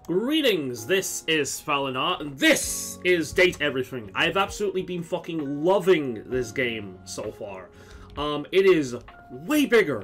Greetings, this is Falinar, and this is Date Everything. I've absolutely been fucking loving this game so far. It is way bigger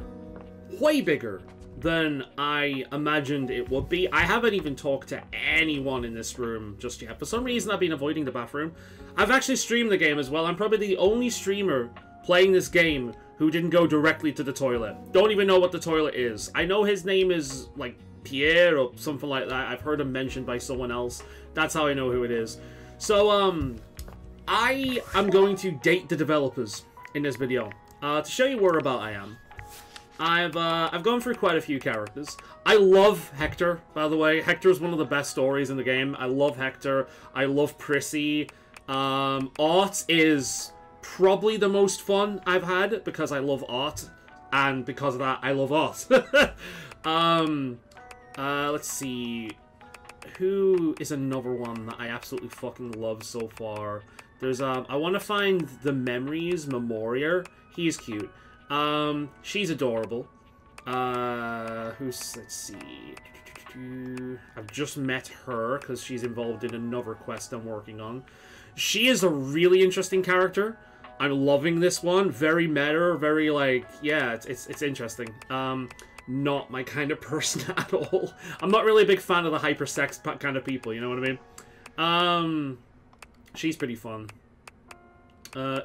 than I imagined it would be. I haven't even talked to anyone in this room just yet. For some reason, I've been avoiding the bathroom. I've actually streamed the game as well. I'm probably the only streamer playing this game who didn't go directly to the toilet. Don't even know what the toilet is. I know his name is, like, Pierre or something like that. I've heard him mentioned by someone else. That's how I know who it is. So, I am going to date the developers in this video. To show you where about I am. I've gone through quite a few characters. I love Hector, by the way. Hector is one of the best stories in the game. I love Hector. I love Prissy. Art is probably the most fun I've had because I love art. And because of that, I love art. Let's see. Who is another one that I absolutely fucking love so far? There's, I want to find the Memories Memoria. He's cute. She's adorable. Let's see. I've just met her because she's involved in another quest I'm working on. She is a really interesting character. I'm loving this one. Very meta, very like, yeah, it's interesting. Not my kind of person at all. I'm not really a big fan of the hyper-sex kind of people, you know what I mean? She's pretty fun.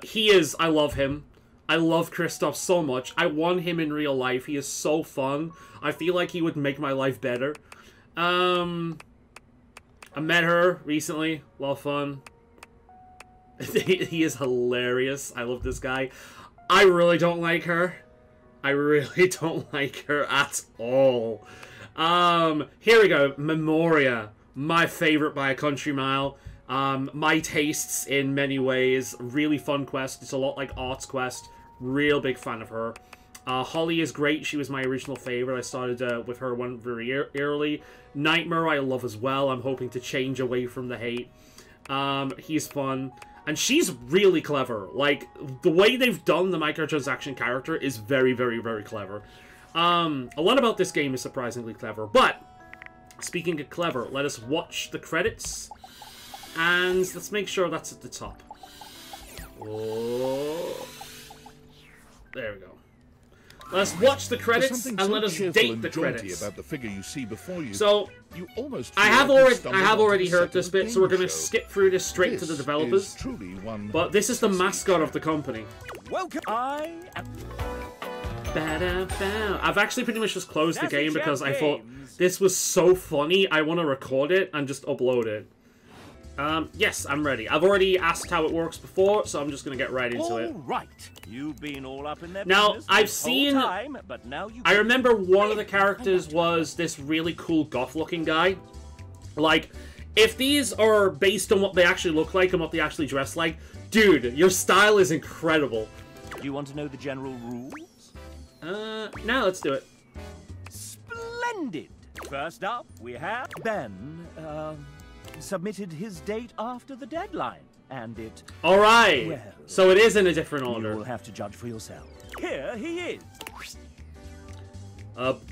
He is, I love him. I love Kristoff so much. I want him in real life. He is so fun. I feel like he would make my life better. I met her recently. A lot of fun. He is hilarious. I love this guy. I really don't like her. I really don't like her at all. Here we go. Memoria. My favorite by a country mile. My tastes in many ways. Really fun quest. It's a lot like Art's quest. Real big fan of her. Holly is great. She was my original favorite. I started with her one very early. Nightmare I love as well. I'm hoping to change away from the hate. He's fun. And she's really clever. Like, the way they've done the microtransaction character is very, very, very clever. A lot about this game is surprisingly clever. But, speaking of clever, let us watch the credits. And let's make sure that's at the top. Oh. There we go. Let's watch the credits and let us date the credits. About the figure you see before you. So, I have already heard this bit, so we're going to skip through this straight to the developers. But this is the mascot of the company. Welcome. I've actually pretty much just closed the game because I thought this was so funny. I want to record it and just upload it. Yes, I'm ready. I've already asked how it works before, so I'm just going to get right into it. All right. You've been all up in their now, business I've this seen... whole time, but now you I remember one of the characters was this really cool goth-looking guy. Like, if these are based on what they actually look like and what they actually dress like, dude, your style is incredible. Do you want to know the general rules? Now let's do it. Splendid. First up, we have Ben, submitted his date after the deadline, and it... Alright, well, so it is in a different order. You'll have to judge for yourself. Here he is.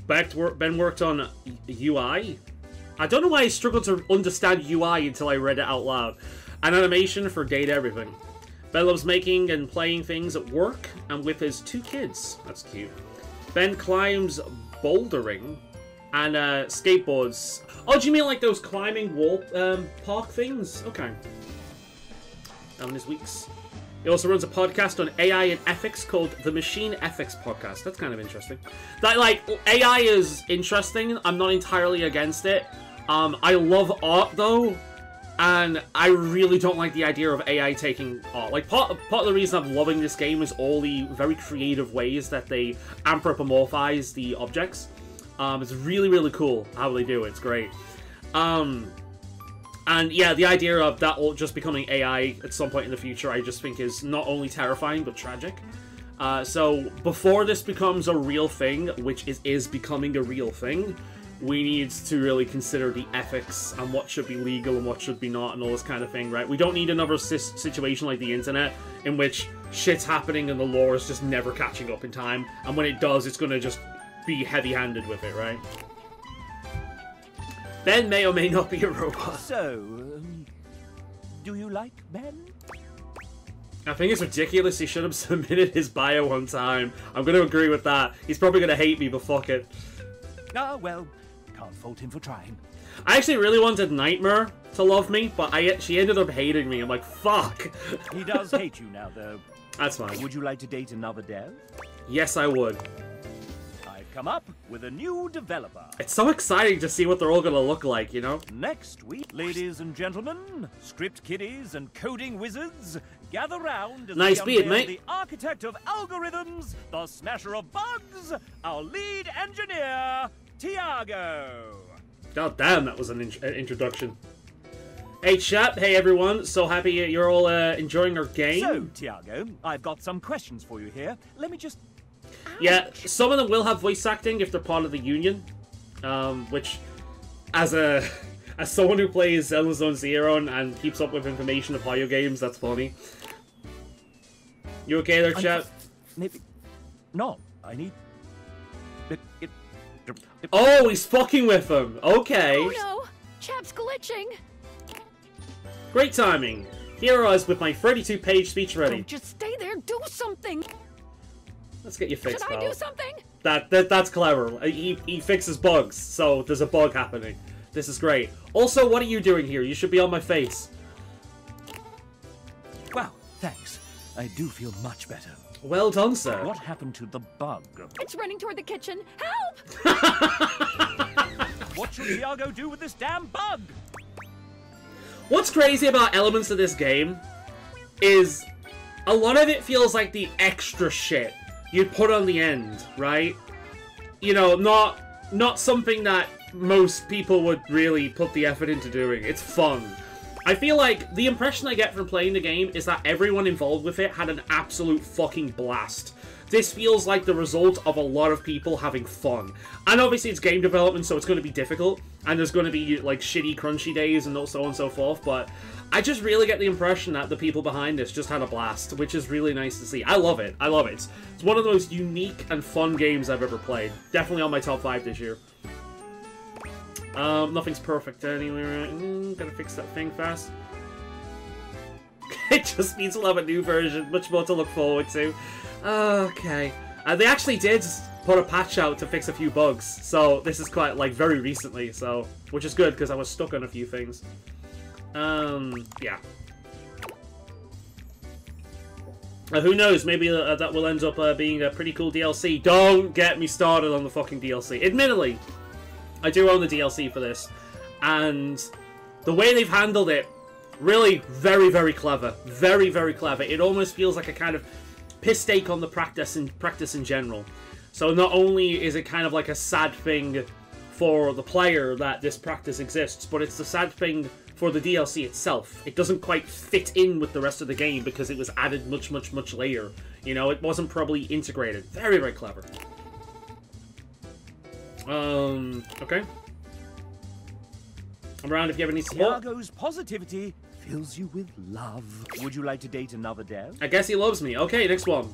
Ben worked on UI. I don't know why I struggled to understand UI until I read it out loud. An animation for Date Everything. Ben loves making and playing things at work and with his 2 kids. That's cute. Ben climbs bouldering and skateboards. Oh, do you mean like those climbing wall park things? Okay. Down his weeks. He also runs a podcast on AI and ethics called the Machine Ethics Podcast. That's kind of interesting. That, like, AI is interesting. I'm not entirely against it. I love art, though. And I really don't like the idea of AI taking art. Like, part of the reason I'm loving this game is all the very creative ways that they anthropomorphize the objects. It's really, really cool how they do it. It's great. And yeah, the idea of that all just becoming AI at some point in the future, I just think is not only terrifying, but tragic. So before this becomes a real thing, which is becoming a real thing, we need to really consider the ethics and what should be legal and what should be not and all this kind of thing, right? We don't need another situation like the internet in which shit's happening and the law is just never catching up in time. And when it does, it's going to just be heavy-handed with it, right? Ben may or may not be a robot. So, do you like Ben? I think it's ridiculous he should have submitted his bio on time. I'm going to agree with that. He's probably going to hate me, but fuck it. Ah, well, can't fault him for trying. I actually really wanted Nightmare to love me, but she ended up hating me. I'm like, fuck. He does hate you now, though. That's fine. Would you like to date another dev? Yes, I would. I've come up with a new developer. It's so exciting to see what they're all going to look like, you know? Next week, ladies and gentlemen, script kiddies and coding wizards, gather round as Nice we beard, unveil mate. the architect of algorithms, the smasher of bugs, our lead engineer, Tiago. God damn, that was an introduction. Hey, chat. Hey, everyone. So happy you're all enjoying our game. So, Tiago, I've got some questions for you here. Let me just... Yeah, some of them will have voice acting if they're part of the union, which, as someone who plays Zelda Zone Zero and keeps up with information of Ohio games, that's funny. You okay there, chat? Maybe... No, I need... Oh, he's fucking with him. Okay. Oh no! Chap's glitching! Great timing. Here I was with my 32-page speech ready. Don't just stay there, do something! Let's get you fixed, Should I pal. do something? That's clever. He fixes bugs, so there's a bug happening. This is great. Also, what are you doing here? You should be on my face. Wow, thanks. I do feel much better. Well done, sir. What happened to the bug? It's running toward the kitchen. Help! What should Tiago do with this damn bug? What's crazy about elements of this game is a lot of it feels like the extra shit you'd put on the end, right? You know, not something that most people would really put the effort into doing. It's fun. I feel like the impression I get from playing the game is that everyone involved with it had an absolute fucking blast. This feels like the result of a lot of people having fun. And obviously it's game development, so it's going to be difficult, and there's going to be like shitty crunchy days and so on and so forth, but I just really get the impression that the people behind this just had a blast, which is really nice to see. I love it. I love it. It's one of the most unique and fun games I've ever played. Definitely on my top 5 this year. Nothing's perfect anyway. Gotta fix that thing fast. It just means we'll have a new version. Much more to look forward to. Okay. They actually did put a patch out to fix a few bugs. So this is quite, like, very recently. So, which is good, because I was stuck on a few things. Yeah. Who knows? Maybe that will end up being a pretty cool DLC. Don't get me started on the fucking DLC. Admittedly, I do own the DLC for this, and the way they've handled it, really very, very clever. Very, very clever. It almost feels like a kind of piss take on the practice in general. So not only is it kind of like a sad thing for the player that this practice exists, but it's the sad thing for the DLC itself. It doesn't quite fit in with the rest of the game because it was added much, much, much later. You know, it wasn't probably integrated. Very, very clever. Okay. I'm around if you have any support. Tiago's positivity fills you with love. Would you like to date another dev? I guess he loves me. Okay, next one.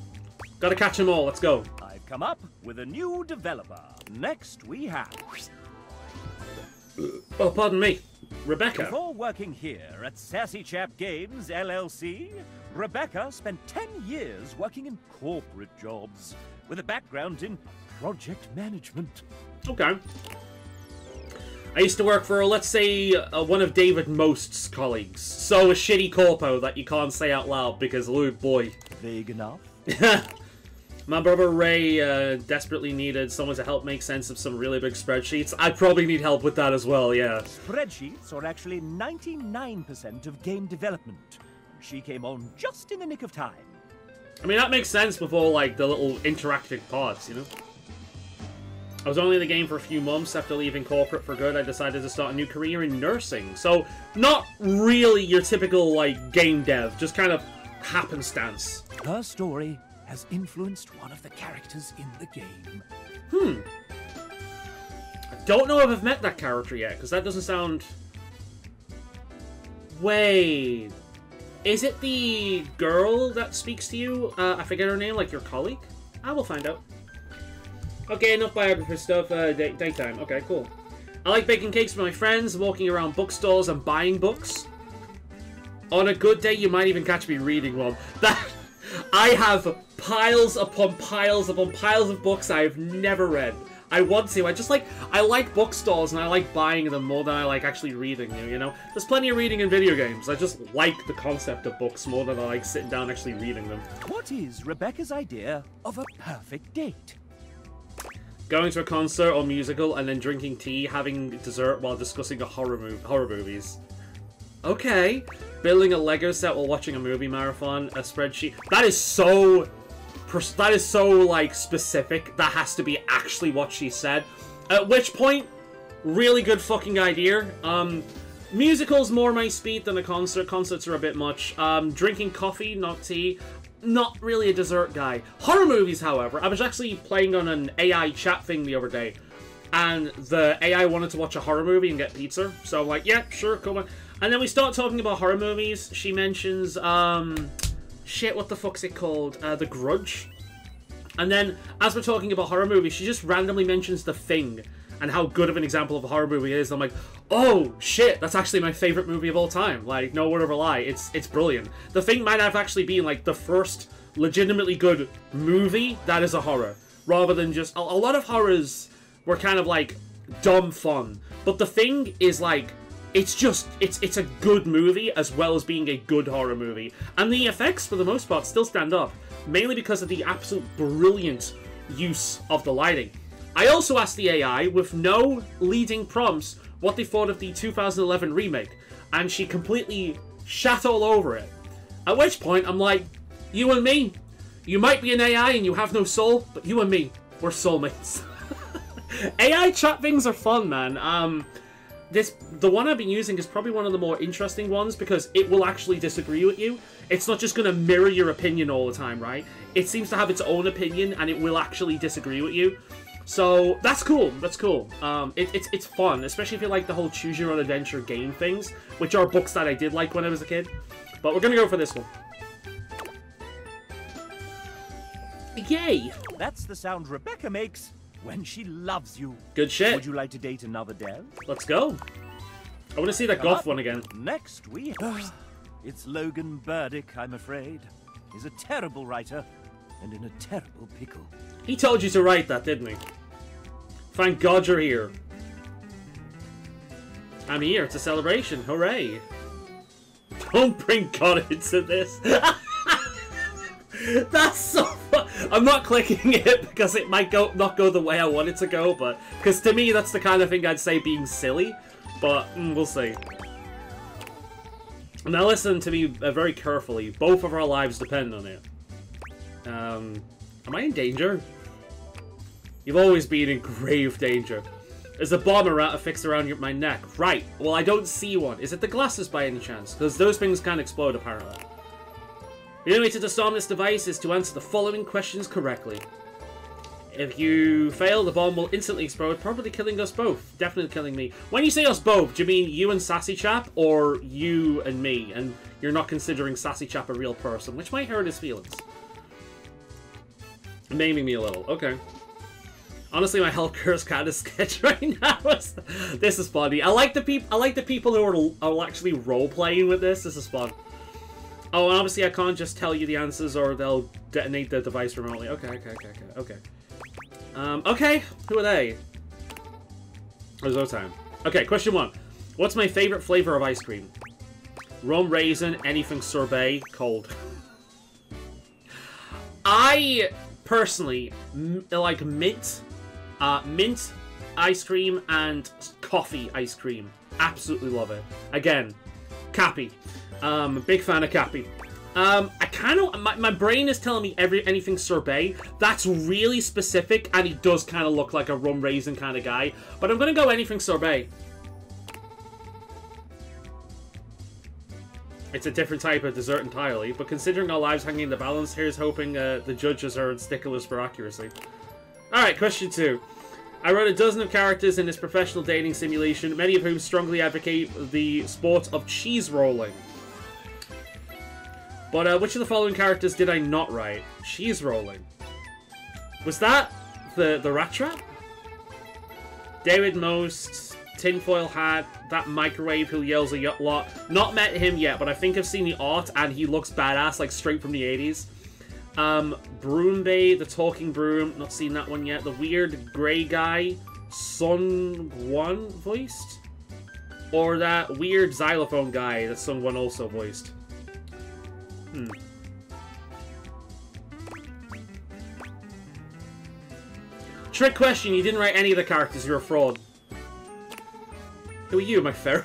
Gotta catch them all. Let's go. I've come up with a new developer. Next we have... Oh, pardon me. Rebecca. Before working here at Sassy Chap Games, LLC, Rebecca spent 10 years working in corporate jobs, with a background in project management. Okay. I used to work for, let's say, one of David Most's colleagues. So a shitty corpo that you can't say out loud because, oh boy. Vague enough? My brother Ray desperately needed someone to help make sense of some really big spreadsheets. I'd probably need help with that as well, yeah. Spreadsheets are actually 99% of game development. She came on just in the nick of time. I mean, that makes sense with all, like, the little interactive parts, you know? I was only in the game for a few months. After leaving corporate for good, I decided to start a new career in nursing. So, not really your typical, like, game dev. Just kind of happenstance. Her story has influenced one of the characters in the game. I don't know if I've met that character yet, because that doesn't sound... Wait... Is it the girl that speaks to you? I forget her name, like your colleague? I will find out. Okay, enough biography stuff. Daytime. Okay, cool. I like baking cakes with my friends, walking around bookstores and buying books. On a good day, you might even catch me reading one. I have piles upon piles upon piles of books I've never read. I want to. I like bookstores and I like buying them more than I like actually reading them, you know? There's plenty of reading in video games. I just like the concept of books more than I like sitting down and actually reading them. What is Rebecca's idea of a perfect date? Going to a concert or musical and then drinking tea, having dessert while discussing horror movies. Okay. Building a Lego set while watching a movie marathon, a spreadsheet. That is so, like, specific. That has to be actually what she said. At which point, really good fucking idea. Musicals more my speed than a concert. Concerts are a bit much. Drinking coffee, not tea. Not really a dessert guy. Horror movies, however. I was actually playing on an AI chat thing the other day. And the AI wanted to watch a horror movie and get pizza. So I'm like, yeah, sure, come on. And then we start talking about horror movies. She mentions, shit, what the fuck's it called? The Grudge. And then, as we're talking about horror movies, she just randomly mentions The Thing and how good of an example of a horror movie it is. I'm like, oh, shit, that's actually my favorite movie of all time. Like, no word of a lie. It's brilliant. The Thing might have actually been, like, the first legitimately good movie that is a horror. Rather than just... A lot of horrors were kind of, like, dumb fun. But The Thing is, like... It's a good movie as well as being a good horror movie. And the effects, for the most part, still stand up. Mainly because of the absolute brilliant use of the lighting. I also asked the AI, with no leading prompts, what they thought of the 2011 remake. And she completely shat all over it. At which point, I'm like, you and me, you might be an AI and you have no soul, but you and me, we're soulmates. AI chat things are fun, man. The one I've been using is probably one of the more interesting ones because it will actually disagree with you. It's not just going to mirror your opinion all the time, right? It seems to have its own opinion and it will actually disagree with you. So that's cool. That's cool. It's fun, especially if you like the whole choose your own adventure game things, which are books that I did like when I was a kid. But we're going to go for this one. Yay! That's the sound Rebecca makes when she loves you. Good shit. Would you like to date another dev? Let's go. I want to see that goth one again. Next we it's Logan Burdick, I'm afraid. He's a terrible writer and in a terrible pickle. He told you to write that, didn't he? Thank God you're here. I'm here. It's a celebration. Hooray. Don't bring God into this. That's so fun. I'm not clicking it because it might not go the way I want it to go, but because to me that's the kind of thing I'd say being silly, but we'll see. Now listen to me very carefully. Both of our lives depend on it. Am I in danger? You've always been in grave danger. There's a bomb affixed around my neck. Right. Well, I don't see one. Is it the glasses by any chance? Because those things can explode apparently. The only way to disarm this device is to answer the following questions correctly. If you fail, the bomb will instantly explode, probably killing us both. Definitely killing me. When you say us both, do you mean you and Sassy Chap, or you and me? And you're not considering Sassy Chap a real person, which might hurt his feelings. Naming me a little. Okay. Honestly, my healthcare is kind of sketch right now. This is funny. I like the people who are actually role playing with this. This is fun. Oh, and obviously I can't just tell you the answers or they'll detonate the device remotely. Okay. Okay, who are they? There's no time. Okay, question 1. What's my favorite flavor of ice cream? Rum, raisin, anything sorbet, cold. I personally like mint ice cream and coffee ice cream. Absolutely love it. Again, Cappy. Big fan of Cappy. I kind of... My brain is telling me anything sorbet. That's really specific, and he does kind of look like a rum raisin kind of guy. But I'm going to go anything sorbet. It's a different type of dessert entirely, but considering our lives hanging in the balance, here's hoping the judges are sticklers for accuracy. Alright, question 2. I wrote a dozen of characters in this professional dating simulation, many of whom strongly advocate the sport of cheese rolling. But which of the following characters did I not write? Cheese rolling. Was that the rat trap? David Most, tinfoil hat, that microwave who yells a lot. Not met him yet, but I think I've seen the art, and he looks badass, like straight from the 80s. Broom Bay, the talking broom, not seen that one yet. The weird grey guy, Sun Guan voiced? Or that weird xylophone guy that Sun Guan also voiced. Trick question, you didn't write any of the characters, you're a fraud. Who are you, my ferret?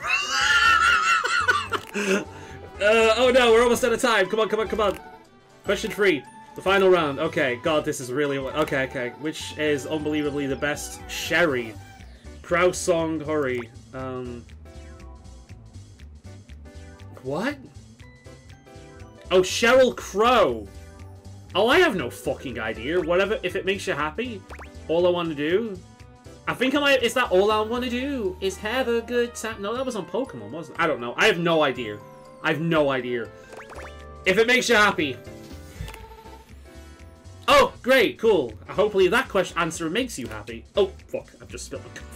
Oh no, we're almost out of time. Come on, come on, come on. Question 3. The final round. Okay, God, this is really... Okay, okay. Which is unbelievably the best? Sherry. Crow Song Hurry. What? Oh, Sheryl Crow. Oh, I have no fucking idea. Whatever, if it makes you happy. All I want to do. I think I might... Is that all I want to do? Is have a good time? No, that was on Pokemon, wasn't it? I don't know. I have no idea. I have no idea. If it makes you happy. Oh, great, cool. Hopefully that question answer makes you happy. Oh, fuck. I've just spilled my coffee.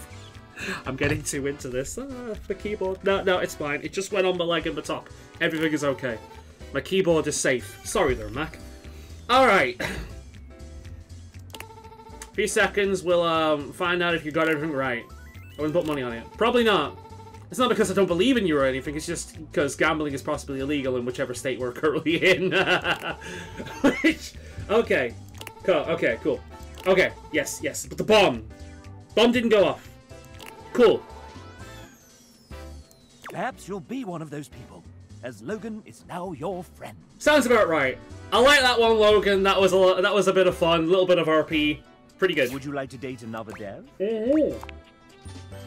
I'm getting too into this. The keyboard. No, no, it's fine. It just went on my leg and my top. Everything is okay. My keyboard is safe. Sorry there, Mac. Alright. Few seconds, we'll find out if you got everything right. I wouldn't put money on it. Probably not. It's not because I don't believe in you or anything, it's just because gambling is possibly illegal in whichever state we're currently in. Okay. Cool. Okay, cool. Okay, yes, yes. But the bomb. Bomb didn't go off. Cool. Perhaps you'll be one of those people, as Logan is now your friend. Sounds about right. I like that one, Logan. That was a bit of fun. A little bit of RP. Pretty good. Would you like to date another dev? Mm-hmm.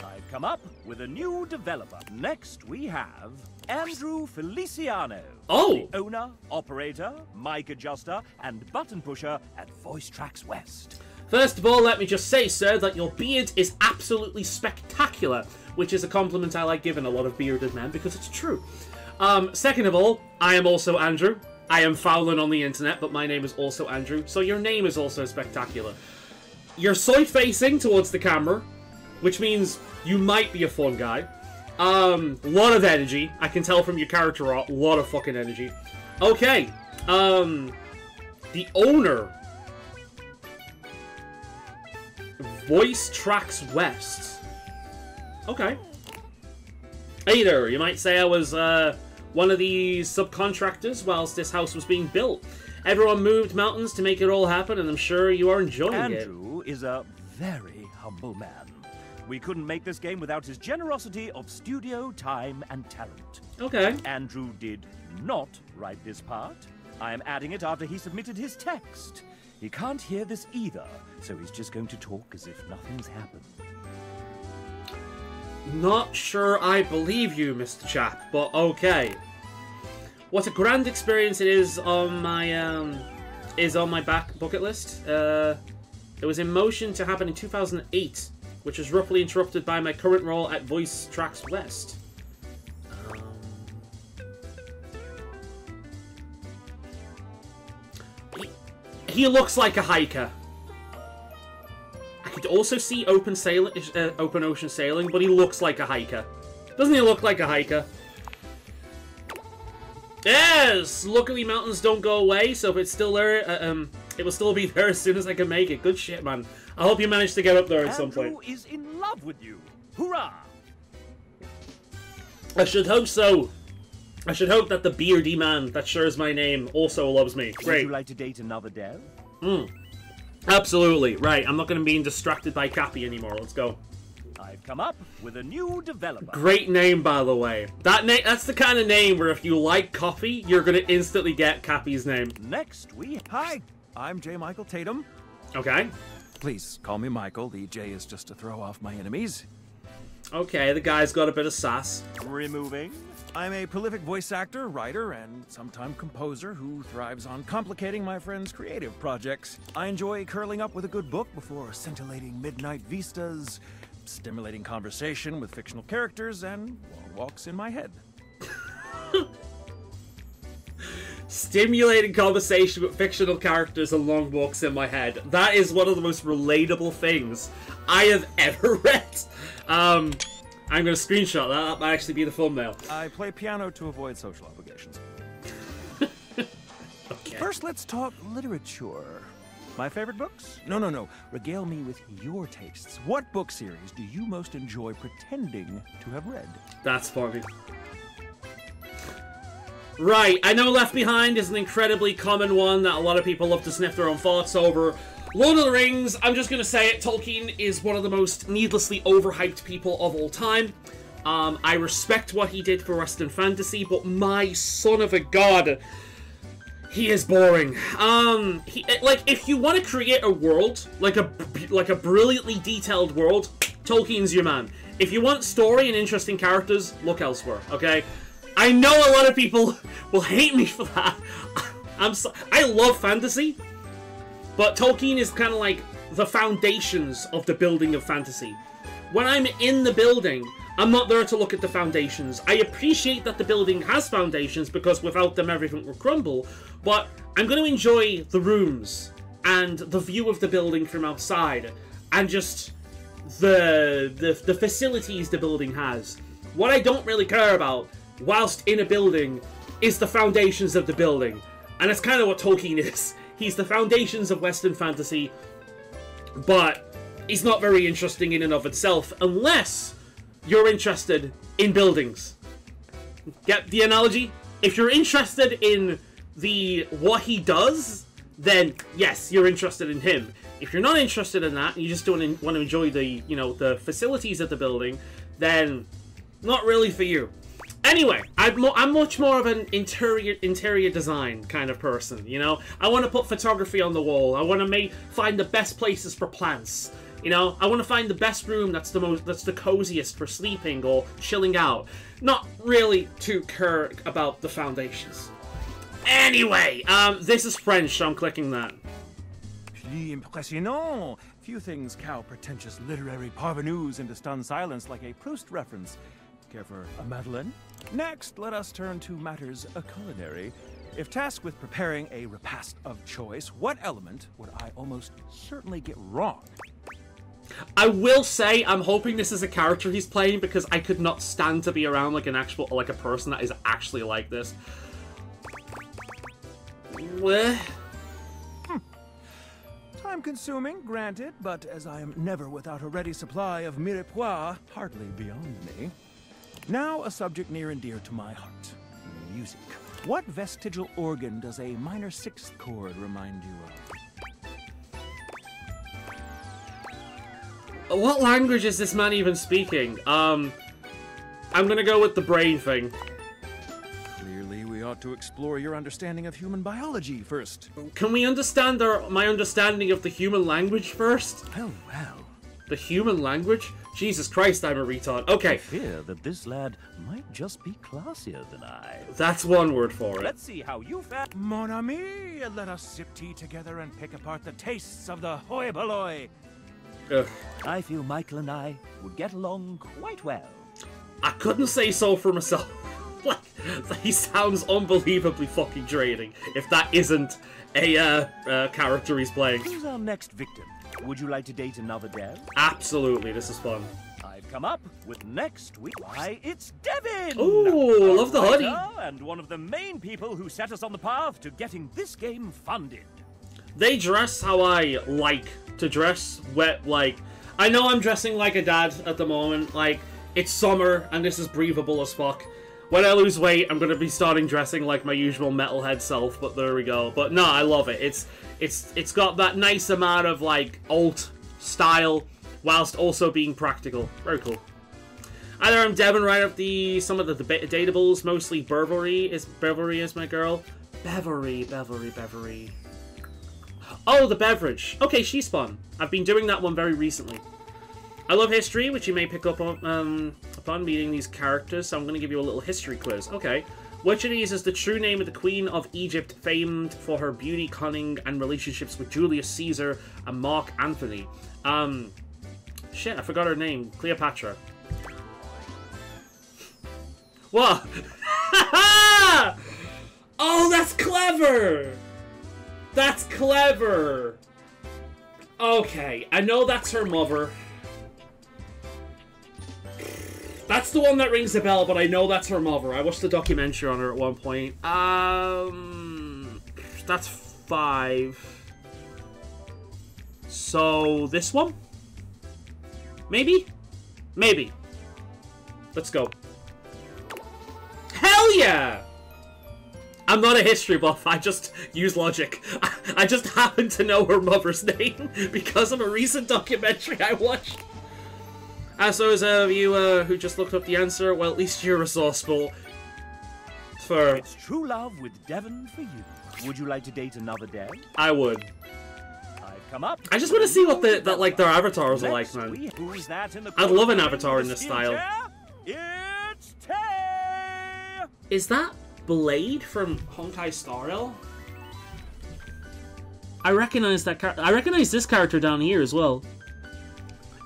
I've come up with a new developer. Next we have Andrew Feliciano. Oh! The owner, operator, mic adjuster, and button pusher at Voice Tracks West. First of all, let me just say, sir, that your beard is absolutely spectacular, which is a compliment I like giving a lot of bearded men, because it's true. Second of all, I am also Andrew. I am fouling on the internet, but my name is also Andrew, so your name is also spectacular. You're side-facing towards the camera, which means you might be a fun guy. Lot of energy. I can tell from your character art, a lot of fucking energy. Okay. The owner. Voice Tracks West. Okay. Hey there, you might say I was, one of the subcontractors whilst this house was being built. Everyone moved mountains to make it all happen, and I'm sure you are enjoying it. Andrew is a very humble man. We couldn't make this game without his generosity of studio time and talent. Okay. Andrew did not write this part. I am adding it after he submitted his text. He can't hear this either, so he's just going to talk as if nothing's happened. Not sure I believe you, Mr. Chap, but okay. What a grand experience it is on my back bucket list. It was in motion to happen in 2008, which was roughly interrupted by my current role at Voice Tracks West. He looks like a hiker. I could also see open ocean sailing, but he looks like a hiker. Doesn't he look like a hiker? Yes! Luckily mountains don't go away, so if it's still there, it will still be there as soon as I can make it. Good shit, man. I hope you manage to get up there at some point. Andrew is in love with you. Hurrah! I should hope so. I should hope that the beardy man that shares my name also loves me. Great. Would you like to date another dev? Absolutely. Right, I'm not going to be distracted by Cappy anymore. Let's go. I've come up with a new developer. Great name, by the way. That's the kind of name where if you like coffee, you're going to instantly get Cappy's name. Next we... Hi, I'm J. Michael Tatum. Okay. Please call me Michael. The J is just to throw off my enemies. Okay, the guy's got a bit of sass. Removing. I'm a prolific voice actor, writer, and sometime composer who thrives on complicating my friends' creative projects. I enjoy curling up with a good book before scintillating midnight vistas, stimulating conversation with fictional characters, and long walks in my head. Stimulating conversation with fictional characters and long walks in my head. That is one of the most relatable things I have ever read. I'm gonna screenshot that. That might actually be the thumbnail. I play piano to avoid social obligations. Okay. First, let's talk literature. My favorite books? No. Regale me with your tastes. What book series do you most enjoy pretending to have read? That's funny. Right, I know Left Behind is an incredibly common one that a lot of people love to sniff their own thoughts over. Lord of the Rings, I'm just gonna say it, Tolkien is one of the most needlessly overhyped people of all time. I respect what he did for Western fantasy, but my son of a god, he is boring. Like, if you want to create a world, like a brilliantly detailed world, Tolkien's your man. If you want story and interesting characters, look elsewhere, okay? I know a lot of people will hate me for that. I love fantasy, but Tolkien is kind of like the foundations of the building of fantasy. When I'm in the building, I'm not there to look at the foundations. I appreciate that the building has foundations because without them everything will crumble, but I'm going to enjoy the rooms and the view of the building from outside and just the facilities the building has. What I don't really care about whilst in a building is the foundations of the building. And that's kind of what Tolkien is. He's the foundations of Western fantasy, but he's not very interesting in and of itself unless you're interested in buildings. Get the analogy? If you're interested in what he does, then yes, you're interested in him. If you're not interested in that, and you just don't want to enjoy the, the facilities of the building, then not really for you. Anyway, I'm much more of an interior design kind of person, I want to put photography on the wall. I want to find the best places for plants. I want to find the best room that's the coziest for sleeping or chilling out. Not really too care about the foundations. Anyway, this is French, so I'm clicking that. Plus impressionnant! Few things cow pretentious literary parvenus into stunned silence like a Proust reference. Care for a Madeleine? Next, let us turn to matters culinary. If tasked with preparing a repast of choice, what element would I almost certainly get wrong? I will say, I'm hoping this is a character he's playing because I could not stand to be around like a person that is actually like this. Time-consuming, granted, but as I am never without a ready supply of mirepoix, hardly beyond me. Now, a subject near and dear to my heart. Music. What vestigial organ does a minor sixth chord remind you of? What language is this man even speaking? I'm gonna go with the brain thing. Clearly, we ought to explore your understanding of human biology first. Can we understand my understanding of the human language first? Oh, well. The human language? Jesus Christ, I'm a retard. Okay. I fear that this lad might just be classier than I. That's one word for it. Let's see how you fare. Mon ami, let us sip tea together and pick apart the tastes of the hoi polloi. Ugh. I feel Michael and I would get along quite well. I couldn't say so for myself. Like, he sounds unbelievably fucking draining, if that isn't a character he's playing. Who's our next victim? Would you like to date another dev? Absolutely, this is fun. I've come up with next week. Why, it's Devin! Ooh, love the hoodie. And one of the main people who set us on the path to getting this game funded. They dress how I like to dress. I know I'm dressing like a dad at the moment. Like, it's summer, and this is breathable as fuck. When I lose weight, I'm gonna be starting dressing like my usual metalhead self, but there we go. But no, I love it. It's got that nice amount of, like, alt style, whilst also being practical. Very cool. Hi there, I'm Devin, right up some of the datables, mostly Beverly is my girl. Beverly. Oh, the beverage. Okay, she's fun. I've been doing that one very recently. I love history, which you may pick up on upon meeting these characters, so I'm going to give you a little history quiz. Okay. Which of these is the true name of the Queen of Egypt, famed for her beauty, cunning, and relationships with Julius Caesar and Mark Antony? Shit, I forgot her name. Cleopatra. What? Oh, that's clever! That's clever! Okay, I know that's her mother. That's the one that rings a bell, but I know that's her mother. I watched the documentary on her at one point. That's 5. So, this one? Maybe? Maybe. Let's go. Hell yeah! I'm not a history buff, I just use logic. I just happen to know her mother's name because of a recent documentary I watched. As those of you who just looked up the answer, well, at least you're resourceful. For... It's true love with Devon for you. Would you like to date another day? I would. I've come up. I just want to see what their avatars are like, man. Who's that in the I'd love an avatar in this style. It's Tay! Is that Blade from Honkai Star Rail? I recognize that I recognize this character down here as well.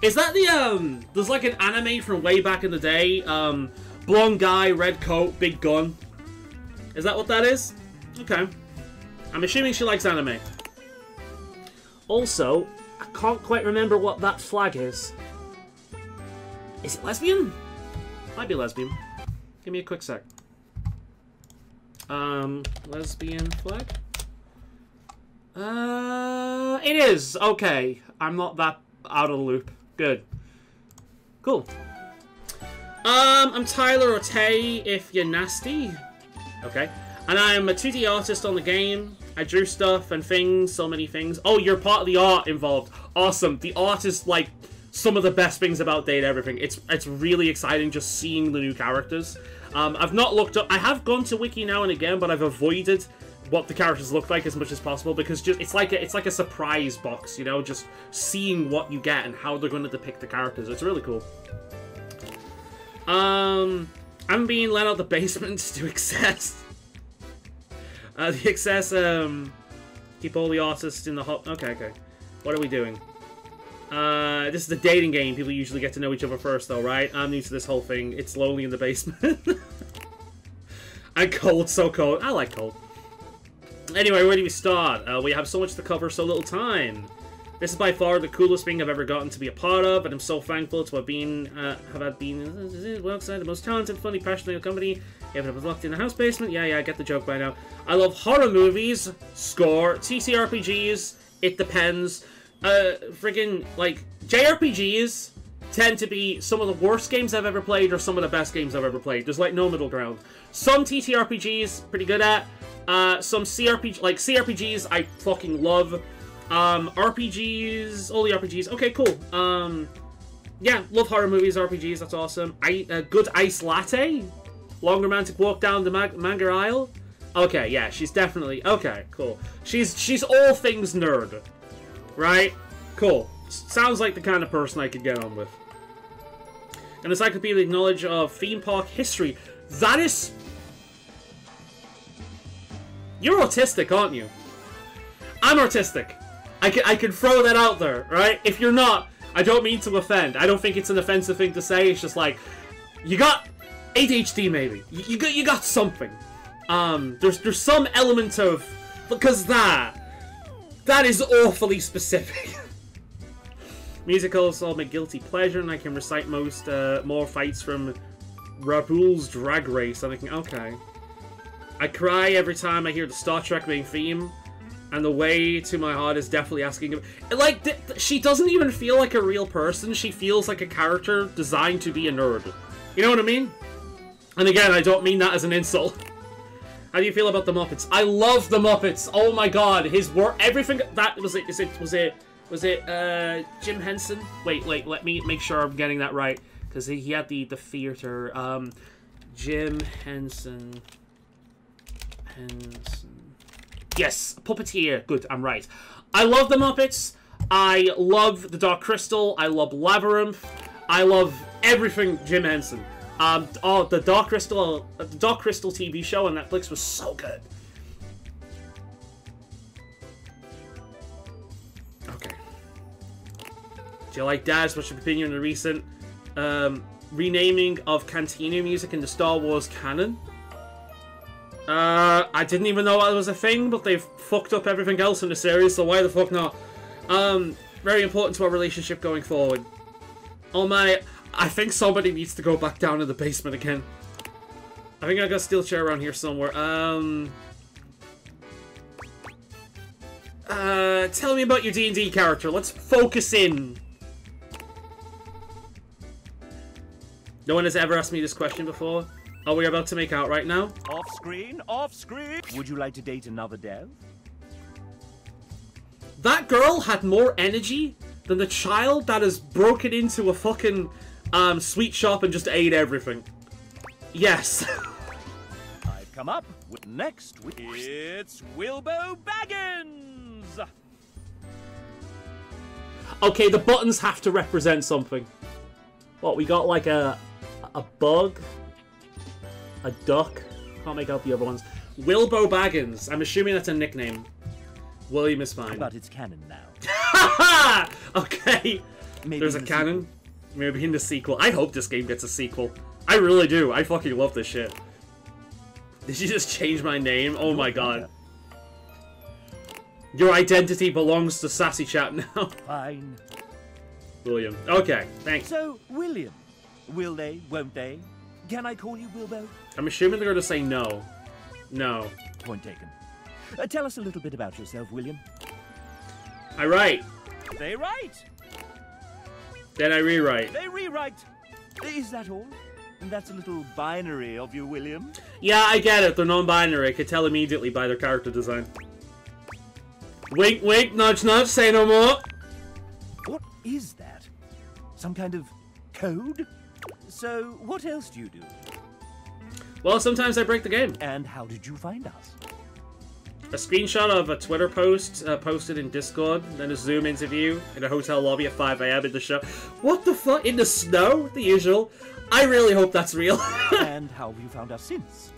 Is that the there's like an anime from way back in the day, blonde guy, red coat, big gun. Is that what that is? Okay. I'm assuming she likes anime. Also, I can't quite remember what that flag is. Is it lesbian? Might be lesbian. Give me a quick sec. Lesbian flag? It is! Okay. I'm not that out of the loop. Good. Cool. I'm Tyler or Tay, if you're nasty. Okay. And I'm a 2D artist on the game. I drew stuff and things, so many things. Oh, you're part of the art involved. Awesome. The art is, like, some of the best things about Date Everything. It's really exciting just seeing the new characters. I've not looked up... I have gone to Wiki now and again, but I've avoided what the characters look like as much as possible because just it's like a surprise box, you know, just seeing what you get and how they're going to depict the characters. It's really cool. I'm being let out the basement to access. The access, keep all the artists in the hot... Okay. What are we doing? This is a dating game. People usually get to know each other first, though, right? I'm new to this whole thing. It's lonely in the basement. And cold, so cold. I like cold. Anyway, where do we start? We have so much to cover, so little time. This is by far the coolest thing I've ever gotten to be a part of, and I'm so thankful to have been alongside the most talented, funny, passionate company. If it was locked in the house basement, yeah, I get the joke by now. I love horror movies, score, TTRPGs, it depends. Friggin', like, JRPGs tend to be some of the worst games I've ever played or some of the best games I've ever played. There's, like, no middle ground. Some TTRPGs, pretty good at. Some CRPGs I fucking love. RPGs, all the RPGs, okay, cool. Yeah, love horror movies, RPGs, that's awesome. Good ice latte? Long romantic walk down the manga aisle? Okay, yeah, she's definitely... Okay, cool. She's all things nerd. Right? Cool. Sounds like the kind of person I could get on with. An encyclopedic knowledge of theme park history. That is... You're autistic, aren't you? I'm autistic. I can throw that out there, right? If you're not, I don't mean to offend. I don't think it's an offensive thing to say. It's just like, you got ADHD maybe. You got something. There's some element of... Because that is awfully specific. Musicals are my guilty pleasure, and I can recite more fights from RuPaul's Drag Race. I'm thinking, okay. I cry every time I hear the Star Trek main theme, and the way to my heart is definitely asking... Like, she doesn't even feel like a real person. She feels like a character designed to be a nerd. You know what I mean? And again, I don't mean that as an insult. How do you feel about the Muppets? I love the Muppets. Oh my god, his work, everything. That was it. Was it Jim Henson? Wait. Let me make sure I'm getting that right because he had the theater. Jim Henson. Yes, Puppeteer. Good, I'm right. I love the Muppets. I love the Dark Crystal. I love Labyrinth. I love everything Jim Henson. The Dark Crystal TV show on Netflix was so good. Okay. Do you like Dad's? What's your opinion on the recent renaming of Cantina music in the Star Wars canon? I didn't even know that was a thing, but they've fucked up everything else in the series, so why the fuck not? Very important to our relationship going forward. Oh my... I think somebody needs to go back down in the basement again. I think I got a steel chair around here somewhere. Tell me about your D&D character. Let's focus in. No one has ever asked me this question before. Are we about to make out right now? Off screen, off screen. Would you like to date another dev? That girl had more energy than the child that has broken into a fucking sweet shop and just ate everything. Yes. I've come up with next week. It's Wilbo Baggins. Okay, the buttons have to represent something. What, we got like a bug? A duck? Can't make out the other ones. Wilbo Baggins. I'm assuming that's a nickname. William is fine. But it's canon now. Okay. Maybe There's a in the canon. sequel. Maybe in the sequel. I hope this game gets a sequel. I really do. I fucking love this shit. Did you just change my name? Oh my god. Your identity belongs to Sassy Chat now. Fine. William. Okay, thanks. So, William. Will they, won't they? Can I call you Wilbo? I'm assuming they're going to say no. No. Point taken. Tell us a little bit about yourself, William. I write. They write. Then I rewrite. They rewrite. Is that all? That's a little binary of you, William. Yeah, I get it. They're non-binary. I could tell immediately by their character design. Wink, wink, nudge, nudge. Say no more. What is that? Some kind of code? So, what else do you do? Well, sometimes I break the game. And how did you find us? A screenshot of a Twitter post posted in Discord, then a Zoom interview in a hotel lobby at 5 AM in the show. What the fuck? In the snow? The usual. I really hope that's real. And how have you found us since?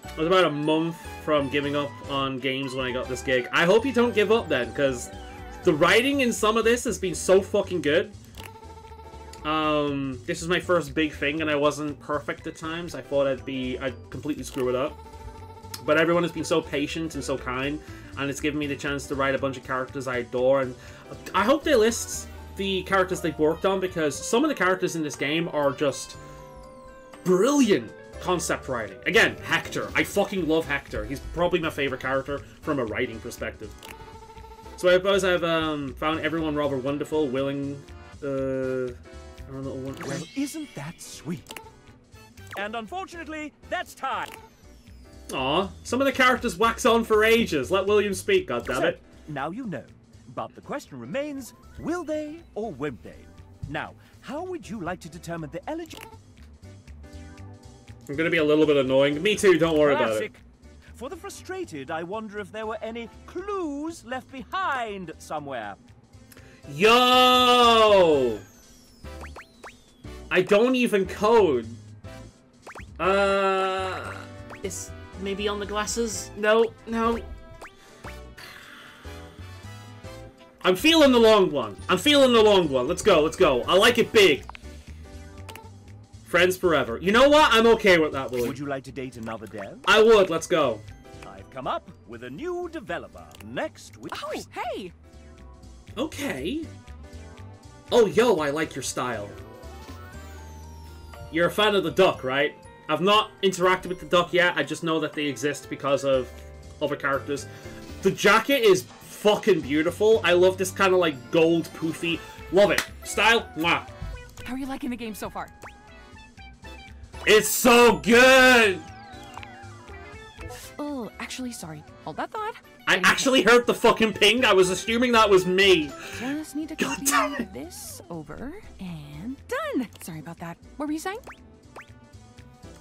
I was about a month from giving up on games when I got this gig. I hope you don't give up then, because the writing in some of this has been so fucking good. This is my first big thing, and I wasn't perfect at times. I thought I'd completely screw it up. But everyone has been so patient and so kind, and it's given me the chance to write a bunch of characters I adore, and I hope they list the characters they've worked on, because some of the characters in this game are just brilliant concept writing. Again, Hector. I fucking love Hector. He's probably my favorite character from a writing perspective. So I suppose I've found everyone rather wonderful, willing, I don't know, Well, isn't that sweet? And unfortunately, that's time. Aw, some of the characters wax on for ages. Let William speak, goddammit. Now you know. But the question remains, will they or won't they? Now, how would you like to determine the eligibility? I'm gonna be a little bit annoying. Me too, don't worry about it. For the frustrated, I wonder if there were any clues left behind somewhere. Yo! I don't even code. Is maybe on the glasses? No, no. I'm feeling the long one. I'm feeling the long one. Let's go, let's go. I like it big. Friends forever. You know what? I'm okay with that, Willie. Would you like to date another dev? I would. Let's go. I've come up with a new developer next week. Oh, hey! Okay. Oh, yo, I like your style. You're a fan of the duck, right? I've not interacted with the duck yet. I just know that they exist because of other characters. The jacket is fucking beautiful. I love this kind of like gold poofy. Love it. Style, mwah. How are you liking the game so far? It's so good! Oh, actually, sorry. Hold that thought. I actually heard the fucking ping. I was assuming that was me. Just need to God copy damn it. this over and done. Sorry about that. What were you saying?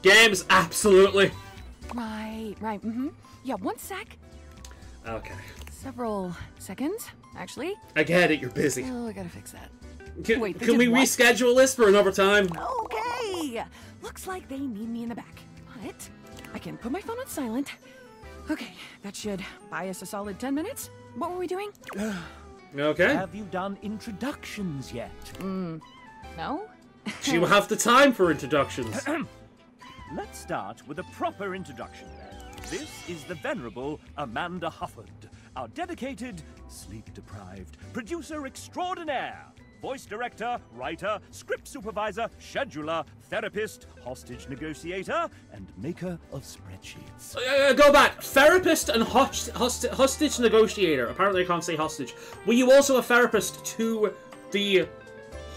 Games, absolutely. Right. Mm-hmm. Yeah, one sec. Okay. Several seconds, actually. I get it, you're busy. Oh, I gotta fix that. Can, Wait, they can we did what? reschedule this for another time? Okay. Looks like they need me in the back. But I can put my phone on silent. Okay, that should buy us a solid 10 minutes. What were we doing? Okay. Have you done introductions yet? No? She will have the time for introductions. Let's start with a proper introduction then. This is the venerable Amanda Hufford, our dedicated, sleep-deprived producer extraordinaire. voice director, writer, script supervisor, scheduler, therapist, hostage negotiator, and maker of spreadsheets. Go back. Therapist and hostage negotiator. Apparently I can't say hostage. Were you also a therapist to the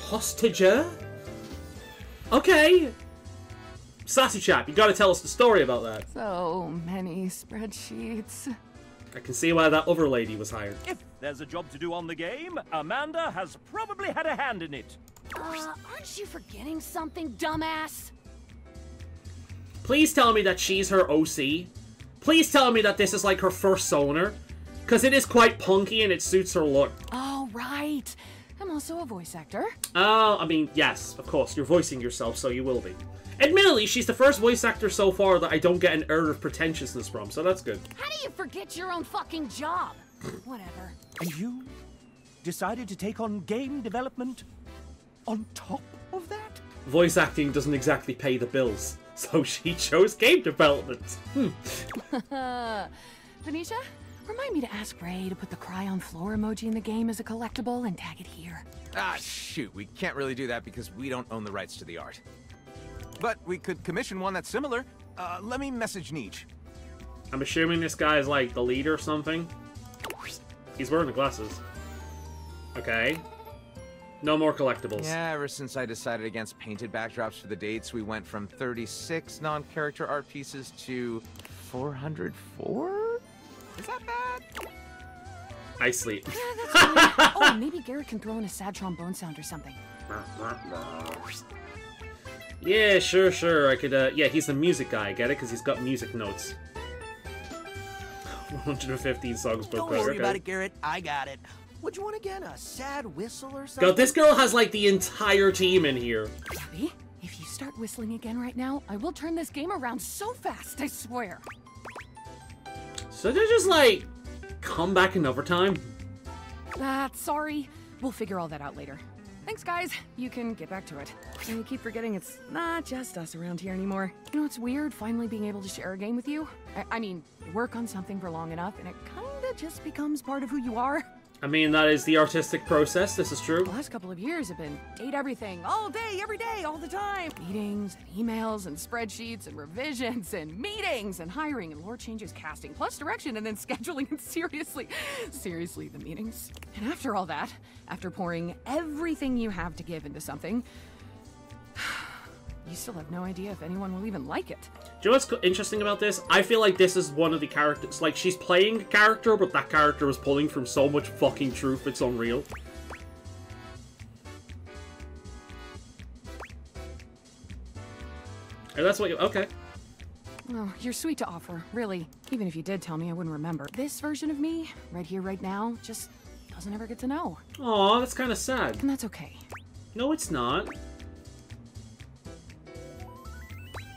hostager? Okay. Sassy chap, you gotta tell us the story about that. So many spreadsheets. I can see why that other lady was hired. If there's a job to do on the game, Amanda has probably had a hand in it. Aren't you forgetting something, dumbass? Please tell me that she's her OC. Please tell me that this is like her first Sonar. Because it is quite punky and it suits her look. Oh, right. I'm also a voice actor. I mean, yes, of course. You're voicing yourself, so you will be. Admittedly, she's the first voice actor so far that I don't get an air of pretentiousness from, so that's good. How do you forget your own fucking job? Whatever. And you decided to take on game development on top of that? Voice acting doesn't exactly pay the bills, so she chose game development. Venetia, remind me to ask Ray to put the cry on floor emoji in the game as a collectible and tag it here. Ah, shoot, we can't really do that because we don't own the rights to the art. But we could commission one that's similar. Let me message Neech. I'm assuming this guy is like the leader or something. He's wearing the glasses. Okay. No more collectibles. Yeah, ever since I decided against painted backdrops for the dates, we went from 36 non-character art pieces to 404? Is that bad? I sleep. Yeah, that's fine. Oh, maybe Garrett can throw in a sad trombone sound or something. Yeah, sure. I could, yeah, he's the music guy, get it? Because he's got music notes. 115 songs per Don't player. worry about it, Garrett. I got it. What'd you want again? A sad whistle or something? God, this girl has, like, the entire team in here. Abby, if you start whistling again right now, I will turn this game around so fast, I swear. So they're just, like, come back another time? Sorry. We'll figure all that out later. Thanks, guys. You can get back to it. And I keep forgetting it's not just us around here anymore. You know, it's weird finally being able to share a game with you. I mean, you work on something for long enough, and it kinda just becomes part of who you are. I mean, that is the artistic process, this is true. The last couple of years have been date everything, all day, every day, all the time. Meetings and emails and spreadsheets and revisions and meetings and hiring and lore changes, casting, plus direction, and then scheduling and seriously, the meetings. And after all that, after pouring everything you have to give into something, you still have no idea if anyone will even like it. Do you know what's interesting about this? I feel like this is one of the characters, like, she's playing a character, but that character is pulling from so much fucking truth, it's unreal. And that's what you, okay. Oh, you're sweet to offer, really. Even if you did tell me, I wouldn't remember. This version of me, right here, right now, just doesn't ever get to know. Aw, that's kind of sad. And that's okay. No, it's not.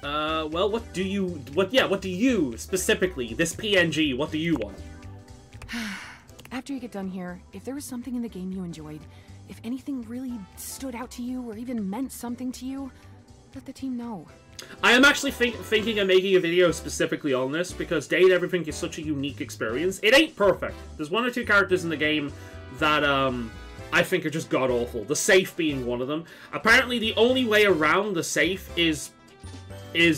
Well, what do you, specifically, this PNG, what do you want? After you get done here, if there was something in the game you enjoyed, if anything really stood out to you or even meant something to you, let the team know. I am actually thinking of making a video specifically on this, because Date Everything is such a unique experience. It ain't perfect. There's one or two characters in the game that, I think are just god-awful. The safe being one of them. Apparently, the only way around the safe is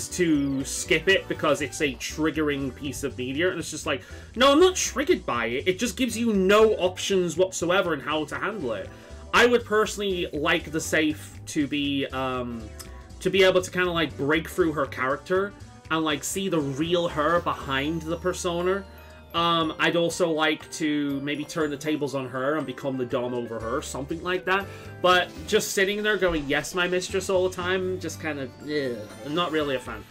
to skip it because it's a triggering piece of media, and it's just like, no, I'm not triggered by it. It just gives you no options whatsoever in how to handle it. I would personally like the safe to be able to kind of like break through her character and like see the real her behind the persona. I'd also like to maybe turn the tables on her and become the dom over her, something like that. But just sitting there going, yes, my mistress, all the time, just kind of, I'm not really a fan.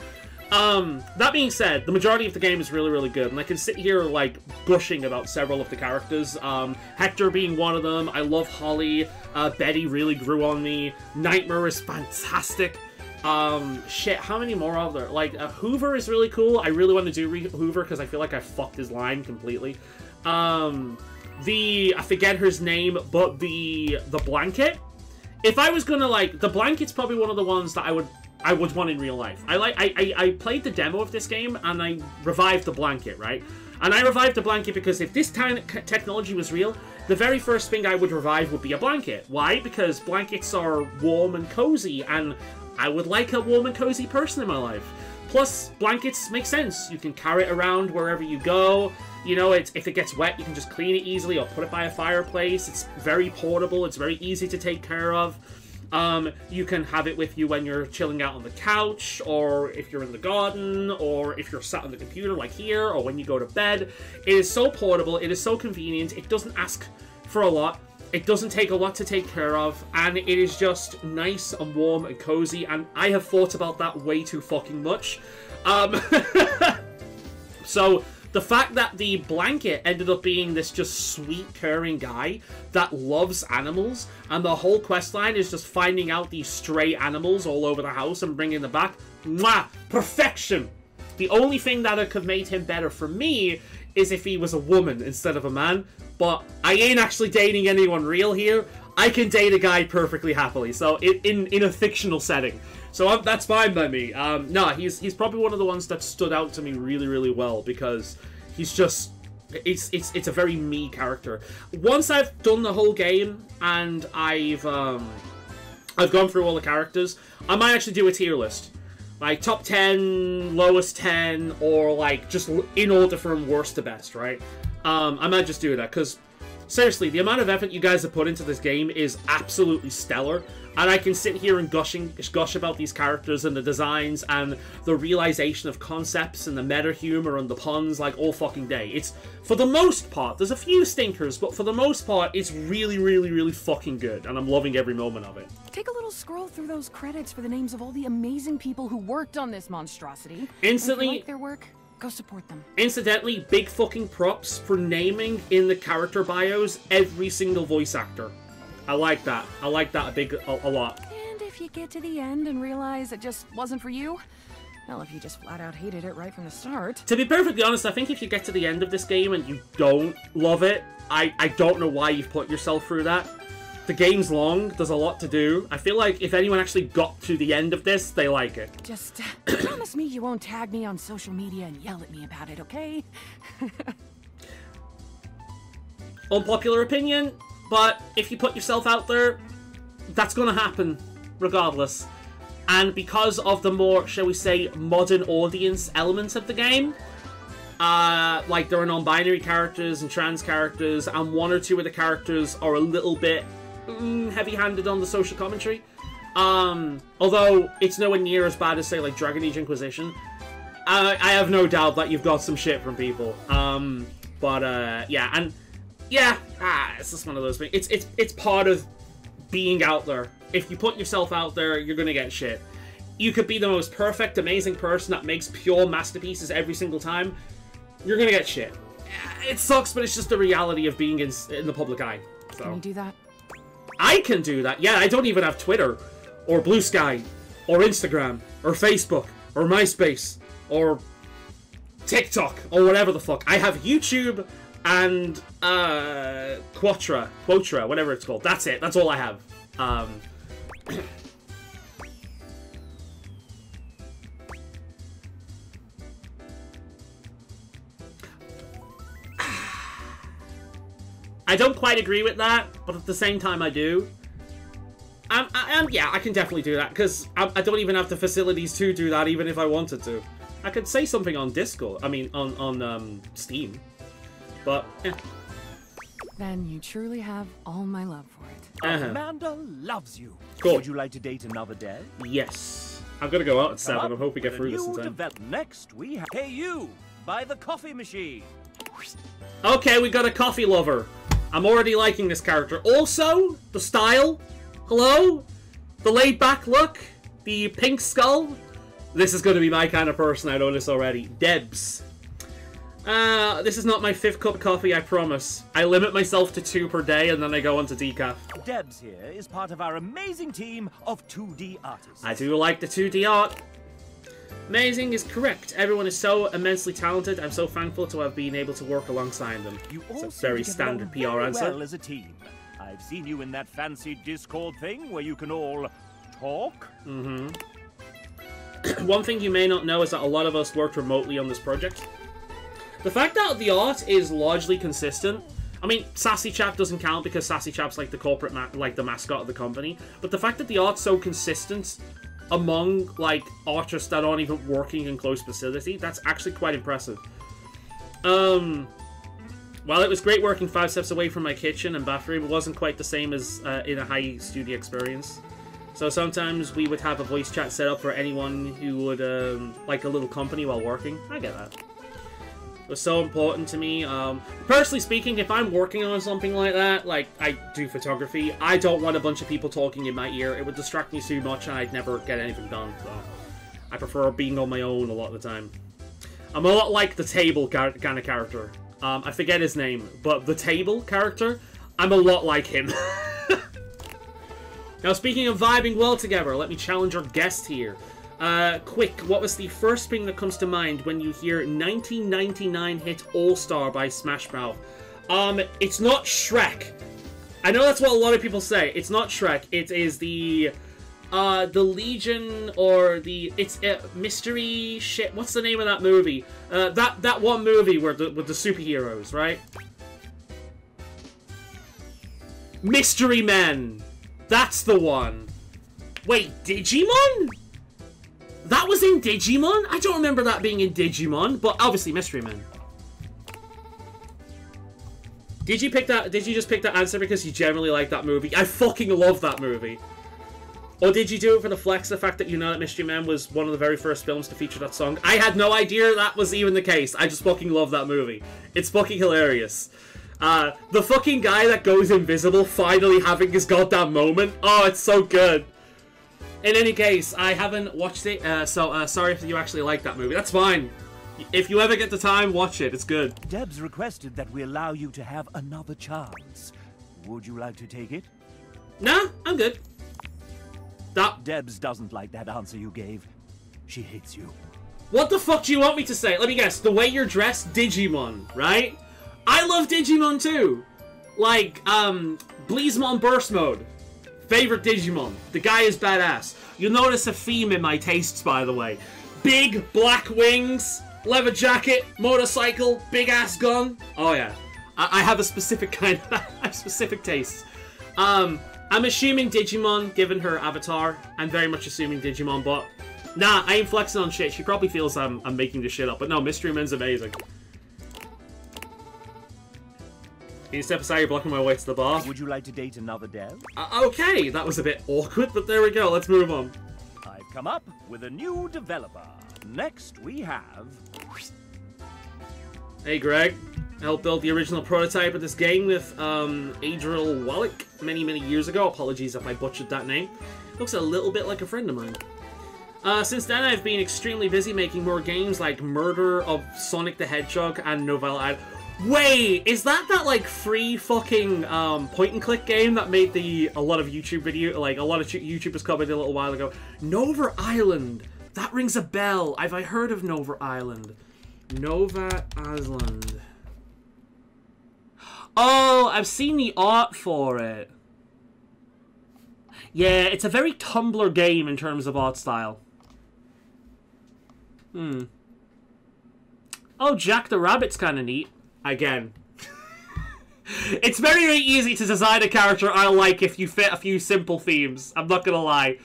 That being said, the majority of the game is really, really good, and I can sit here, like, gushing about several of the characters. Hector being one of them. I love Holly. Betty really grew on me. Nightmare is fantastic. Shit, how many more are there? Like, Hoover is really cool. I really want to do Hoover because I feel like I fucked his line completely. I forget her name, but the blanket. If I was gonna, like, the blanket's probably one of the ones that I would want in real life. I played the demo of this game and I revived the blanket, right? And I revived a blanket because if this technology was real, the very first thing I would revive would be a blanket. Why? Because blankets are warm and cozy, and I would like a warm and cozy person in my life. Plus, blankets make sense. You can carry it around wherever you go. You know, if it gets wet, you can just clean it easily or put it by a fireplace. It's very portable. It's very easy to take care of. You can have it with you when you're chilling out on the couch, or if you're in the garden, or if you're sat on the computer like here, or when you go to bed. It is so portable. It is so convenient. It doesn't ask for a lot. It doesn't take a lot to take care of, and it is just nice and warm and cozy, and I have thought about that way too fucking much. So, the fact that the blanket ended up being this just sweet, caring guy that loves animals, and the whole questline is just finding out these stray animals all over the house and bringing them back. Mwah! Perfection! The only thing that could have made him better for me is if he was a woman instead of a man, but I ain't actually dating anyone real here. I can date a guy perfectly happily, so in a fictional setting. So that's fine by me. No, he's probably one of the ones that stood out to me really, really well, because he's just... It's a very me character. Once I've done the whole game, and I've gone through all the characters, I might actually do a tier list. Like, top 10, lowest 10, or, like, just in order from worst to best, right? I might just do that, because, seriously, the amount of effort you guys have put into this game is absolutely stellar, and I can sit here and gush about these characters and the designs and the realization of concepts and the meta humor and the puns, like, all fucking day. It's, for the most part, there's a few stinkers, but for the most part, it's really, really, really fucking good, and I'm loving every moment of it. Take a little scroll through those credits for the names of all the amazing people who worked on this monstrosity. Instantly, if you like their work, go support them. Incidentally, big fucking props for naming in the character bios every single voice actor. I like that. I like that a lot. And if you get to the end and realize it just wasn't for you, well, if you just flat out hated it right from the start. To be perfectly honest, I think if you get to the end of this game and you don't love it, I don't know why you've put yourself through that. The game's long, there's a lot to do. I feel like if anyone actually got to the end of this, they like it. Just promise me you won't tag me on social media and yell at me about it, okay? Unpopular opinion, but if you put yourself out there, that's gonna happen, regardless. And because of the more, shall we say, modern audience elements of the game, like there are non-binary characters and trans characters, and one or two of the characters are a little bit heavy-handed on the social commentary. Although it's nowhere near as bad as, say, like Dragon Age Inquisition. I have no doubt that you've got some shit from people. Yeah, it's just one of those things. It's part of being out there. If you put yourself out there, you're gonna get shit. You could be the most perfect, amazing person that makes pure masterpieces every single time. You're gonna get shit. It sucks, but it's just the reality of being in the public eye. So. Can you do that? I can do that. Yeah, I don't even have Twitter, or Blue Sky, or Instagram, or Facebook, or MySpace, or TikTok, or whatever the fuck. I have YouTube and Quotra, whatever it's called. That's it. That's all I have. I don't quite agree with that, but at the same time I do. Yeah, I can definitely do that, because I don't even have the facilities to do that, even if I wanted to. I could say something on Discord, on Steam. But, yeah. Then you truly have all my love for it. Amanda loves you. Cool. Would you like to date another day? Yes. I'm gonna go out at 7. I hope we get through this in time. Next, we have... Hey, you! By the coffee machine. Okay, we got a coffee lover. I'm already liking this character. Also, the style. Hello? The laid-back look. The pink skull. This is going to be my kind of person, I know this already. Debs. This is not my 5th cup of coffee, I promise. I limit myself to 2 per day, and then I go on to decaf. Debs here is part of our amazing team of 2D artists. I do like the 2D art. Amazing is correct. Everyone is so immensely talented. I'm so thankful to have been able to work alongside them. You all it's a very standard PR answer. Well as a team. I've seen you in that fancy Discord thing where you can all talk. Mm-hmm. One thing you may not know is that a lot of us worked remotely on this project. The fact that the art is largely consistent. I mean, Sassy Chap doesn't count because Sassy Chap's like the corporate, like the mascot of the company. But the fact that the art's so consistent among like artists that aren't even working in close vicinity, that's actually quite impressive. While it was great working 5 steps away from my kitchen and bathroom, it wasn't quite the same as in a high studio experience. So sometimes we would have a voice chat set up for anyone who would like a little company while working. I get that. It was so important to me. Personally speaking, if I'm working on something like that, like I do photography, I don't want a bunch of people talking in my ear. It would distract me too much and I'd never get anything done. So I prefer being on my own a lot of the time. I'm a lot like the Table kind of character. I forget his name, but the Table character, I'm a lot like him. Now, speaking of vibing well together, let me challenge our guest here. Quick, what was the first thing that comes to mind when you hear 1999 hit All-Star by Smash Mouth? It's not Shrek. I know that's what a lot of people say. It's not Shrek. It is the Legion, or it's mystery shit. What's the name of that movie? That one movie where with the superheroes, right? Mystery Men. That's the one. Wait, Digimon? That was in Digimon? I don't remember that being in Digimon, but obviously Mystery Men. Did you pick that? Did you just pick that answer because you generally like that movie? I fucking love that movie. Or did you do it for the flex, the fact that you know that Mystery Men was one of the very first films to feature that song? I had no idea that was even the case. I just fucking love that movie. It's fucking hilarious. The fucking guy that goes invisible finally having his goddamn moment. Oh, it's so good. In any case, I haven't watched it, so sorry if you actually like that movie. That's fine. If you ever get the time, watch it. It's good. Debs requested that we allow you to have another chance. Would you like to take it? Nah, I'm good. Debs doesn't like that answer you gave. She hates you. What the fuck do you want me to say? Let me guess. The way you're dressed, Digimon, right? I love Digimon too. Like, Bleezemon Burst Mode. Favorite Digimon. The guy is badass. You'll notice a theme in my tastes, by the way. Big black wings, leather jacket, motorcycle, big ass gun. Oh yeah. I have a specific kind of I have specific tastes. I'm assuming Digimon, given her avatar. I'm very much assuming Digimon, but nah, I ain't flexing on shit. She probably feels I'm making this shit up. But no, Mystery Men's amazing. Can you step aside? You're blocking my way to the bar. Would you like to date another Dev? Okay, that was a bit awkward, but there we go. Let's move on. I've come up with a new developer. Next, we have... Hey, Greg. I helped build the original prototype of this game with Adriel Wallach many years ago. Apologies if I butchered that name. Looks a little bit like a friend of mine. Since then, I've been extremely busy making more games like Murder of Sonic the Hedgehog and Novella Island. Wait, is that like free fucking point-and-click game that made a lot of YouTube video, like a lot of YouTubers covered a little while ago? Nova Island. That rings a bell. Have I heard of Nova Island? Nova Island. Oh, I've seen the art for it. Yeah, it's a very Tumblr game in terms of art style. Oh, Jack the Rabbit's kind of neat. Again. It's very, very easy to design a character I like if you fit a few simple themes. I'm not gonna lie.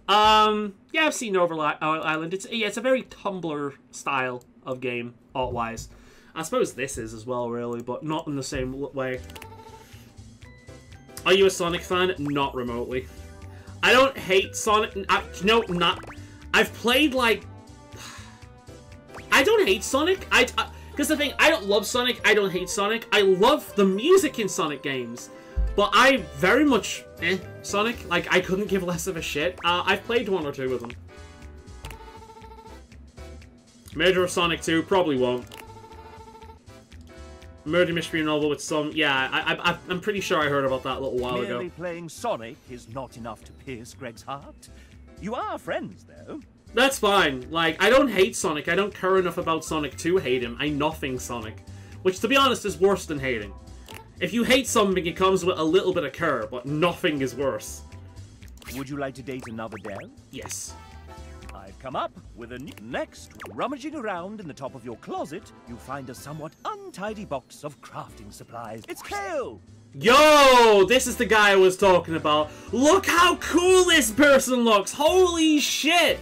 Yeah, I've seen Nova Island. It's a very Tumblr style of game, art-wise. I suppose this is as well, really, but not in the same way. Are you a Sonic fan? Not remotely. I don't hate Sonic. No, not. I've played, like... I don't hate Sonic. Because the thing, I don't love Sonic, I don't hate Sonic. I love the music in Sonic games. But I very much, Sonic. Like, I couldn't give less of a shit. I've played 1 or 2 of them. Murder of Sonic 2, probably won't. Murder mystery novel with some... Yeah, I'm pretty sure I heard about that a little while ago. Merely playing Sonic is not enough to pierce Greg's heart. You are friends, though. That's fine. Like, I don't hate Sonic. I don't care enough about Sonic to hate him. I nothing Sonic. Which, to be honest, is worse than hating. If you hate something, it comes with a little bit of care, but nothing is worse. Would you like to date another Dev? Yes. I've come up with a new... Next, rummaging around in the top of your closet, you find a somewhat untidy box of crafting supplies. It's Kale! Yo, this is the guy I was talking about. Look how cool this person looks. Holy shit.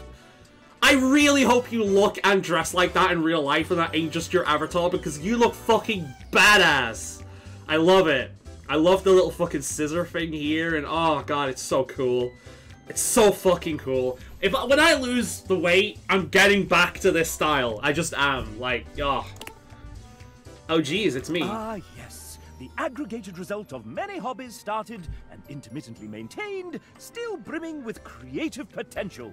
I really hope you look and dress like that in real life and that ain't just your avatar, because you look fucking badass. I love it. I love the little fucking scissor thing here, and oh god, it's so cool. It's so fucking cool. When I lose the weight, I'm getting back to this style. I just am. Like, oh. Oh geez, it's me. Ah, yes. The aggregated result of many hobbies started and intermittently maintained, still brimming with creative potential.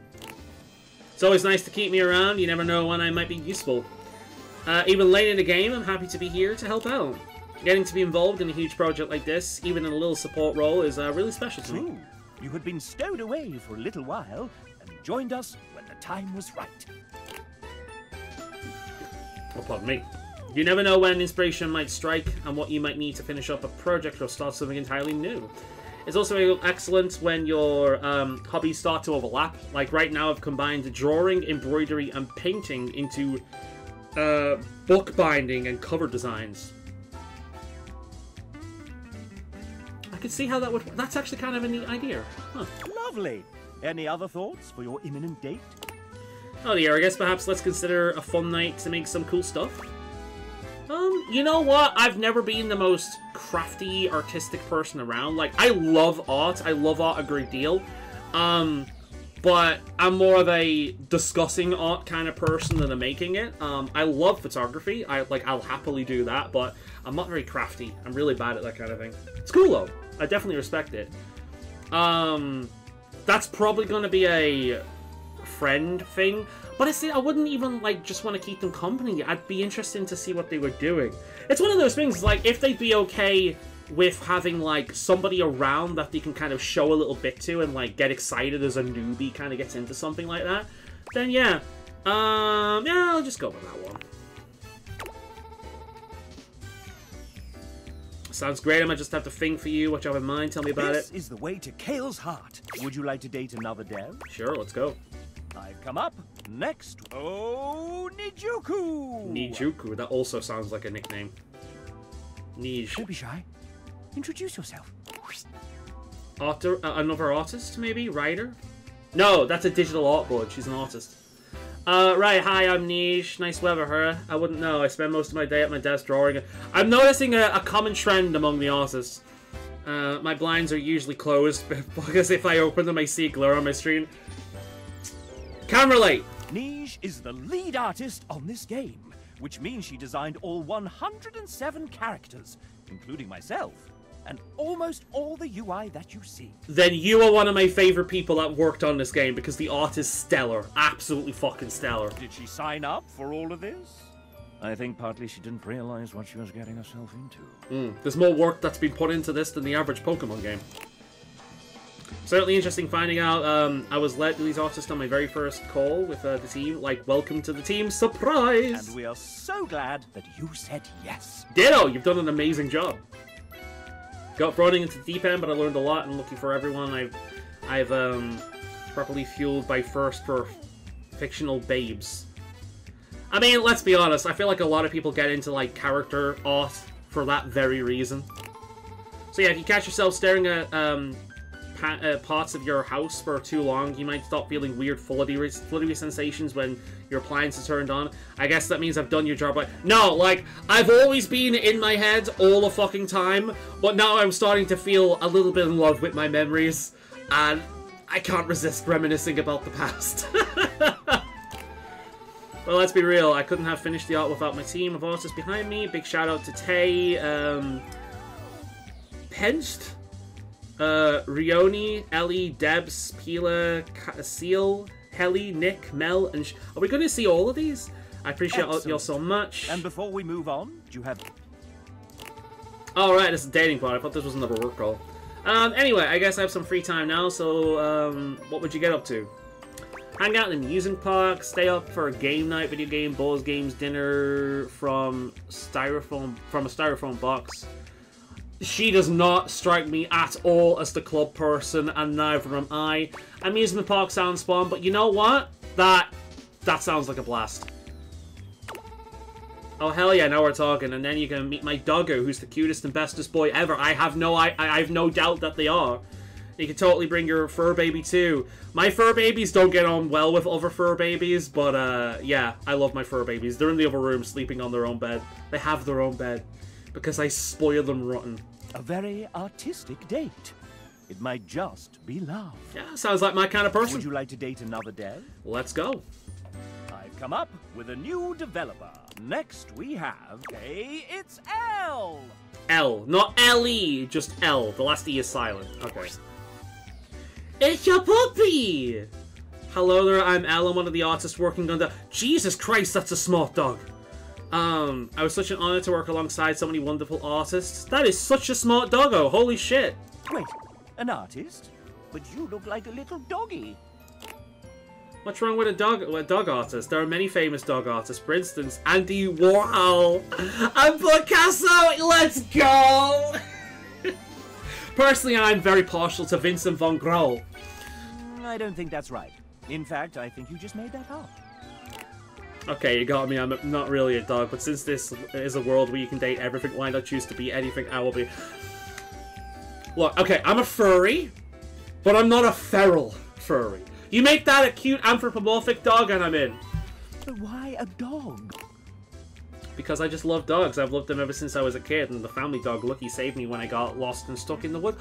It's always nice to keep me around. You never know when I might be useful. Even late in the game, I'm happy to be here to help out. Getting to be involved in a huge project like this, even in a little support role, is really special to me. True. You had been stowed away for a little while and joined us when the time was right. Oh, pardon me. You never know when inspiration might strike and what you might need to finish up a project or start something entirely new. It's also excellent when your hobbies start to overlap. Like right now I've combined drawing, embroidery, and painting into bookbinding and cover designs. I could see how that would... That's actually kind of a neat idea. Huh. Lovely. Any other thoughts for your imminent date? Oh dear, I guess perhaps let's consider a fun night to make some cool stuff. You know what? I've never been the most crafty, artistic person around. Like, I love art. I love art a great deal. But I'm more of a discussing art kind of person than a making it. I love photography. I'll happily do that, but I'm not very crafty. I'm really bad at that kind of thing. It's cool though. I definitely respect it. That's probably going to be a friend thing. But I wouldn't even, like, just want to keep them company. I'd be interested to see what they were doing. It's one of those things, like, if they'd be okay with having, like, somebody around that they can kind of show a little bit to and, like, get excited as a newbie kind of gets into something like that, then yeah. Yeah, I'll just go with that one. Sounds great. I might just have to think for you. What you have in mind? Tell me about it. This is the way to Kale's heart. Would you like to date another dev? Sure, let's go. I've come up. Next. Oh, Nijuku! Nijuku. That also sounds like a nickname. Nij. Don't be shy. Introduce yourself. Another artist, maybe? Writer? No, that's a digital artboard. She's an artist. Right, hi, I'm Nij. Nice weather, huh? I wouldn't know. I spend most of my day at my desk drawing. I'm noticing a common trend among the artists. My blinds are usually closed, because if I open them, I see a glare on my screen. Can relate. Nij is the lead artist on this game, which means she designed all 107 characters, including myself, and almost all the UI that you see. Then you are one of my favorite people that worked on this game, because the art is stellar. Absolutely fucking stellar. Did she sign up for all of this? I think partly she didn't realize what she was getting herself into. There's more work that's been put into this than the average Pokemon game. Certainly interesting finding out I was led to these artists on my very first call with the team. Like, welcome to the team, surprise! And we are so glad that you said yes. Ditto, you've done an amazing job. Got thrown into the deep end, but I learned a lot and looking for everyone. I've properly fueled by thirst for fictional babes. I mean, let's be honest, I feel like a lot of people get into, like, character art for that very reason. So yeah, if you catch yourself staring at parts of your house for too long, you might stop feeling weird fluttery sensations when your appliance is turned on. I guess that means I've done your job right. No, like, I've always been in my head all the fucking time, but now I'm starting to feel a little bit in love with my memories, and I can't resist reminiscing about the past. Well, let's be real, I couldn't have finished the art without my team of artists behind me. Big shout out to Tay, Penst, Rioni, Ellie, Debs, Pila, Seal, Helly, Nick, Mel, and are we going to see all of these? I appreciate y'all so much. And before we move on, do you have... Oh, right, this is a dating part. I thought this was another work call. Anyway, I guess I have some free time now, so, what would you get up to? Hang out in the amusement park, stay up for a game night, video game, balls, games, dinner from a styrofoam box. She does not strike me at all as the club person, and neither am I. Amusement park sounds fun, but you know what? That sounds like a blast. Oh, hell yeah, now we're talking. And then you can meet my doggo, who's the cutest and bestest boy ever. I have no doubt that they are. You can totally bring your fur baby, too. My fur babies don't get on well with other fur babies, but, yeah, I love my fur babies. They're in the other room, sleeping on their own bed. They have their own bed, because I spoil them rotten. A very artistic date. It might just be love. Yeah, sounds like my kind of person. Would you like to date another dev? Let's go. I've come up with a new developer. Next we have... Hey, it's L! L, not L-E, just L. The last E is silent. Okay. It's your puppy! Hello there, I'm L. I'm one of the artists working on the... Jesus Christ, that's a smart dog. I was such an honor to work alongside so many wonderful artists. That is such a smart doggo, holy shit. Wait, an artist? But you look like a little doggy. What's wrong with a dog artist? There are many famous dog artists. For instance, Andy Warhol and Picasso. Let's go! Personally, I'm very partial to Vincent van Gogh. I don't think that's right. In fact, I think you just made that up. Okay, you got me. I'm not really a dog, but since this is a world where you can date everything, why not choose to be anything I will be? Look, okay, I'm a furry, but I'm not a feral furry. You make that a cute anthropomorphic dog and I'm in. But why a dog? Because I just love dogs. I've loved them ever since I was a kid, and the family dog Lucky saved me when I got lost and stuck in the woods.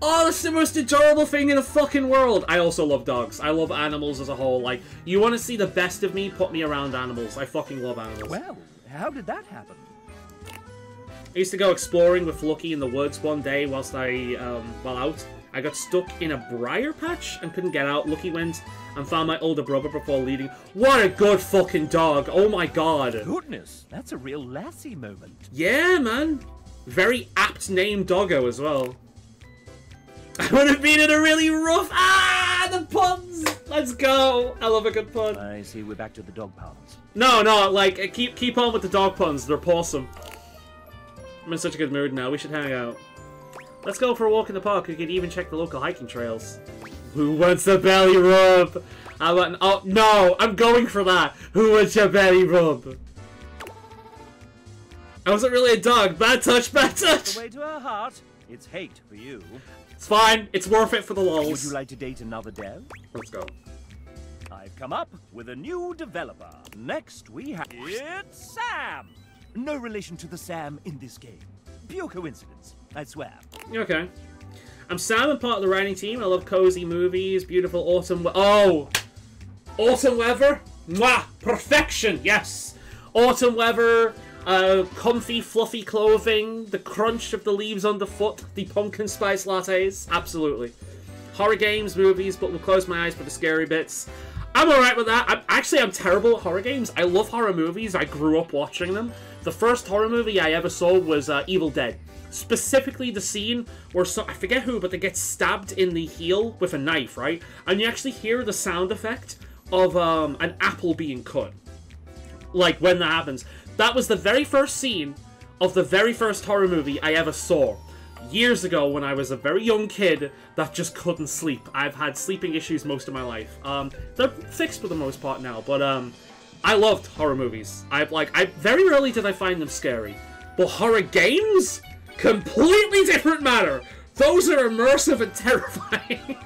Oh, that's the most adorable thing in the fucking world! I also love dogs. I love animals as a whole. Like, you want to see the best of me? Put me around animals. I fucking love animals. Well, how did that happen? I used to go exploring with Lucky in the woods one day while out. I got stuck in a briar patch and couldn't get out. Lucky went and found my older brother before leaving. What a good fucking dog. Oh my god. Goodness, that's a real Lassie moment. Yeah, man. Very apt name doggo as well. I would have been in a really rough... Ah, the puns! Let's go. I love a good pun. I see we're back to the dog puns. No, like, keep on with the dog puns. They're awesome. I'm in such a good mood now. We should hang out. Let's go for a walk in the park. We could even check the local hiking trails. Who wants a belly rub? Oh, no! I'm going for that! Who wants a belly rub? I wasn't really a dog. Bad touch, bad touch! The way to her heart. It's hate for you. It's fine. It's worth it for the lols. Would you like to date another dev? Let's go. I've come up with a new developer. Next we have... It's Sam! No relation to the Sam in this game. Pure coincidence, I swear. Okay. I'm Sam, I'm part of the writing team. I love cozy movies, beautiful autumn... Oh! Autumn weather? Mwah! Perfection! Yes! Autumn weather, comfy, fluffy clothing, the crunch of the leaves underfoot, the pumpkin spice lattes. Absolutely. Horror games, movies, but will close my eyes for the scary bits. I'm alright with that. I'm terrible at horror games. I love horror movies. I grew up watching them. The first horror movie I ever saw was Evil Dead. Specifically the scene where, I forget who, but they get stabbed in the heel with a knife, right? And you actually hear the sound effect of an apple being cut. Like, when that happens. That was the very first scene of the very first horror movie I ever saw. Years ago, when I was a very young kid that just couldn't sleep. I've had sleeping issues most of my life. They're fixed for the most part now, but I loved horror movies. I very rarely did I find them scary. But horror games? Completely different matter. Those are immersive and terrifying.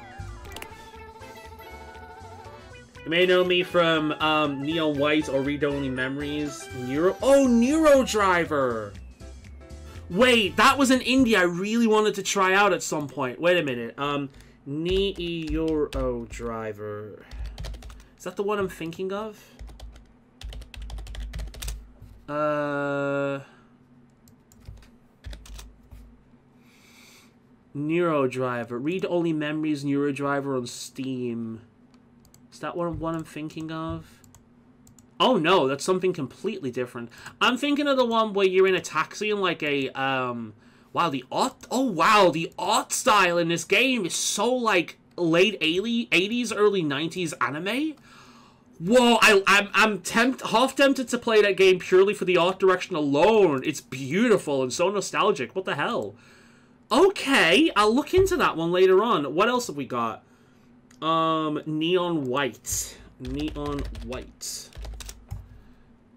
You may know me from Neon White or Read Only Memories. Neuro Driver! Wait, that was an indie I really wanted to try out at some point. Wait a minute. Neuro Driver. Is that the one I'm thinking of? Neuro Driver. Read Only Memories, Neuro Driver on Steam. Is that one I'm thinking of? Oh no, that's something completely different. I'm thinking of the one where you're in a taxi and like a, wow, the art style in this game is so like late 80s, early 90s anime. Whoa, I'm half tempted to play that game purely for the art direction alone. It's beautiful and so nostalgic. What the hell? Okay, I'll look into that one later on. What else have we got? Neon White. Neon White.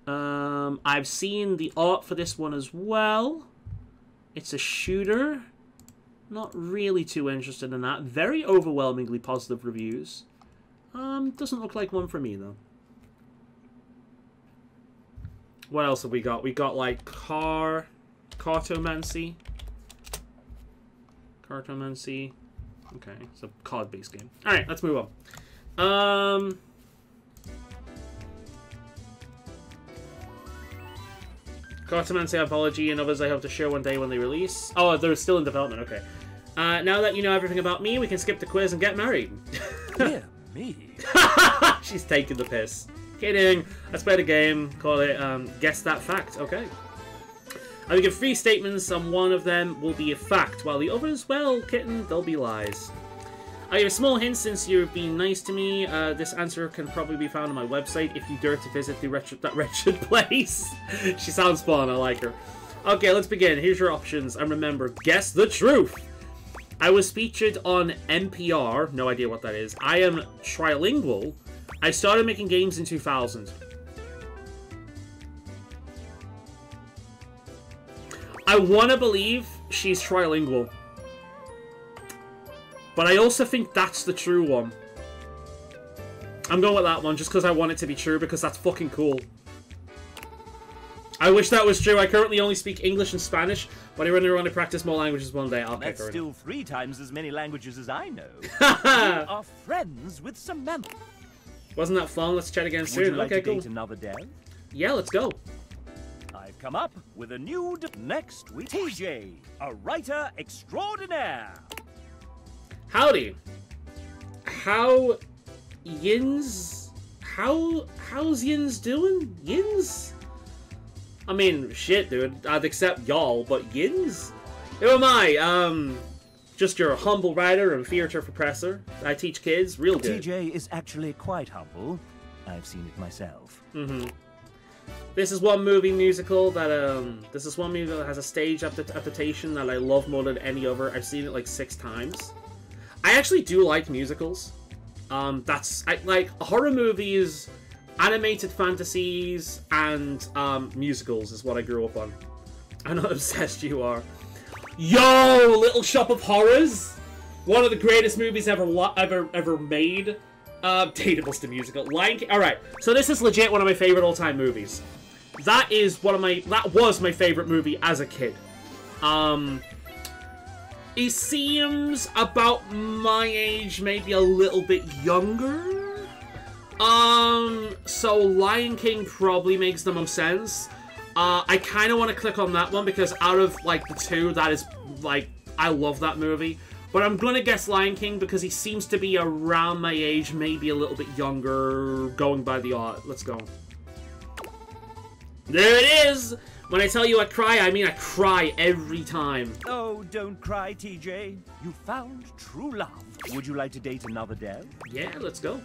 I've seen the art for this one as well. It's a shooter. Not really too interested in that. Very overwhelmingly positive reviews. Doesn't look like one for me, though. What else have we got? We got, like, Cartomancy. Cartomancy. Okay, it's a COD-based game. Alright, let's move on. Cartomancy Apology and others I hope to share one day when they release. Oh, they're still in development, okay. Now that you know everything about me, we can skip the quiz and get married. Dear me. She's taking the piss. Kidding. Let's play the game. Call it, Guess That Fact. Okay. I will give 3 statements, and one of them will be a fact, while the others, well, kitten, they'll be lies. I give a small hint since you've been nice to me. This answer can probably be found on my website if you dare to visit that wretched place. She sounds fun. I like her. Okay, let's begin. Here's your options. And remember, guess the truth. I was featured on NPR. No idea what that is. I am trilingual. I started making games in 2000. I want to believe she's trilingual. But I also think that's the true one. I'm going with that one just because I want it to be true, because that's fucking cool. I wish that was true. I currently only speak English and Spanish, but I really want to practice more languages one day. I'll pick That's her. still 3 times as many languages as I know. You are friends with Samantha. Wasn't that fun? Let's chat again soon. Would you like Okay, to date cool. another dev? Yeah, let's go. I've come up with a new next week. TJ, a writer extraordinaire. Howdy. How's Yins doing? Yins? I mean, shit, dude. I'd accept y'all, but Yins? Who am I? Just your humble writer and theater professor. I teach kids real good. TJ is actually quite humble. I've seen it myself. This is one movie musical that, this is one movie that has a stage adaptation that I love more than any other. I've seen it like 6 times. I actually do like musicals. Like horror movies, animated fantasies, and musicals is what I grew up on. I know how obsessed you are. Yo, Little Shop of Horrors, one of the greatest movies ever made. Dateable's the musical. Lion King. All right, so this is legit one of my favorite all-time movies. That was my favorite movie as a kid. He seems about my age, maybe a little bit younger. So Lion King probably makes the most sense. I kind of want to click on that one because out of, like, the 2, that is, like, I love that movie. But I'm gonna guess Lion King because he seems to be around my age, maybe a little bit younger, going by the art. Let's go. There it is! When I tell you I cry, I mean I cry every time. Oh, don't cry, TJ. You found true love. Would you like to date another dev? Yeah, let's go.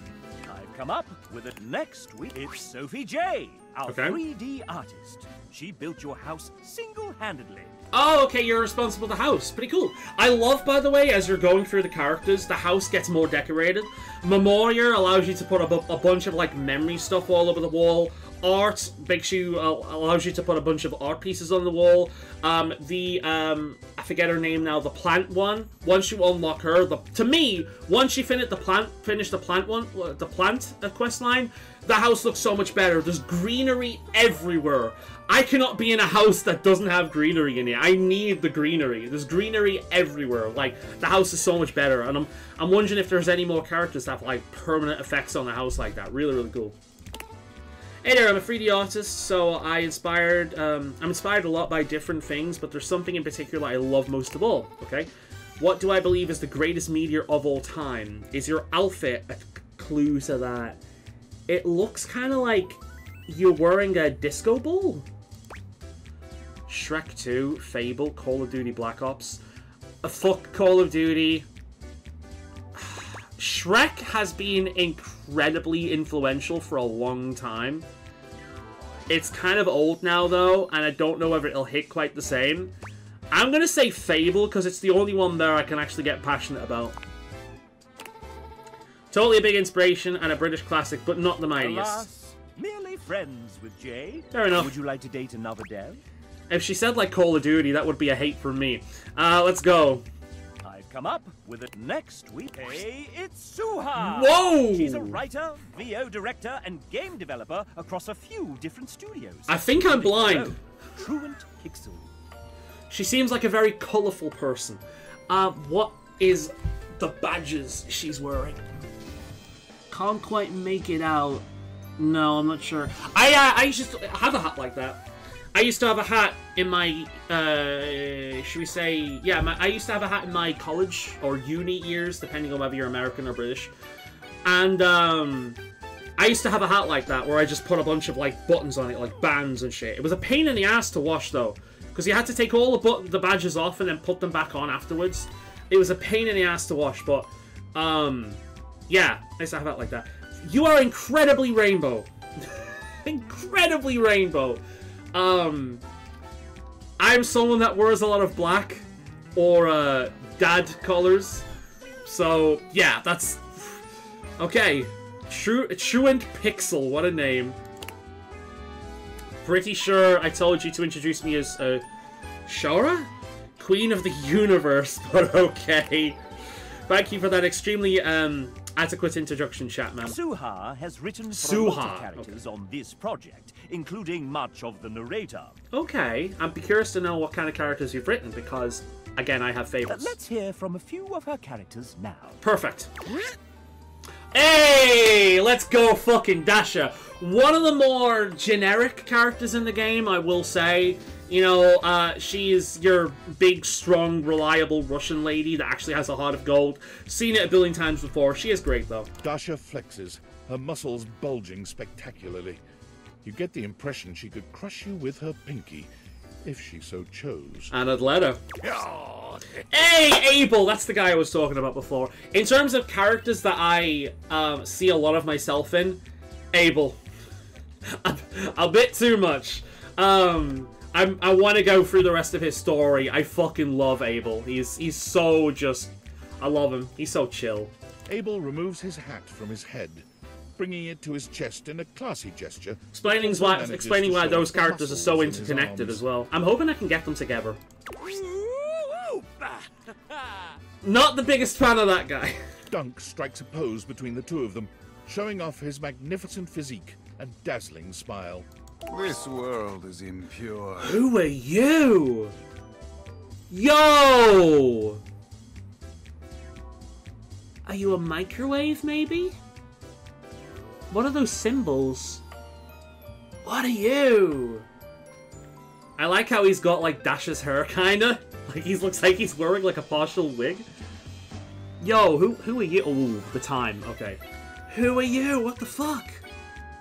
I've come up with it next week. It's Sophie J, our Okay. 3D artist. She built your house single-handedly. Oh, okay, you're responsible for the house. Pretty cool. I love, by the way, as you're going through the characters, the house gets more decorated. Memoria allows you to put a bunch of, like, memory stuff all over the wall. Art allows you to put a bunch of art pieces on the wall. I forget her name now, the plant one. Once you unlock her, to me, once you finish the plant quest line, the house looks so much better. There's greenery everywhere. I cannot be in a house that doesn't have greenery in it. I need the greenery. There's greenery everywhere. Like, the house is so much better. And I'm wondering if there's any more characters that have, like, permanent effects on the house like that. Really, really cool. Hey there, I'm a 3D artist, so I'm inspired a lot by different things, but there's something in particular I love most of all, okay? What do I believe is the greatest meteor of all time? Is your outfit a clue to that? It looks kind of like you're wearing a disco ball. Shrek 2, Fable, Call of Duty Black Ops. Fuck Call of Duty. Shrek has been incredibly influential for a long time. It's kind of old now, though, and I don't know whether it'll hit quite the same. I'm gonna say Fable, because it's the only one there I can actually get passionate about. Totally a big inspiration and a British classic, but not the mightiest. Alas, merely friends with Jay. Fair enough. Would you like to date another dev? If she said like Call of Duty, that would be a hate from me. Let's go. I've come up with it next week. Hey, it's Suha! Whoa! She's a writer, VO director, and game developer across a few different studios. I think I'm blind. Truant Pixel. She seems like a very colourful person. What is the badges she's wearing? Can't quite make it out. No, I'm not sure. I used to have a hat like that. I used to have a hat in my, should we say, yeah, I used to have a hat in my college or uni years, depending on whether you're American or British. And, I used to have a hat like that, where I just put a bunch of, like, buttons on it, like bands and shit. It was a pain in the ass to wash, though, because you had to take all the badges off and then put them back on afterwards. It was a pain in the ass to wash, but, yeah, I used to have a hat like that. You are incredibly rainbow. Incredibly rainbow. I'm someone that wears a lot of black or dad colors, so yeah, that's okay. Truant Pixel, what a name. Pretty sure I told you to introduce me as Shara, Queen of the Universe, but okay. Thank you for that extremely adequate introduction, chat, man. Suha has written for a lot of characters on this project, including much of the narrator. Okay, I'd be curious to know what kind of characters you've written, because, again, I have favorites. Let's hear from a few of her characters now. Perfect. Hey, let's go fucking Dasha. One of the more generic characters in the game, I will say. You know, she's your big, strong, reliable Russian lady that actually has a heart of gold. Seen it a billion times before. She is great, though. Dasha flexes, her muscles bulging spectacularly. You get the impression she could crush you with her pinky, if she so chose. And I'd let her. Hey, Abel! That's the guy I was talking about before. In terms of characters that I see a lot of myself in, Abel. A bit too much. I want to go through the rest of his story. I fucking love Abel. He's so just... I love him. He's so chill. Abel removes his hat from his head, bringing it to his chest in a classy gesture. Explaining why those characters are so interconnected as well. I'm hoping I can get them together. Not the biggest fan of that guy. Dunk strikes a pose between the two of them, showing off his magnificent physique and dazzling smile. This world is impure. Who are you? Yo! Are you a microwave, maybe? What are those symbols? What are you? I like how he's got, like, Dasha's hair, kinda. Like, he looks like he's wearing, like, a partial wig. Yo, who are you? Oh, the time, okay. Who are you? What the fuck?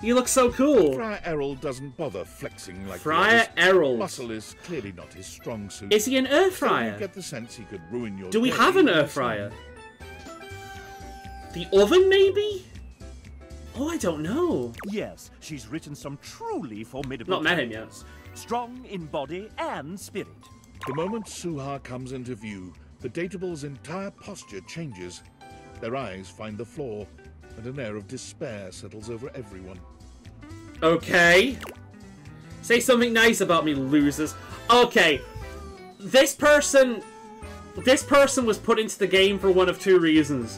You look so cool. Friar Errol doesn't bother flexing like Friar Errol. Muscle is clearly not his strong suit. Is he an air fryer? So you get the sense he could ruin your Do we day have an with air his fryer? son. The oven, maybe? Oh, I don't know. Yes, she's written some truly formidable Not met him yet. characters. Strong in body and spirit. The moment Suha comes into view, the Dateable's entire posture changes. Their eyes find the floor, and an air of despair settles over everyone. Okay. Say something nice about me, losers. Okay. This person was put into the game for one of two reasons.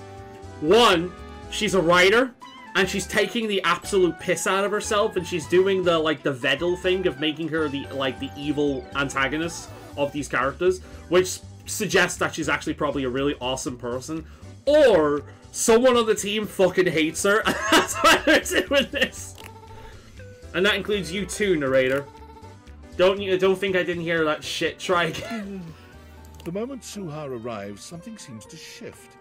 One, she's a writer, and she's taking the absolute piss out of herself, and she's doing the, like, the Vedal thing of making her the, like, the evil antagonist of these characters, which suggests that she's actually probably a really awesome person. Or, someone on the team fucking hates her, and that's why they're doing this. And that includes you too, narrator. Don't think I didn't hear that shit. Try again. The moment Suha arrives, something seems to shift.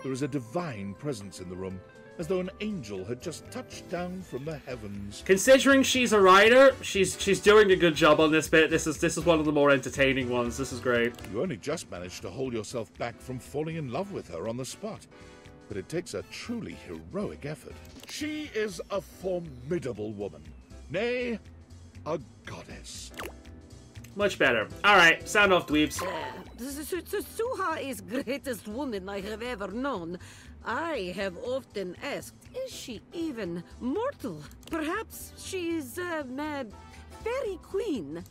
There is a divine presence in the room, as though an angel had just touched down from the heavens. Considering she's a writer, she's doing a good job on this bit. This is one of the more entertaining ones. This is great. You only just managed to hold yourself back from falling in love with her on the spot. But it takes a truly heroic effort. She is a formidable woman. Nay, a goddess. Much better. Alright, sound off, dweebs. Suha is greatest woman I have ever known. I have often asked, is she even mortal? Perhaps she's a fairy queen.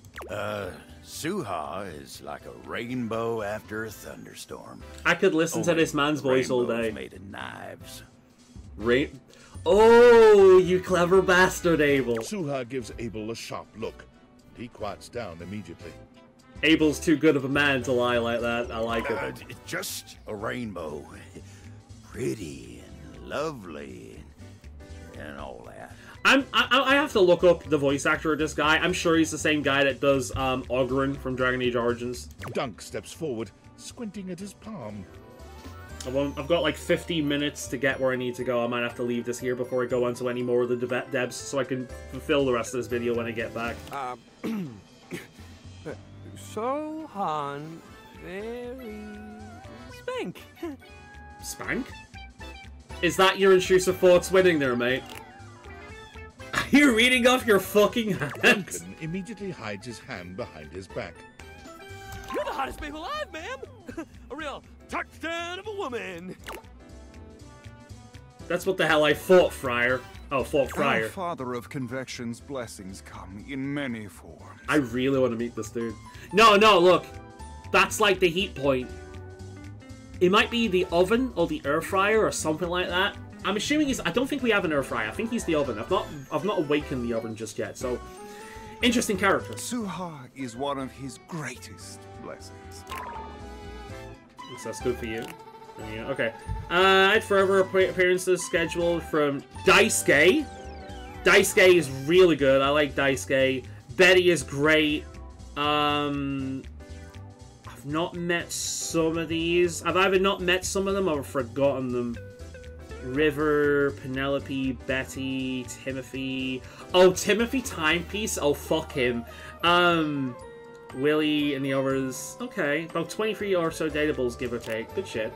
Suha is like a rainbow after a thunderstorm. I could listen to this man's voice all day. Made of knives. Oh, you clever bastard, Abel. Suha gives Abel a sharp look. He quiets down immediately. Abel's too good of a man to lie like that. I like it. Just a rainbow. Pretty and lovely and all that. I have to look up the voice actor of this guy. I'm sure he's the same guy that does Oghren from Dragon Age Origins. Dunk steps forward, squinting at his palm. I've got like 15 minutes to get where I need to go. I might have to leave this here before I go on to any more of the devs so I can fulfill the rest of this video when I get back. Sohan, very spank. Spank? Is that your intrusive thoughts winning there, mate? Are you reading off your fucking hand? Duncan immediately hides his hand behind his back. You're the hottest babe alive, ma'am! A real touchdown of a woman! That's what the hell I thought, Friar. Oh, thought Friar. Our Father of Convection's blessings come in many forms. I really want to meet this dude. No, look. That's like the heat point. It might be the oven or the air fryer or something like that. I'm assuming he's... I don't think we have an air fryer. I think he's the oven. I've not awakened the oven just yet, so... Interesting character. Suha is one of his greatest blessings. So that's good for you. Yeah, okay. I had further appearances scheduled from Daisuke. Daisuke is really good. I like Daisuke. Betty is great. I've not met some of these. I've either not met some of them or forgotten them. River, Penelope, Betty, Timothy. Oh, Timothy Timepiece. Oh, fuck him. Willie and the others. Okay, about 23 or so datables, give or take. Good shit.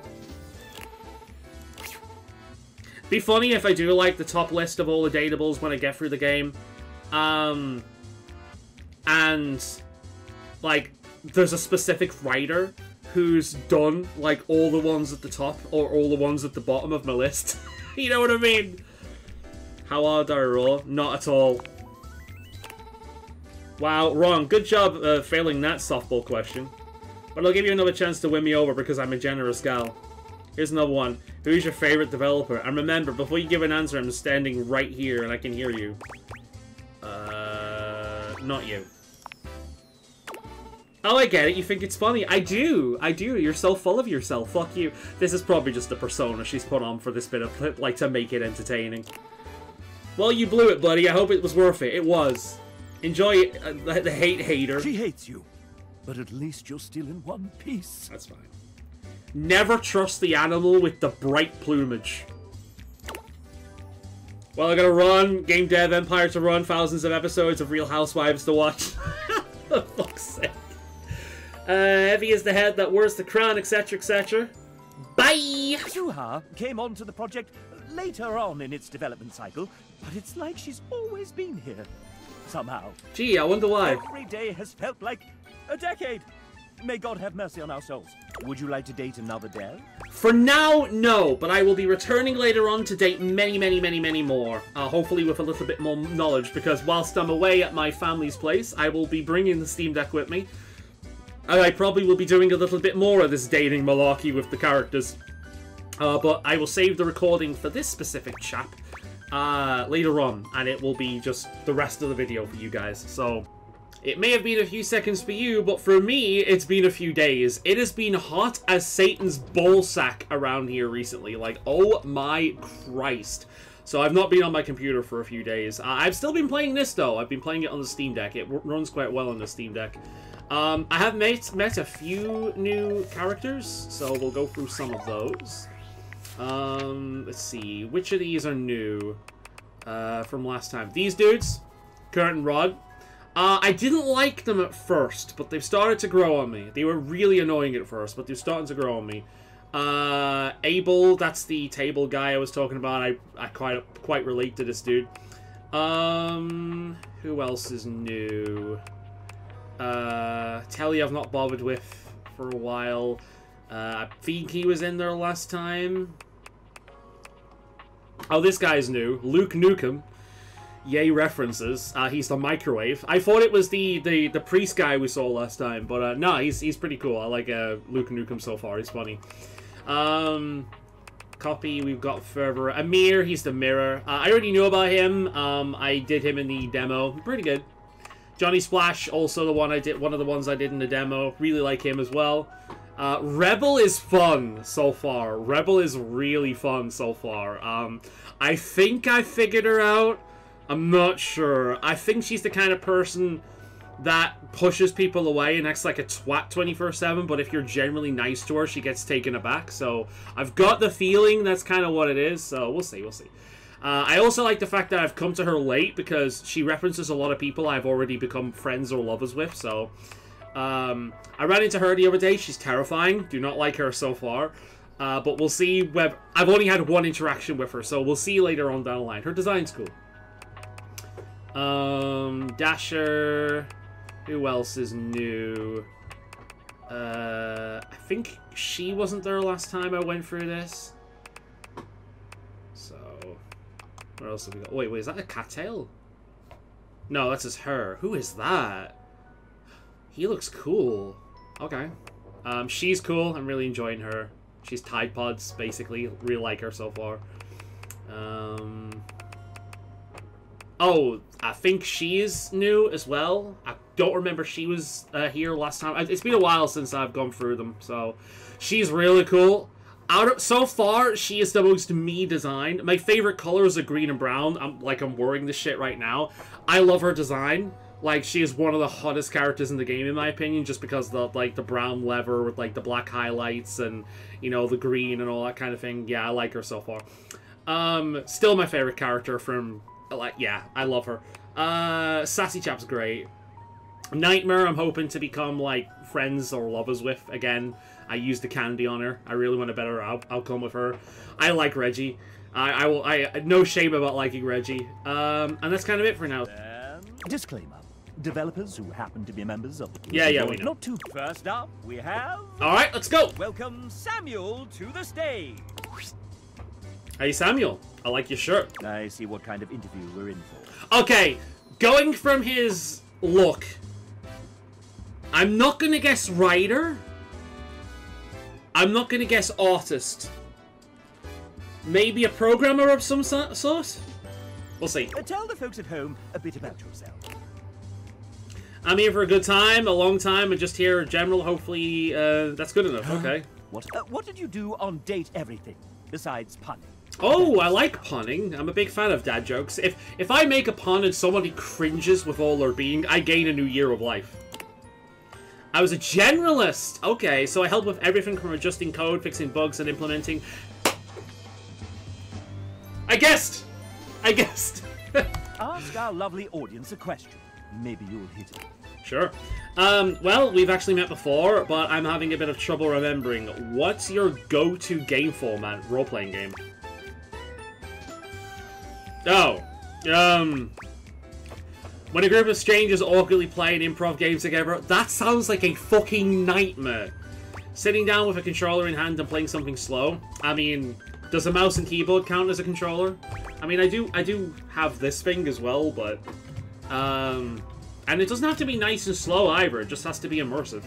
Be funny if I do like the top list of all the datables when I get through the game. And like there's a specific writer who's done like all the ones at the top or all the ones at the bottom of my list. You know what I mean? How hard do I roll? Not at all. Wow, wrong. Good job failing that softball question. But I'll give you another chance to win me over because I'm a generous gal. Here's another one. Who's your favorite developer? And remember, before you give an answer, I'm standing right here and I can hear you. Not you. Oh, I get it. You think it's funny. I do. You're so full of yourself. Fuck you. This is probably just the persona she's put on for this bit of, like, to make it entertaining. Well, you blew it, buddy. I hope it was worth it. It was. Enjoy it, the hate hater. She hates you, but at least you're still in one piece. That's fine. Never trust the animal with the bright plumage. Well, I gotta run. Game dev, Empire to run. Thousands of episodes of Real Housewives to watch. For fuck's sake. Heavy is the head that wears the crown, etc., etc. Bye! Suha came onto the project later on in its development cycle, but it's like she's always been here. Somehow. Gee, I wonder why. Every day has felt like a decade. May God have mercy on our souls. Would you like to date another dev? For now, no, but I will be returning later on to date many more. Hopefully with a little bit more knowledge, because whilst I'm away at my family's place, I will be bringing the Steam Deck with me. And I probably will be doing a little bit more of this dating malarkey with the characters. But I will save the recording for this specific chap later on, and it will be just the rest of the video for you guys. So it may have been a few seconds for you, but for me, it's been a few days. It has been hot as Satan's ballsack around here recently. Like, oh my Christ. So I've not been on my computer for a few days. I've still been playing this, though. I've been playing it on the Steam Deck. It runs quite well on the Steam Deck. I have met a few new characters, so we'll go through some of those. Let's see. Which of these are new from last time? These dudes, Kurt and Rod. I didn't like them at first, but they've started to grow on me. They were really annoying at first, but they're starting to grow on me. Abel, that's the table guy I was talking about. I quite relate to this dude. Who else is new? Telly I've not bothered with for a while. I think he was in there last time. Oh, this guy's new. Luke Nukem. Yay references. He's the microwave. I thought it was the priest guy we saw last time, but no, he's pretty cool. I like Luke Nukem so far. He's funny. Copy, we've got further. Amir, he's the mirror. I already knew about him. I did him in the demo. Pretty good. Johnny Splash, also the one I did. One of the ones I did in the demo. Really like him as well. Rebel is fun so far. Rebel is really fun so far. I think I figured her out. I'm not sure. I think she's the kind of person that pushes people away and acts like a twat 24/7, but if you're generally nice to her, she gets taken aback. So I've got the feeling that's kind of what it is, so we'll see, we'll see. I also like the fact that I've come to her late because she references a lot of people I've already become friends or lovers with, so... I ran into her the other day. She's terrifying. Do not like her so far. But we'll see whether... I've only had one interaction with her, so we'll see later on down the line. Her design's cool. Dasher... Who else is new? I think she wasn't there last time I went through this. So, what else have we got? Wait, is that a cattail? No, that's just her. Who is that? He looks cool. Okay. She's cool. I'm really enjoying her. She's Tide Pods, basically. Really like her so far. Oh, I think she is new as well. I don't remember she was here last time. It's been a while since I've gone through them, so she's really cool. So far, she is the most me design. My favorite colors are green and brown. I'm wearing this shit right now. I love her design. Like, she is one of the hottest characters in the game, in my opinion, just because the brown leather with the black highlights and, you know, the green and all that kind of thing. Yeah, I like her so far. Still my favorite character from. Yeah, I love her. Sassy Chap's great. Nightmare, I'm hoping to become, friends or lovers with again. I used the candy on her. I really want a better outcome with her. I like Reggie. I no shame about liking Reggie. And that's kind of it for now. Disclaimer. Developers who happen to be members of the... Yeah, we know. Not too... First up, we have... Alright, let's go! Welcome Samuel to the stage. Hey, Samuel. I like your shirt. I see what kind of interview we're in for. Okay, going from his look, I'm not going to guess writer. I'm not going to guess artist. Maybe a programmer of some sort? We'll see. Tell the folks at home a bit about yourself. I'm here for a good time, a long time, and just here in general. Hopefully, that's good enough. Okay. What did you do on Date Everything, besides punning? Oh, I like punning. I'm a big fan of dad jokes. If I make a pun and somebody cringes with all their being, I gain a new year of life. I was a generalist. Okay, so I help with everything from adjusting code, fixing bugs, and implementing... I guessed! Ask our lovely audience a question. Maybe you'll hit it. Sure. Well, we've actually met before, but I'm having a bit of trouble remembering. What's your go-to game format, role-playing game? Oh, when a group of strangers awkwardly play an improv game together, that sounds like a fucking nightmare. Sitting down with a controller in hand and playing something slow. I mean, does a mouse and keyboard count as a controller? I mean, I do have this thing as well, but, and it doesn't have to be nice and slow either, it just has to be immersive.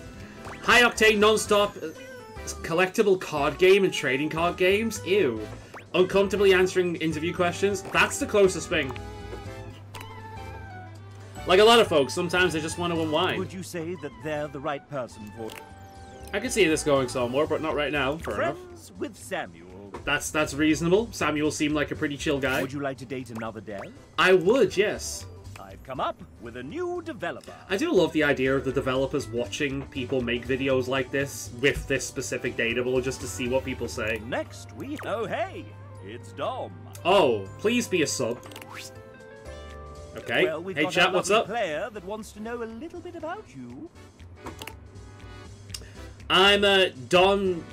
High octane, non-stop, collectible card game and trading card games? Ew. Uncomfortably answering interview questions? That's the closest thing. Like a lot of folks, sometimes they just want to unwind. Would you say that they're the right person for... I can see this going somewhere, but not right now. Fair enough. Friends with Samuel. That's reasonable. Samuel seemed like a pretty chill guy. Would you like to date another dev? I would, yes. I've come up with a new developer. I do love the idea of the developers watching people make videos like this with this specific dateable just to see what people say. Next we... Oh, hey! It's Dom. Oh, please be a sub. Okay. Well, we've hey got chat, a what's up? Player that wants to know a little bit about you. I'm Dom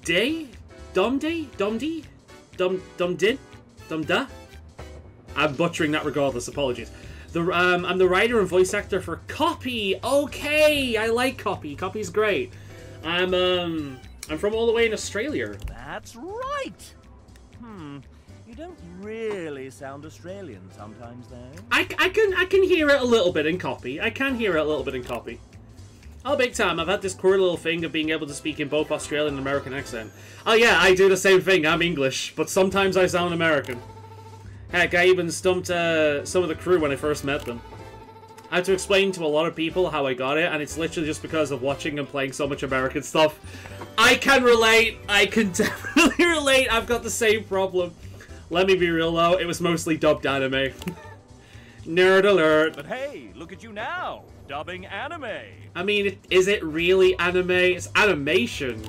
Day? Domdi? Domda? I'm butchering that regardless, apologies. I'm the writer and voice actor for Copy. Okay, I like Copy. Copy's great. I'm from all the way in Australia. That's right. You don't really sound Australian sometimes, though. I can hear it a little bit in copy. I can hear it a little bit in copy. Oh, big time. I've had this cool little thing of being able to speak in both Australian and American accent. Oh yeah, I do the same thing. I'm English, but sometimes I sound American. Heck, I even stumped some of the crew when I first met them. I had to explain to a lot of people how I got it, and it's literally just because of watching and playing so much American stuff. I can relate. I can definitely relate. I've got the same problem. Let me be real though, it was mostly dubbed anime. Nerd alert. But hey, look at you now, dubbing anime. I mean, is it really anime? It's animation.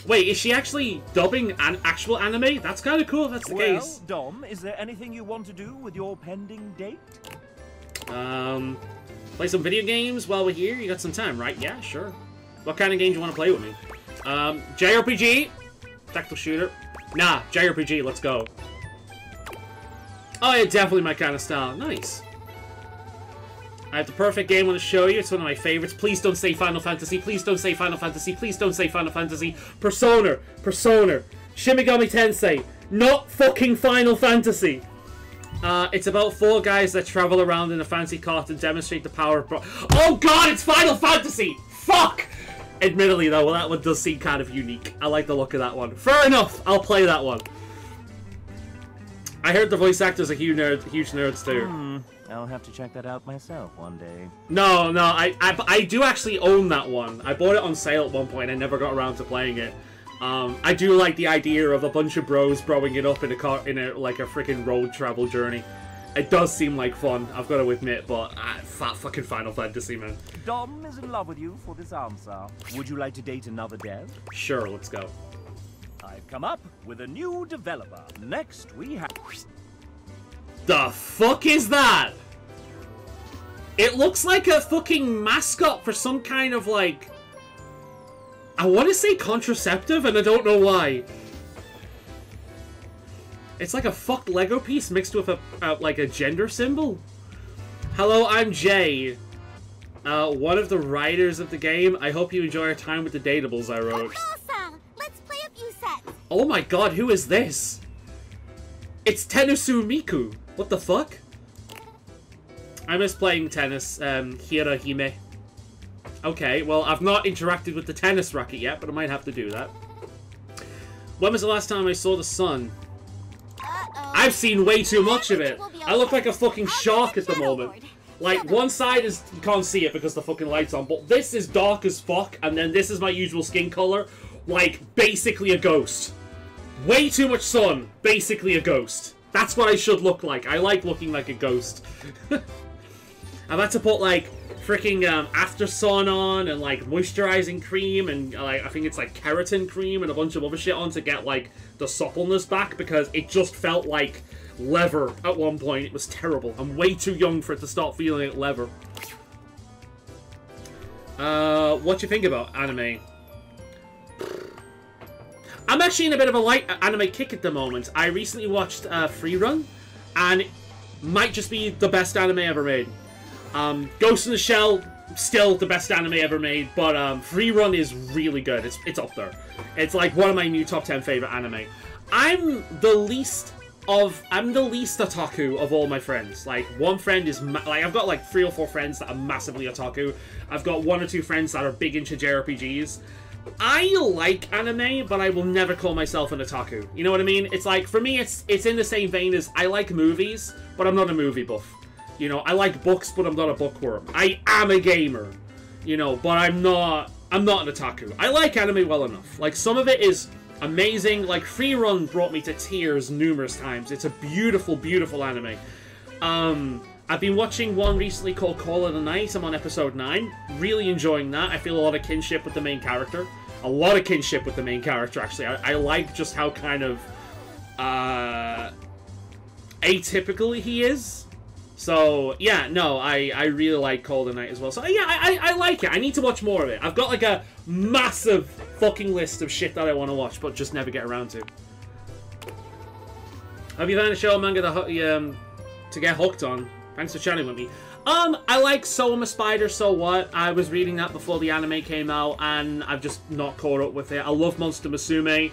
Wait, is she actually dubbing an actual anime? That's kind of cool if that's the case. Well, Dom, is there anything you want to do with your pending date? Play some video games while we're here? You got some time, right? Yeah, sure. What kind of game do you want to play with me? JRPG? Tactical shooter? Nah, JRPG, let's go. Oh yeah, definitely my kind of style. Nice. I have the perfect game I want to show you. It's one of my favorites. Please don't say Final Fantasy. Please don't say Final Fantasy. Please don't say Final Fantasy. Persona. Persona. Shin Megami Tensei. Not fucking Final Fantasy. It's about 4 guys that travel around in a fancy car to demonstrate the power of... Oh god, it's Final Fantasy! Fuck! Admittedly though, well, that one does seem kind of unique. I like the look of that one. Fair enough, I'll play that one. I heard the voice actors are huge nerds too. I'll have to check that out myself one day. No, I do actually own that one. I bought it on sale at one point and never got around to playing it. I do like the idea of a bunch of bros broing it up in a car, like a freaking road travel journey. It does seem like fun, I've got to admit, but fucking Final Fantasy, man. Dom is in love with you for this answer. Would you like to date another dev? Sure, let's go. I've come up with a new developer. Next we have... The fuck is that? It looks like a fucking mascot for some kind of like... I want to say contraceptive, and I don't know why. It's like a fucked Lego piece mixed with like a gender symbol. Hello, I'm Jay. One of the writers of the game. I hope you enjoy our time with the Datables I wrote. Awesome! Let's play a few sets. Oh my god, who is this? It's Tennisu Miku. What the fuck? I miss playing tennis, Hirahime. Okay, well, I've not interacted with the tennis racket yet, but I might have to do that. When was the last time I saw the sun? I've seen way too much of it. I look like a fucking shark at the moment. Like, one side is, you can't see it because the fucking light's on, but this is dark as fuck, and then this is my usual skin color. Like, basically a ghost. Way too much sun, basically a ghost. That's what I should look like. I like looking like a ghost. I've had to put, like, freaking after sun on and, like, moisturizing cream and, like, I think it's, like, keratin cream and a bunch of other shit on to get, like, the suppleness back because it just felt like leather at one point. It was terrible. I'm way too young for it to start feeling like leather. What do you think about anime? I'm actually in a bit of a light anime kick at the moment. I recently watched Free Run, and it might just be the best anime ever made. Ghost in the Shell, still the best anime ever made, but Free Run is really good. It's up there. It's like one of my new top 10 favorite anime. I'm the least otaku of all my friends. Like, one friend is like, I've got like 3 or 4 friends that are massively otaku. I've got 1 or 2 friends that are big into JRPGs. I like anime, but I will never call myself an otaku. You know what I mean? It's like, for me, it's in the same vein as I like movies, but I'm not a movie buff. You know, I like books, but I'm not a bookworm. I am a gamer, you know, but I'm not an otaku. I like anime well enough. Like, some of it is amazing. Like, Free Run brought me to tears numerous times. It's a beautiful, beautiful anime. I've been watching one recently called Call of the Night. I'm on episode 9. Really enjoying that. I feel a lot of kinship with the main character. A lot of kinship with the main character, actually. I like just how kind of atypical he is. So, yeah, no, I really like Call of the Night as well. So, yeah, I like it. I need to watch more of it. I've got, like, a massive fucking list of shit that I want to watch, but just never get around to. Have you found a show or manga to get hooked on? Thanks for chatting with me. I like Soma Spider, So What? I was reading that before the anime came out, and I've just not caught up with it. I love Monster Musume.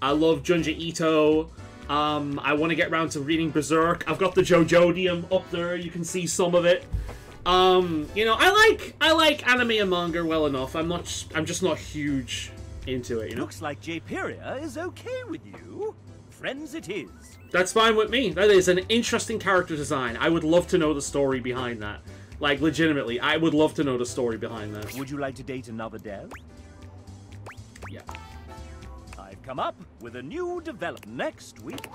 I love Junji Ito. I want to get around to reading Berserk. I've got the JoJodium up there. You can see some of it. You know, I like anime and manga well enough. I'm just not huge into it, you know? Looks like Japeria is okay with you. Friends it is. That's fine with me. That is an interesting character design. I would love to know the story behind that. Like, legitimately, I would love to know the story behind that. Would you like to date another dev? Yeah. I've come up with a new development next week.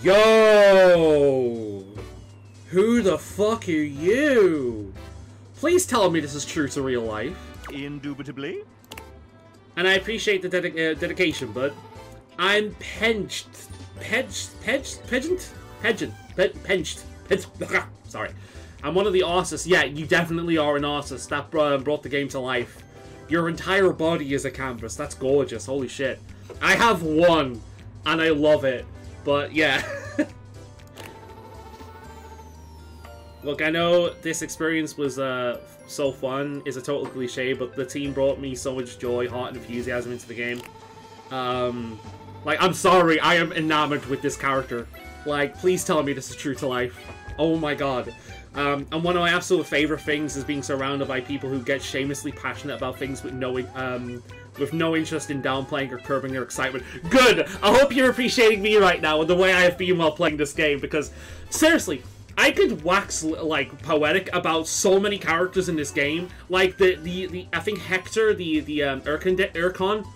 Yo! Who the fuck are you? Please tell me this is true to real life. Indubitably. And I appreciate the dedication, but I'm sorry. I'm one of the artists. Yeah, you definitely are an artist. That brought the game to life. Your entire body is a canvas. That's gorgeous. Holy shit. I have one, and I love it. But, yeah. Look, I know this experience was so fun, is a total cliche, but the team brought me so much joy, heart, and enthusiasm into the game. Like, I'm sorry, I am enamored with this character. Like, please tell me this is true to life. Oh my god. And one of my absolute favorite things is being surrounded by people who get shamelessly passionate about things with no interest in downplaying or curbing their excitement. Good! I hope you're appreciating me right now and the way I have been while playing this game, because, seriously, I could wax, like, poetic about so many characters in this game. Like, the I think Hector, the Urkon,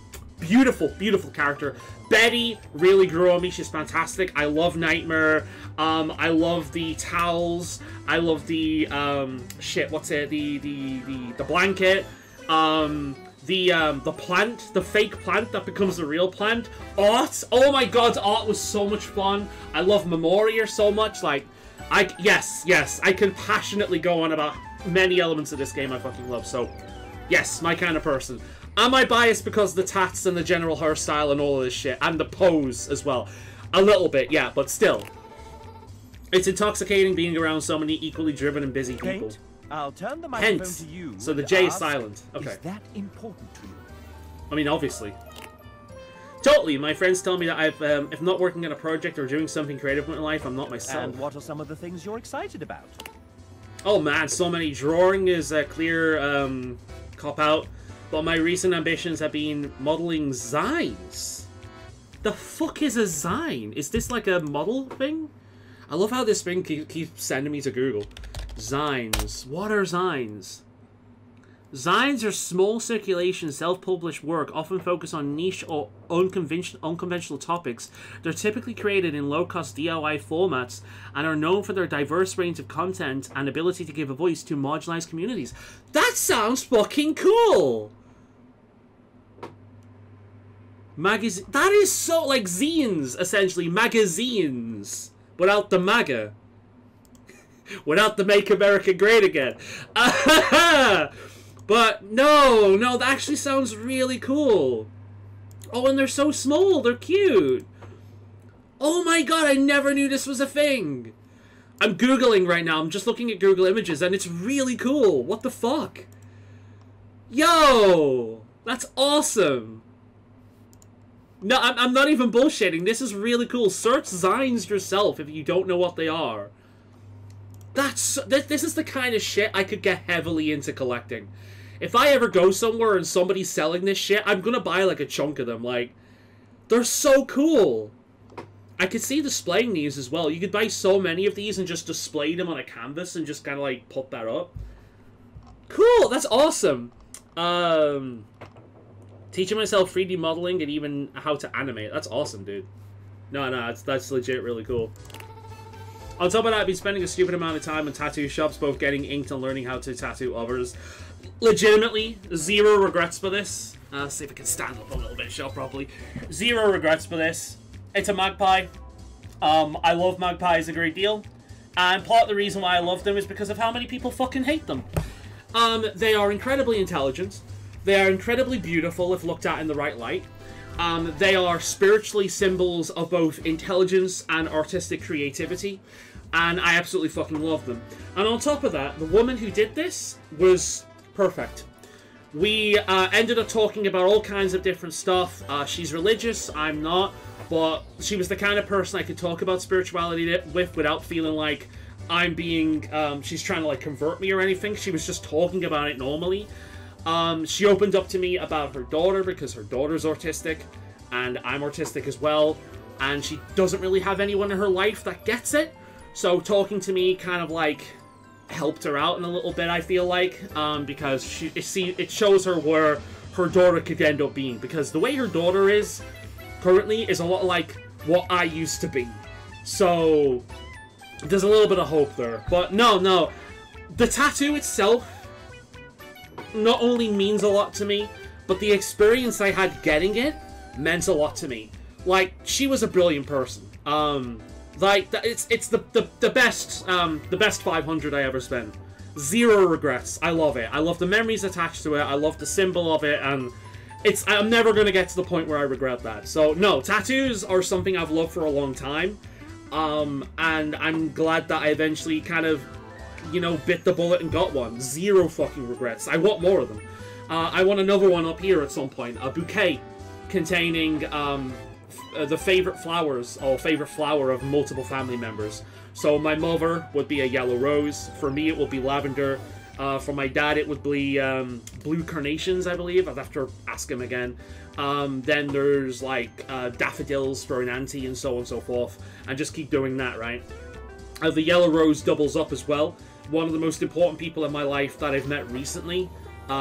beautiful, beautiful character. Betty really grew on me. She's fantastic. I love Nightmare. I love the towels. I love the, shit, what's it? The blanket. The plant, the fake plant that becomes the real plant. Art. Oh my god, art was so much fun. I love Memoria so much. Like, yes, I can passionately go on about many elements of this game I fucking love. So, yes, my kind of person. Am I biased because of the tats and the general hairstyle and all of this shit? And the pose as well. A little bit, yeah, but still. It's intoxicating being around so many equally driven and busy people. Kate, I'll turn the microphone Hence. to you. So the and J is ask, silent. Okay. Is that important to you? I mean, obviously. Totally. My friends tell me that if not working on a project or doing something creative in life, I'm not myself. And what are some of the things you're excited about? Oh man, so many. Drawing is a clear cop-out. But my recent ambitions have been modeling zines. The fuck is a zine? Is this like a model thing? I love how this thing keeps sending me to Google. Zines. What are zines? Zines are small circulation, self-published work, often focused on niche or unconventional topics. They're typically created in low-cost DIY formats and are known for their diverse range of content and ability to give a voice to marginalized communities. That sounds fucking cool! That is so, like, zines, essentially. Magazines. Without the MAGA. Without the Make America Great Again. But, no, that actually sounds really cool. Oh, and they're so small. They're cute. Oh my god, I never knew this was a thing. I'm Googling right now. I'm just looking at Google Images, and it's really cool. What the fuck? Yo! That's awesome. No, I'm not even bullshitting. This is really cool. Search zines yourself if you don't know what they are. This is the kind of shit I could get heavily into collecting. If I ever go somewhere and somebody's selling this shit, I'm gonna buy like a chunk of them. Like, they're so cool. I could see displaying these as well. You could buy so many of these and just display them on a canvas and just kind of like put that up. Cool, that's awesome. Teaching myself 3D modeling and even how to animate. That's awesome, dude. No, that's legit really cool. On top of that, I've been spending a stupid amount of time in tattoo shops, both getting inked and learning how to tattoo others. Legitimately, zero regrets for this. Let's see if I can stand up a little bit, show properly. Zero regrets for this. It's a magpie. I love magpies a great deal. And part of the reason why I love them is because of how many people fucking hate them. They are incredibly intelligent. They are incredibly beautiful if looked at in the right light. They are spiritually symbols of both intelligence and artistic creativity. And I absolutely fucking love them. And on top of that, the woman who did this was perfect. We ended up talking about all kinds of different stuff. She's religious, I'm not, but she was the kind of person I could talk about spirituality with without feeling like I'm being, she's trying to like convert me or anything. She was just talking about it normally. She opened up to me about her daughter because her daughter's autistic and I'm autistic as well, and she doesn't really have anyone in her life that gets it. So talking to me kind of like helped her out in a little bit, I feel like, because it shows her where her daughter could end up being, because the way her daughter is currently is a lot like what I used to be. So there's a little bit of hope there. But no, the tattoo itself not only means a lot to me, but the experience I had getting it meant a lot to me. Like, she was a brilliant person. Like, it's the best 500 I ever spent. Zero regrets. I love it. I love the memories attached to it. I love the symbol of it, and I'm never gonna get to the point where I regret that. So no, tattoos are something I've loved for a long time, and I'm glad that I eventually kind of, you know, bit the bullet and got one. Zero fucking regrets. I want more of them. I want another one up here at some point. A bouquet containing the favorite flowers, or favorite flower of multiple family members. So my mother would be a yellow rose. For me, it would be lavender. For my dad, it would be blue carnations, I believe. I'd have to ask him again. Then there's like daffodils for an auntie and so on and so forth. And just keep doing that, right? The yellow rose doubles up as well. One of the most important people in my life that I've met recently,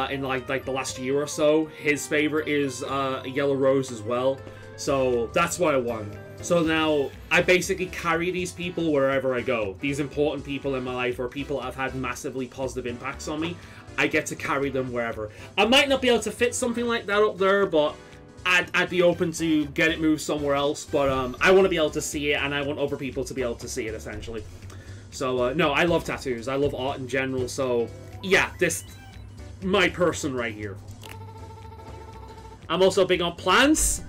in like the last year or so, his favorite is a yellow rose as well. So that's what I want. So now I basically carry these people wherever I go. These important people in my life, or people that have had massively positive impacts on me, I get to carry them wherever. I might not be able to fit something like that up there, but I'd be open to get it moved somewhere else. But I want to be able to see it, and I want other people to be able to see it, essentially. So no, I love tattoos. I love art in general. So yeah, this my person right here. I'm also big on plants.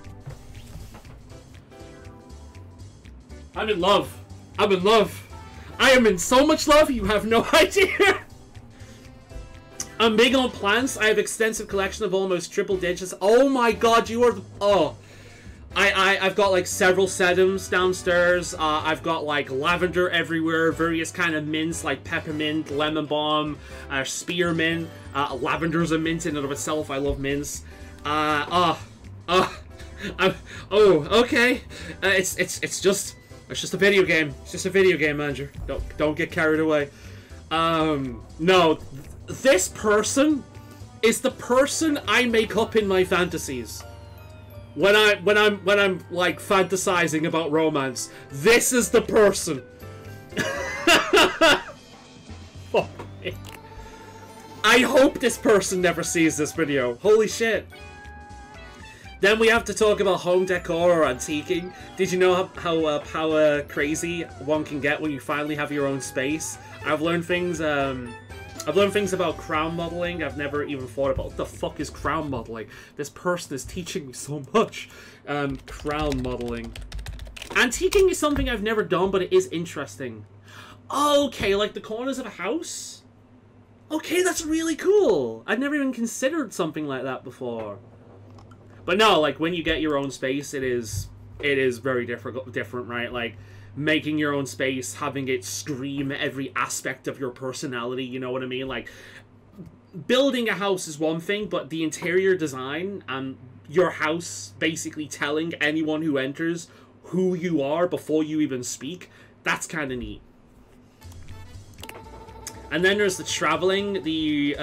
I'm in love. I'm in love. I am in so much love, you have no idea. I'm big on plants. I have extensive collection of almost triple digits. Oh my god, you are the... Oh. I've got like several sedums downstairs. I've got like lavender everywhere, various kind of mints like peppermint, lemon balm, spearmint. Lavender's a mint in and of itself. I love mints. Okay. It's just a video game. It's just a video game, Andrew. Don't get carried away. No, this person is the person I make up in my fantasies. When I'm like fantasizing about romance, this is the person. Fuck me. I hope this person never sees this video. Holy shit. Then we have to talk about home decor or antiquing. Did you know how crazy one can get when you finally have your own space? I've learned things about crown modeling I've never even thought about. What the fuck is crown modeling? This person is teaching me so much. Crown modeling. Antiquing is something I've never done, but it is interesting. Okay, like the corners of a house? Okay, that's really cool. I've never even considered something like that before. But no, like when you get your own space, it is very different, right? Like making your own space, having it scream every aspect of your personality, you know what I mean? Like building a house is one thing, but the interior design and your house basically telling anyone who enters who you are before you even speak, that's kind of neat. And then there's the traveling, the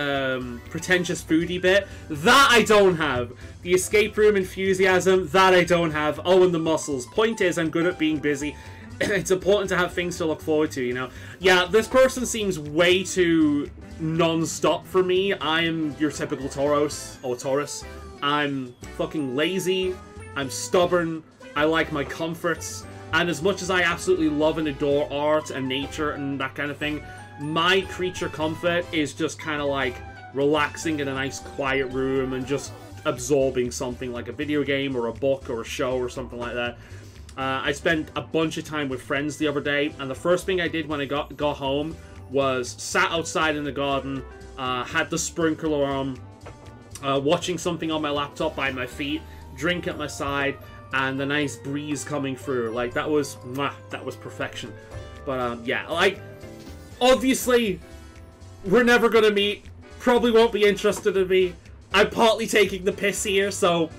pretentious foodie bit. That I don't have. The escape room enthusiasm, that I don't have. Oh, and the muscles. Point is, I'm good at being busy. It's important to have things to look forward to, you know? Yeah, this person seems way too non-stop for me. I am your typical Taurus. I'm fucking lazy. I'm stubborn. I like my comforts. And as much as I absolutely love and adore art and nature and that kind of thing, my creature comfort is just kind of like relaxing in a nice quiet room and just absorbing something like a video game or a book or a show or something like that. I spent a bunch of time with friends the other day, and the first thing I did when I got home was sat outside in the garden, had the sprinkler on, watching something on my laptop by my feet, drink at my side, and the nice breeze coming through. Like, that was perfection. But, yeah, like, obviously, we're never gonna meet. Probably won't be interested in me. I'm partly taking the piss here, so,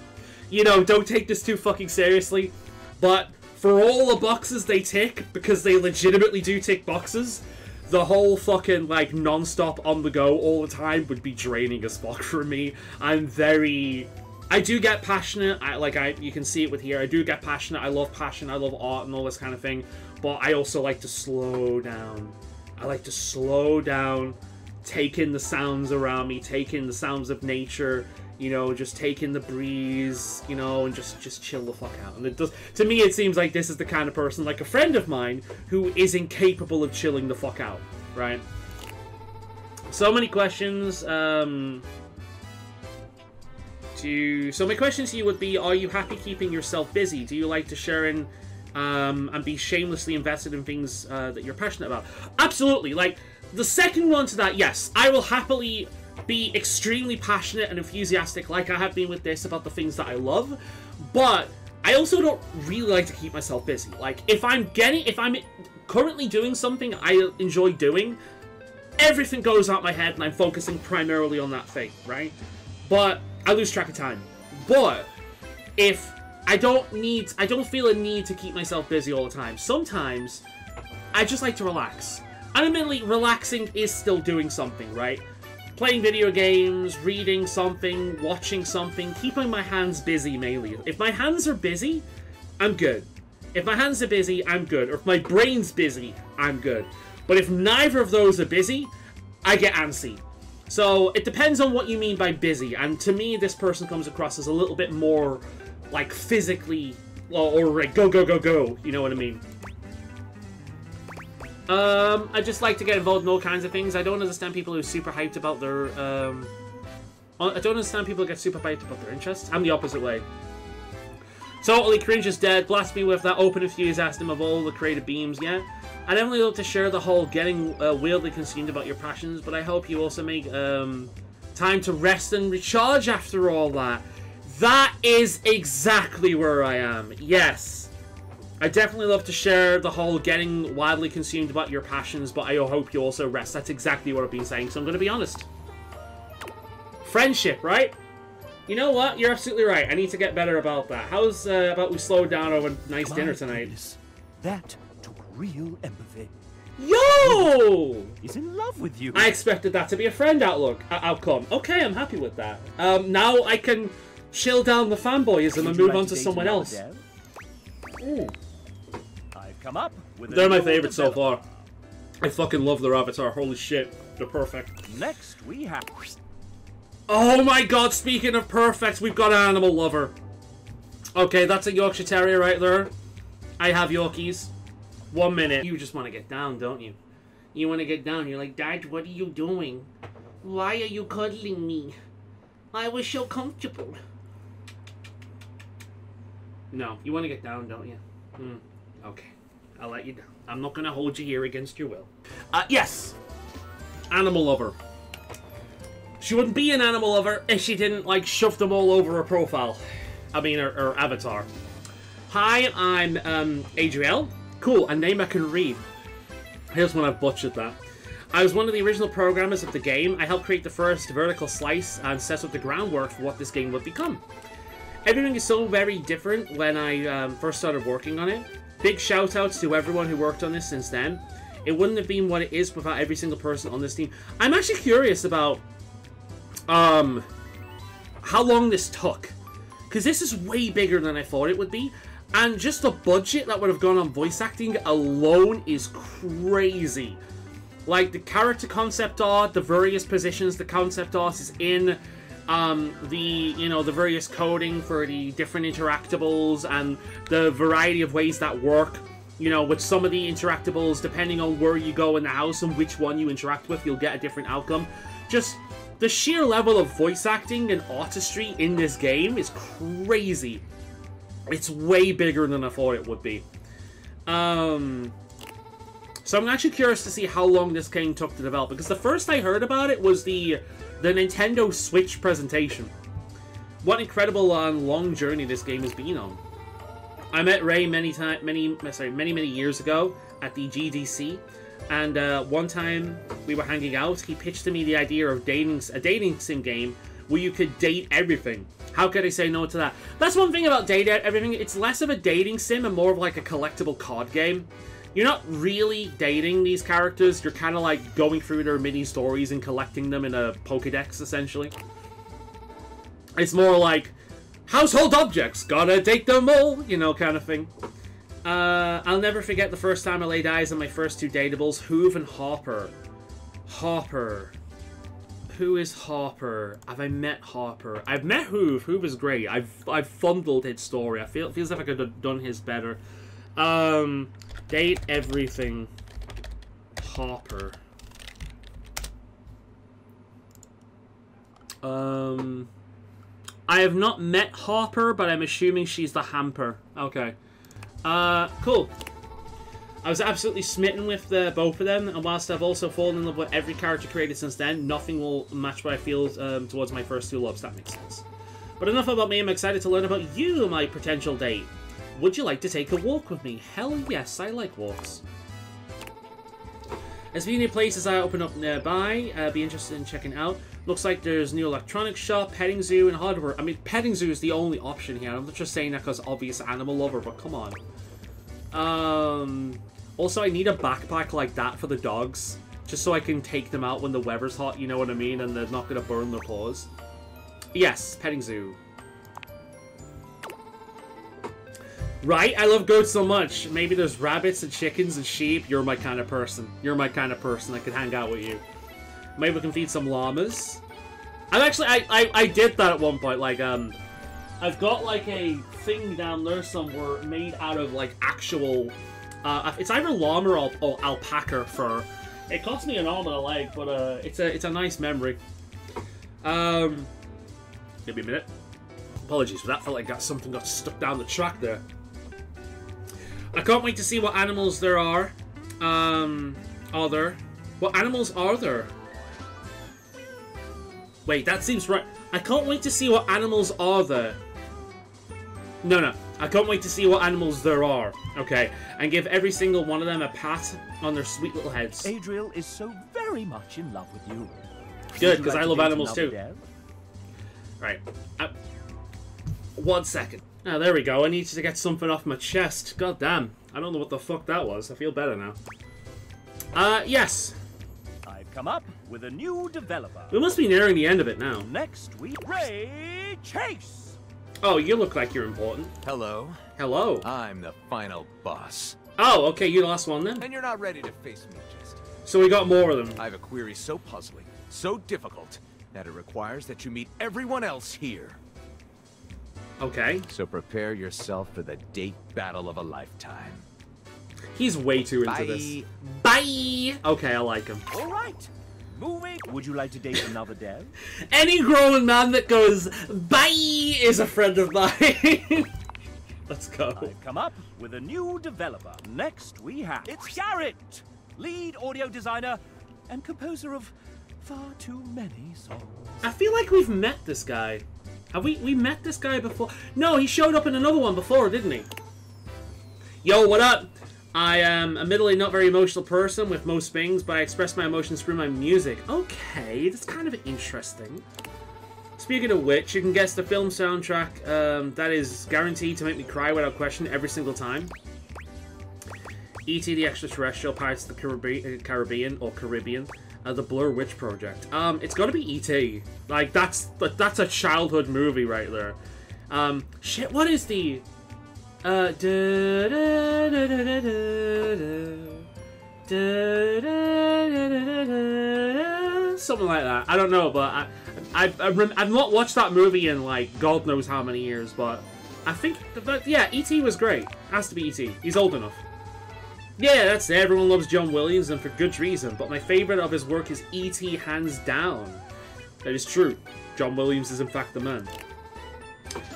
you know, don't take this too fucking seriously. But for all the boxes they tick, because they legitimately do tick boxes, the whole fucking, like, non-stop on the go all the time would be draining as fuck for me. I do get passionate. You can see it with here. I do get passionate. I love passion. I love art and all this kind of thing. But I also like to slow down. I like to slow down, take in the sounds around me, take in the sounds of nature, you know, just take in the breeze, you know, and just chill the fuck out. And it does, to me, it seems like this is the kind of person, like a friend of mine, who is incapable of chilling the fuck out, right? So many questions, So my question to you would be, are you happy keeping yourself busy? Do you like to share in, and be shamelessly invested in things that you're passionate about? Absolutely. Like, the second one to that, yes. I will happily be extremely passionate and enthusiastic, like I have been with this, about the things that I love. But I also don't really like to keep myself busy. Like, if I'm currently doing something I enjoy doing, everything goes out my head and I'm focusing primarily on that thing, right? But I lose track of time. But if I don't feel a need to keep myself busy all the time. Sometimes I just like to relax. And admittedly, relaxing is still doing something, right? Playing video games, reading something, watching something, keeping my hands busy mainly. If my hands are busy, I'm good. If my hands are busy, I'm good. Or if my brain's busy, I'm good. But if neither of those are busy, I get antsy. So it depends on what you mean by busy. And to me, this person comes across as a little bit more, like, physically, or like, go, go, go, go. You know what I mean? I just like to get involved in all kinds of things. I don't understand people who are super hyped about their, I don't understand people who get super hyped about their interests. I'm the opposite way. Totally Cringe is dead. Blast me with that open enthusiasm of all the creative beams, yeah? I definitely love to share the whole getting weirdly consumed about your passions, but I hope you also make time to rest and recharge after all that. That is exactly where I am. Yes. I definitely love to share the whole getting wildly consumed about your passions, but I hope you also rest. That's exactly what I've been saying, so I'm going to be honest. Friendship, right? You know what? You're absolutely right. I need to get better about that. How's about we slow down over a nice dinner tonight? Goodness. That took real empathy. Yo! He's in love with you. I expected that to be a friend outcome. Okay, I'm happy with that. Now I can chill down the fanboyism and move on to someone else. I've come up with They're my favorite so far. I fucking love their avatar. Holy shit. They're perfect. Next we have... Oh my god, speaking of perfect, we've got an animal lover. Okay, that's a Yorkshire Terrier right there. I have Yorkies. 1 minute. You just want to get down, don't you? You want to get down. You're like, Dad, what are you doing? Why are you cuddling me? I was so comfortable. No, you want to get down, don't you? Okay, I'll let you down. I'm not going to hold you here against your will. Yes! Animal lover. She wouldn't be an animal lover if she didn't, like, shove them all over her profile. I mean, her avatar. Hi, I'm, Adriel. Cool, a name I can read. Here's when I've butchered that. I was one of the original programmers of the game. I helped create the first vertical slice and set up the groundwork for what this game would become. Everything is so very different when I first started working on it. Big shout outs to everyone who worked on this since then. It wouldn't have been what it is without every single person on this team. I'm actually curious about how long this took. Because this is way bigger than I thought it would be. And just the budget that would have gone on voice acting alone is crazy. Like, the character concept art, the various positions the concept art is in, the various coding for the different interactables, and the variety of ways that work. You know, with some of the interactables, depending on where you go in the house and which one you interact with, you'll get a different outcome. Just the sheer level of voice acting and artistry in this game is crazy. It's way bigger than I thought it would be. So So I'm actually curious to see how long this game took to develop, because the first I heard about it was the Nintendo Switch presentation. What an incredible long journey this game has been on. I met Ray many years ago at the GDC, and one time we were hanging out, he pitched to me the idea of a dating sim game where you could date everything. How could I say no to that? That's one thing about Date Everything. It's less of a dating sim and more of like a collectible card game. You're not really dating these characters. You're kind of like going through their mini stories and collecting them in a Pokédex, essentially. It's more like household objects, gotta take them all, you know, kind of thing. I'll never forget the first time I laid eyes on my first two dateables, Hoove and Harper. Harper. Who is Harper? Have I met Harper? I've met Hoove. Hoove is great. I've fondled his story. It feels like I could have done his better. Date Everything. Harper. I have not met Harper, but I'm assuming she's the hamper. Okay. Cool. I was absolutely smitten with both of them, and whilst I've also fallen in love with every character created since then, nothing will match what I feel towards my first two loves. That makes sense. But enough about me. I'm excited to learn about you, my potential date. Would you like to take a walk with me? Hell yes, I like walks. As many places I open up nearby, be interested in checking out. Looks like there's new electronics shop, petting zoo, and hardware. I mean, petting zoo is the only option here. I'm not just saying that because obvious animal lover, but come on. Also, I need a backpack like that for the dogs, just so I can take them out when the weather's hot, you know what I mean, and they're not going to burn their paws. Yes, petting zoo. Right? I love goats so much. Maybe there's rabbits and chickens and sheep. You're my kind of person. You're my kind of person. I could hang out with you. Maybe we can feed some llamas. I did that at one point. Like, I've got like a thing down there somewhere made out of like actual... it's either llama or alpaca fur. It cost me an arm and a leg, but it's a nice memory. Give me a minute. Apologies for that. Felt like something got stuck down the track there. I can't wait to see what animals there are. What animals are there? Wait, that seems right. I can't wait to see what animals are there. No. I can't wait to see what animals there are. Okay. And give every single one of them a pat on their sweet little heads. Adriel is so very much in love with you. Good, because I love animals too. Right. 1 second. Oh, there we go. I need to get something off my chest. God damn. I don't know what the fuck that was. I feel better now. Yes. I've come up with a new developer. We must be nearing the end of it now. Next week, Ray Chase. Oh, you look like you're important. Hello. Hello. I'm the final boss. Oh, okay. You're the last one then. And you're not ready to face me just yet. So we got more of them. I have a query so puzzling, so difficult, that it requires that you meet everyone else here. Okay. So prepare yourself for the date battle of a lifetime. He's way too into this. Bye! Okay, I like him. All right. Moving. Would you like to date another dev? Any grown man that goes, bye, is a friend of mine. Let's go. I've come up with a new developer. Next we have... It's Garrett! Lead audio designer and composer of far too many songs. I feel like we've met this guy. Have we met this guy before? No, he showed up in another one before, didn't he? Yo, what up? I am admittedly not very emotional person with most things, but I express my emotions through my music. Okay, that's kind of interesting. Speaking of which, you can guess the film soundtrack that is guaranteed to make me cry without question every single time. E.T. the Extraterrestrial, Pirates of the Caribbean, or Caribbean. The Blair Witch Project. It's gotta be E.T. Like, that's a childhood movie right there. Shit, what is the... something like that. I don't know, but I've not watched that movie in, like, God knows how many years, but I think, yeah, E.T. was great. Has to be E.T. He's old enough. Yeah, that's it. Everyone loves John Williams, and for good reason, but my favourite of his work is E.T. hands down. That is true. John Williams is in fact the man.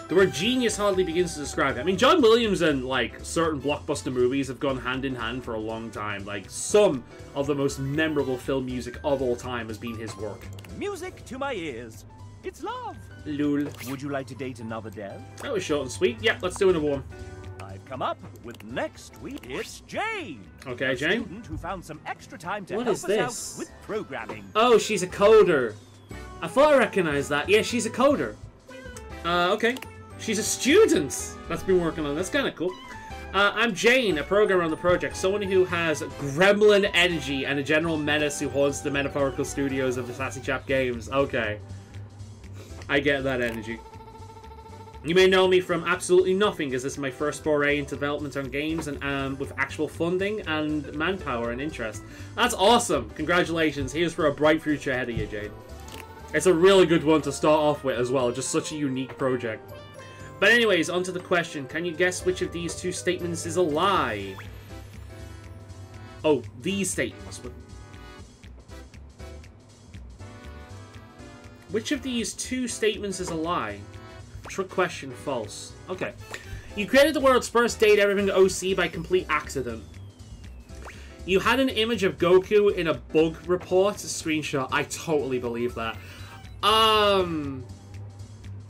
The word genius hardly begins to describe it. I mean, John Williams and, like, certain blockbuster movies have gone hand in hand for a long time. Like, some of the most memorable film music of all time has been his work. Music to my ears. It's love. Lul. Would you like to date another dev? That was short and sweet. Yep, let's do another one. I've come up with next week. It's Jane. Okay, a Jane. Student who found some extra time to What help is us this? out with programming. Oh, she's a coder. I thought I recognized that. Yeah, she's a coder. Okay. She's a student that's been working on this. That's kind of cool. I'm Jane, a programmer on the project. Someone who has gremlin energy and a general menace who haunts the metaphorical studios of the Sassy Chap Games. Okay. I get that energy. You may know me from absolutely nothing, as this is my first foray into development on games and with actual funding and manpower and interest. That's awesome! Congratulations, here's for a bright future ahead of you, Jade. It's a really good one to start off with as well, just such a unique project. But anyways, on to the question. Can you guess which of these two statements is a lie? Oh, these statements. Which of these two statements is a lie? Trick question, false. Okay. You created the world's first date everything OC by complete accident. You had an image of Goku in a bug report screenshot. I totally believe that.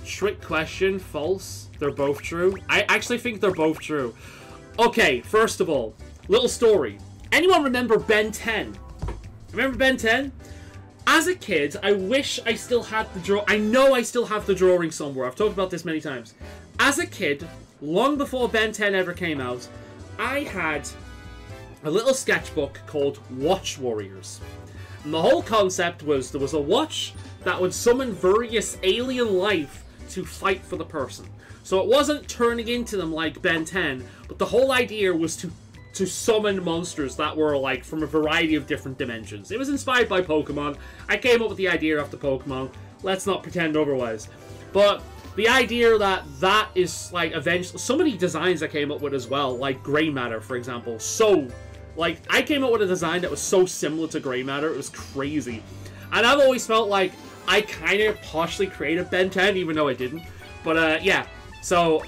Trick question, false. They're both true. I actually think they're both true. Okay, first of all, little story. Anyone remember Ben 10? Remember Ben 10? As a kid, I wish I still had the I know I still have the drawing somewhere. I've talked about this many times. As a kid, long before Ben 10 ever came out, I had a little sketchbook called Watch Warriors. And the whole concept was there was a watch that would summon various alien life to fight for the person. So it wasn't turning into them like Ben 10, but the whole idea was to summon monsters that were like from a variety of different dimensions. It was inspired by Pokemon. I came up with the idea after Pokemon. Let's not pretend otherwise. But the idea that that is like eventually so many designs I came up with as well, like Grey Matter, for example. So like I came up with a design that was so similar to Grey Matter, it was crazy. And I've always felt like I kind of partially created Ben 10, even though I didn't. But yeah, so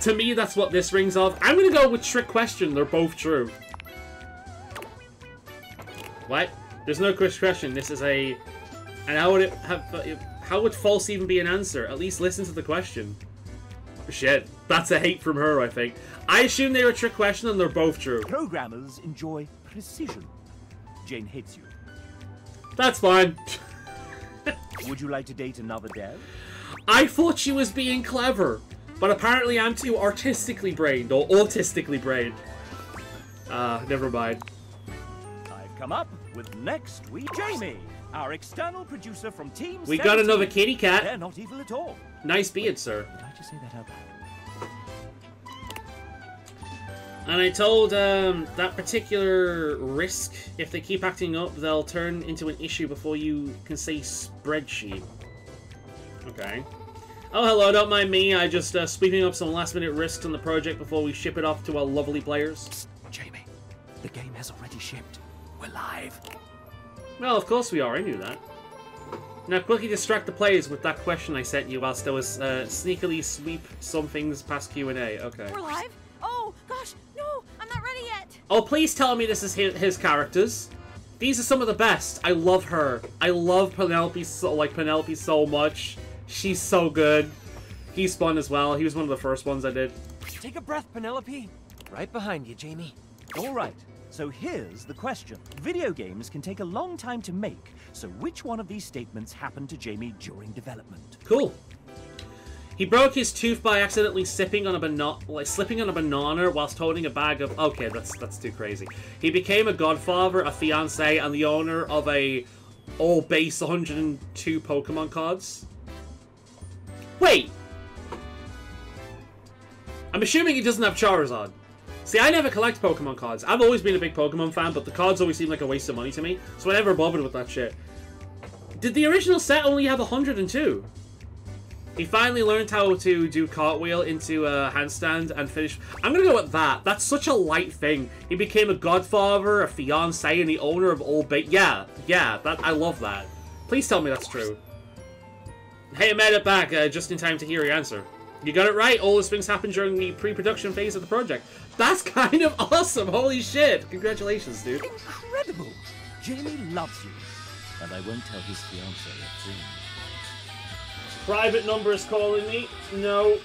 to me that's what this rings of. I'm gonna go with trick question. They're both true. What? There's no trick question. This is a. And how would false even be an answer? At least listen to the question. Shit, that's a hate from her, I think. I assume they were a trick question and they're both true. Programmers enjoy precision. Jane hates you. That's fine. Would you like to date another dev? I thought she was being clever, but apparently I'm too artistically brained, or autistically brained. Never mind. I've come up with next week Jamie, our external producer from Team 17. We got another kitty cat. They're not evil at all. Nice beard, sir. Did I just say that out loud? And I told that particular risk, if they keep acting up, they'll turn into an issue before you can say spreadsheet. Okay. Oh, hello, don't mind me. I just sweeping up some last-minute risks on the project before we ship it off to our lovely players. Jamie, the game has already shipped. We're live. Well, of course we are. I knew that. Now, quickly distract the players with that question I sent you whilst I was sneakily sweep some things past Q&A. Okay. We're live? Oh, gosh, no, I'm not ready yet. Oh, please tell me this is his characters. These are some of the best. I love her. I love Penelope so much. She's so good. He's fun as well. He was one of the first ones I did. Take a breath, Penelope. Right behind you, Jamie. All right. So here's the question. Video games can take a long time to make, so which one of these statements happened to Jamie during development? Cool. He broke his tooth by accidentally slipping on a banana whilst holding a bag of... Okay, that's too crazy. He became a godfather, a fiancé, and the owner of a all-base 102 Pokemon cards. Wait! I'm assuming he doesn't have Charizard. See, I never collect Pokemon cards. I've always been a big Pokemon fan, but the cards always seem like a waste of money to me, so I never bothered with that shit. Did the original set only have 102? He finally learned how to do cartwheel into a handstand and finish... I'm gonna go with that. That's such a light thing. He became a godfather, a fiancé, and the owner of all base... Yeah, I love that. Please tell me that's true. Hey, I made it back just in time to hear your answer. You got it right. All those things happened during the pre-production phase of the project. That's kind of awesome. Holy shit. Congratulations, dude. Incredible. Jamie loves you. And I won't tell his fiancée a thing. Private number is calling me. No.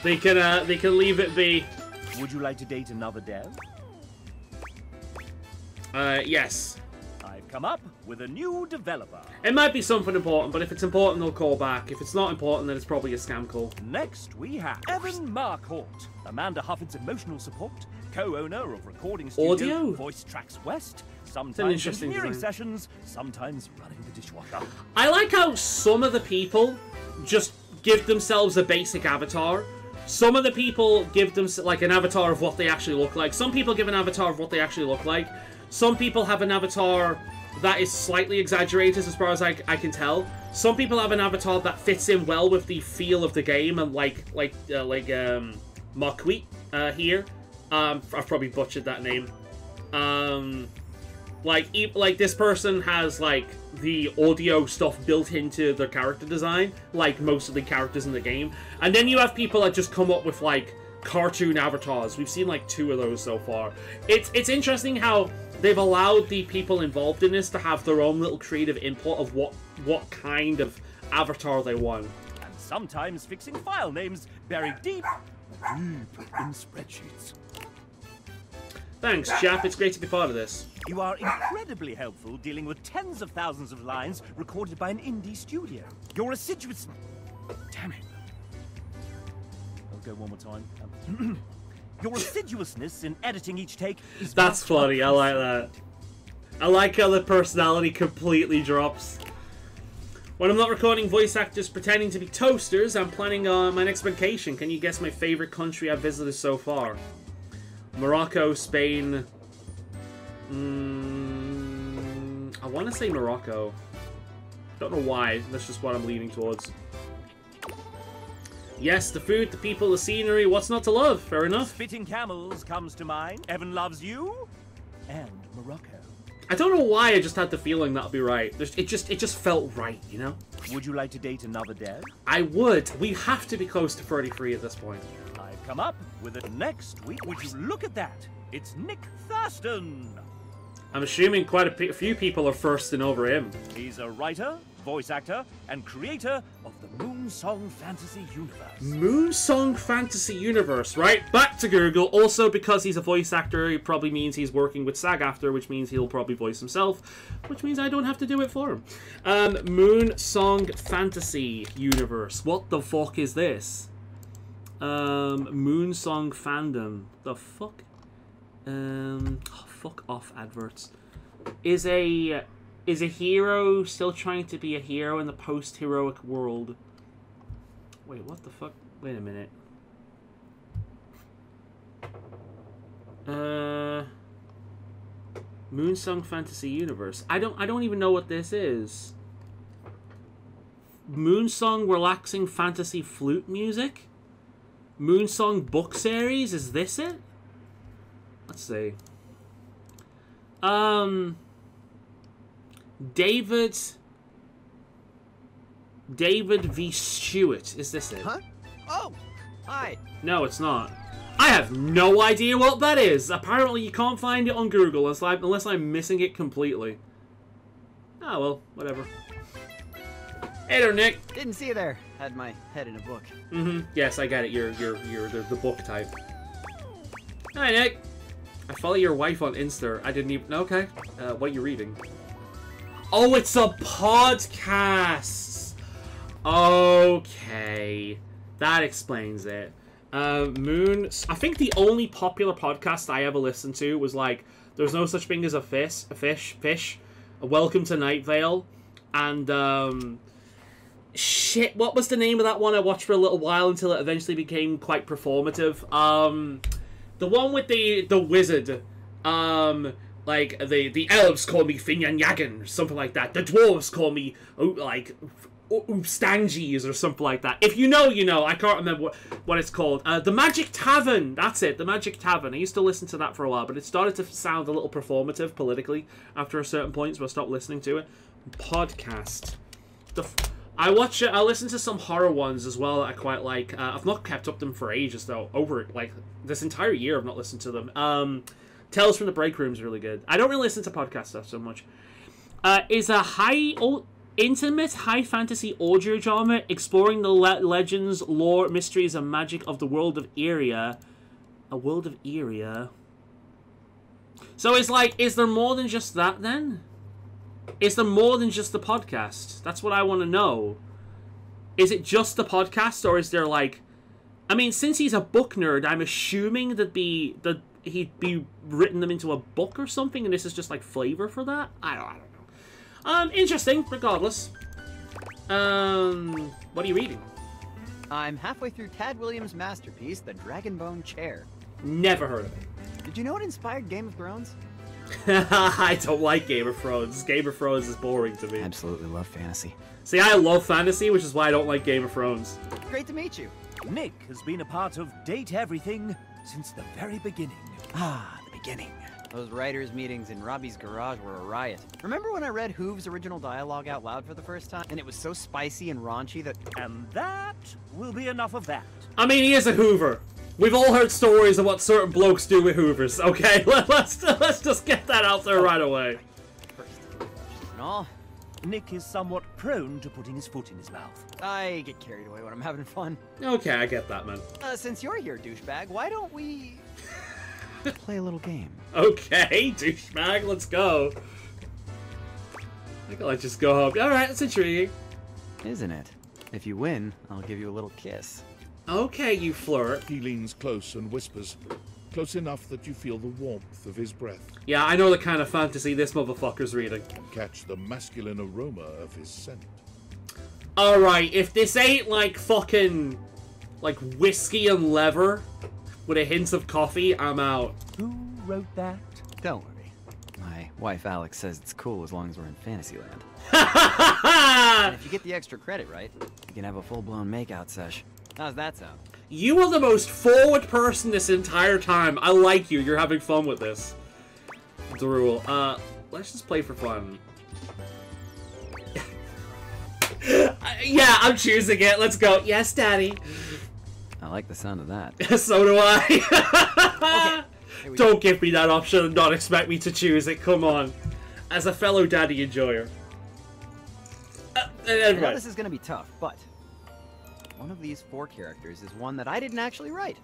They can leave it be. Would you like to date another dev? Yes. I've come up with a new developer. It might be something important, but if it's important, they'll call back. If it's not important, then it's probably a scam call. Next, we have Evan Marcourt, Amanda Hufford's emotional support, co-owner of recording studio Audio? Voice Tracks West, sometimes interesting engineering design. sessions, sometimes running the dishwasher. I like how some of the people just give themselves a basic avatar. Some of the people give them like an avatar of what they actually look like. Some people give an avatar of what they actually look like. Some people have an avatar that is slightly exaggerated as far as I can tell. Some people have an avatar that fits in well with the feel of the game, and like Marquis here. I've probably butchered that name. Like this person has like the audio stuff built into their character design, like most of the characters in the game. And then you have people that just come up with like cartoon avatars. We've seen like 2 of those so far. It's interesting how they've allowed the people involved in this to have their own little creative input of what kind of avatar they want. And sometimes fixing file names buried deep in spreadsheets. Thanks, chap. It's great to be part of this. You are incredibly helpful dealing with tens of thousands of lines recorded by an indie studio. Your assiduous... Damn it. I'll go one more time. Your assiduousness in editing each take is... That's funny. I like that. I like how the personality completely drops. When I'm not recording voice actors pretending to be toasters, I'm planning on my next vacation. Can you guess my favorite country I've visited so far? Morocco, Spain... I want to say Morocco. Don't know why. That's just what I'm leaning towards. Yes, the food, the people, the scenery. What's not to love? Fair enough. Spitting Camels comes to mind. Evan Loves You. And Morocco. I don't know why. I just had the feeling that'll be right. It just felt right, you know? Would you like to date another dev? I would. We have to be close to 33 at this point. I've come up with it next week. Would you look at that? It's Nick Thurston. I'm assuming quite a few people are thirsting over him. He's a writer, voice actor, and creator of the Moonsong Fantasy Universe. Moonsong Fantasy Universe, right? Back to Google. Also, because he's a voice actor, it probably means he's working with SAG-AFTRA, which means he'll probably voice himself, which means I don't have to do it for him. Moonsong Fantasy Universe. What the fuck is this? Moonsong fandom. The fuck? Oh, fuck off, adverts. Is a hero still trying to be a hero in the post-heroic world? Wait, what the fuck? Wait a minute. Moonsong Fantasy Universe. I don't even know what this is. Moonsong relaxing fantasy flute music? Moonsong book series? Is this it? Let's see. David V. Stewart. Is this it? Huh? Oh, hi. No, it's not. I have no idea what that is. Apparently you can't find it on Google unless I'm missing it completely. Oh, well, whatever. Hey there, Nick. Didn't see you there. Had my head in a book. Mm-hmm. Yes, I get it. You're the book type. Hi, Nick. I follow your wife on Insta. I didn't even... Okay. What are you reading? Oh, it's a podcast! Okay. That explains it. I think the only popular podcast I ever listened to was like, There's No Such Thing as a Fish, Welcome to Night Vale, and, shit, what was the name of that one I watched for a little while until it eventually became quite performative? The one with the wizard, like, the elves call me Finyan or something like that. The dwarves call me, like, Stangies or something like that. If you know, you know. I can't remember what it's called. The Magic Tavern. That's it, The Magic Tavern. I used to listen to that for a while, but it started to sound a little performative politically after a certain point, so I stopped listening to it. Podcast. I listen to some horror ones as well that I quite like. I've not kept up them for ages though. Over like this entire year, I've not listened to them. Tales from the Break Room is really good. I don't really listen to podcast stuff so much. Is a intimate high fantasy audio drama exploring the legends, lore, mysteries, and magic of the world of Iria. A world of Iria. So it's like, is there more than just that then? Is there more than just the podcast? That's what I want to know. Is it just the podcast, or is there like... I mean, since he's a book nerd, I'm assuming that he'd be written them into a book or something, and this is just like flavor for that? I don't know. Interesting, regardless. What are you reading? I'm halfway through Tad Williams' masterpiece, The Dragonbone Chair. Never heard of it. Did you know it inspired Game of Thrones? I don't like Game of Thrones. Game of Thrones is boring to me. Absolutely love fantasy. See, I love fantasy, which is why I don't like Game of Thrones. Great to meet you. Nick has been a part of Date Everything since the very beginning. Ah, the beginning. Those writers' meetings in Robbie's garage were a riot. Remember when I read Hoove's original dialogue out loud for the first time? And it was so spicy and raunchy that... And that will be enough of that. I mean, he is a Hoover. We've all heard stories of what certain blokes do with Hoovers, okay? Let's just get that out there right away. No, Nick is somewhat prone to putting his foot in his mouth. I get carried away when I'm having fun. Okay, I get that, man. Since you're here, douchebag, why don't we play a little game? Okay, douchebag, let's go. I think I'll just go home. Alright, that's intriguing. Isn't it? If you win, I'll give you a little kiss. Okay, you flirt. He leans close and whispers, close enough that you feel the warmth of his breath. Yeah, I know the kind of fantasy this motherfucker's reading. Catch the masculine aroma of his scent. Alright, if this ain't like fucking... like whiskey and leather with a hint of coffee, I'm out. Who wrote that? Don't worry. My wife Alex says it's cool as long as we're in Fantasyland. And if you get the extra credit right, you can have a full-blown makeout sesh. How's that sound? You are the most forward person this entire time. I like you. You're having fun with this. Drool. Let's just play for fun. Yeah, I'm choosing it. Let's go. Yes, Daddy. I like the sound of that. So do I. Okay, don't give me that option and not expect me to choose it. Come on. As a fellow daddy enjoyer. I know this is going to be tough, but one of these 4 characters is one that I didn't actually write.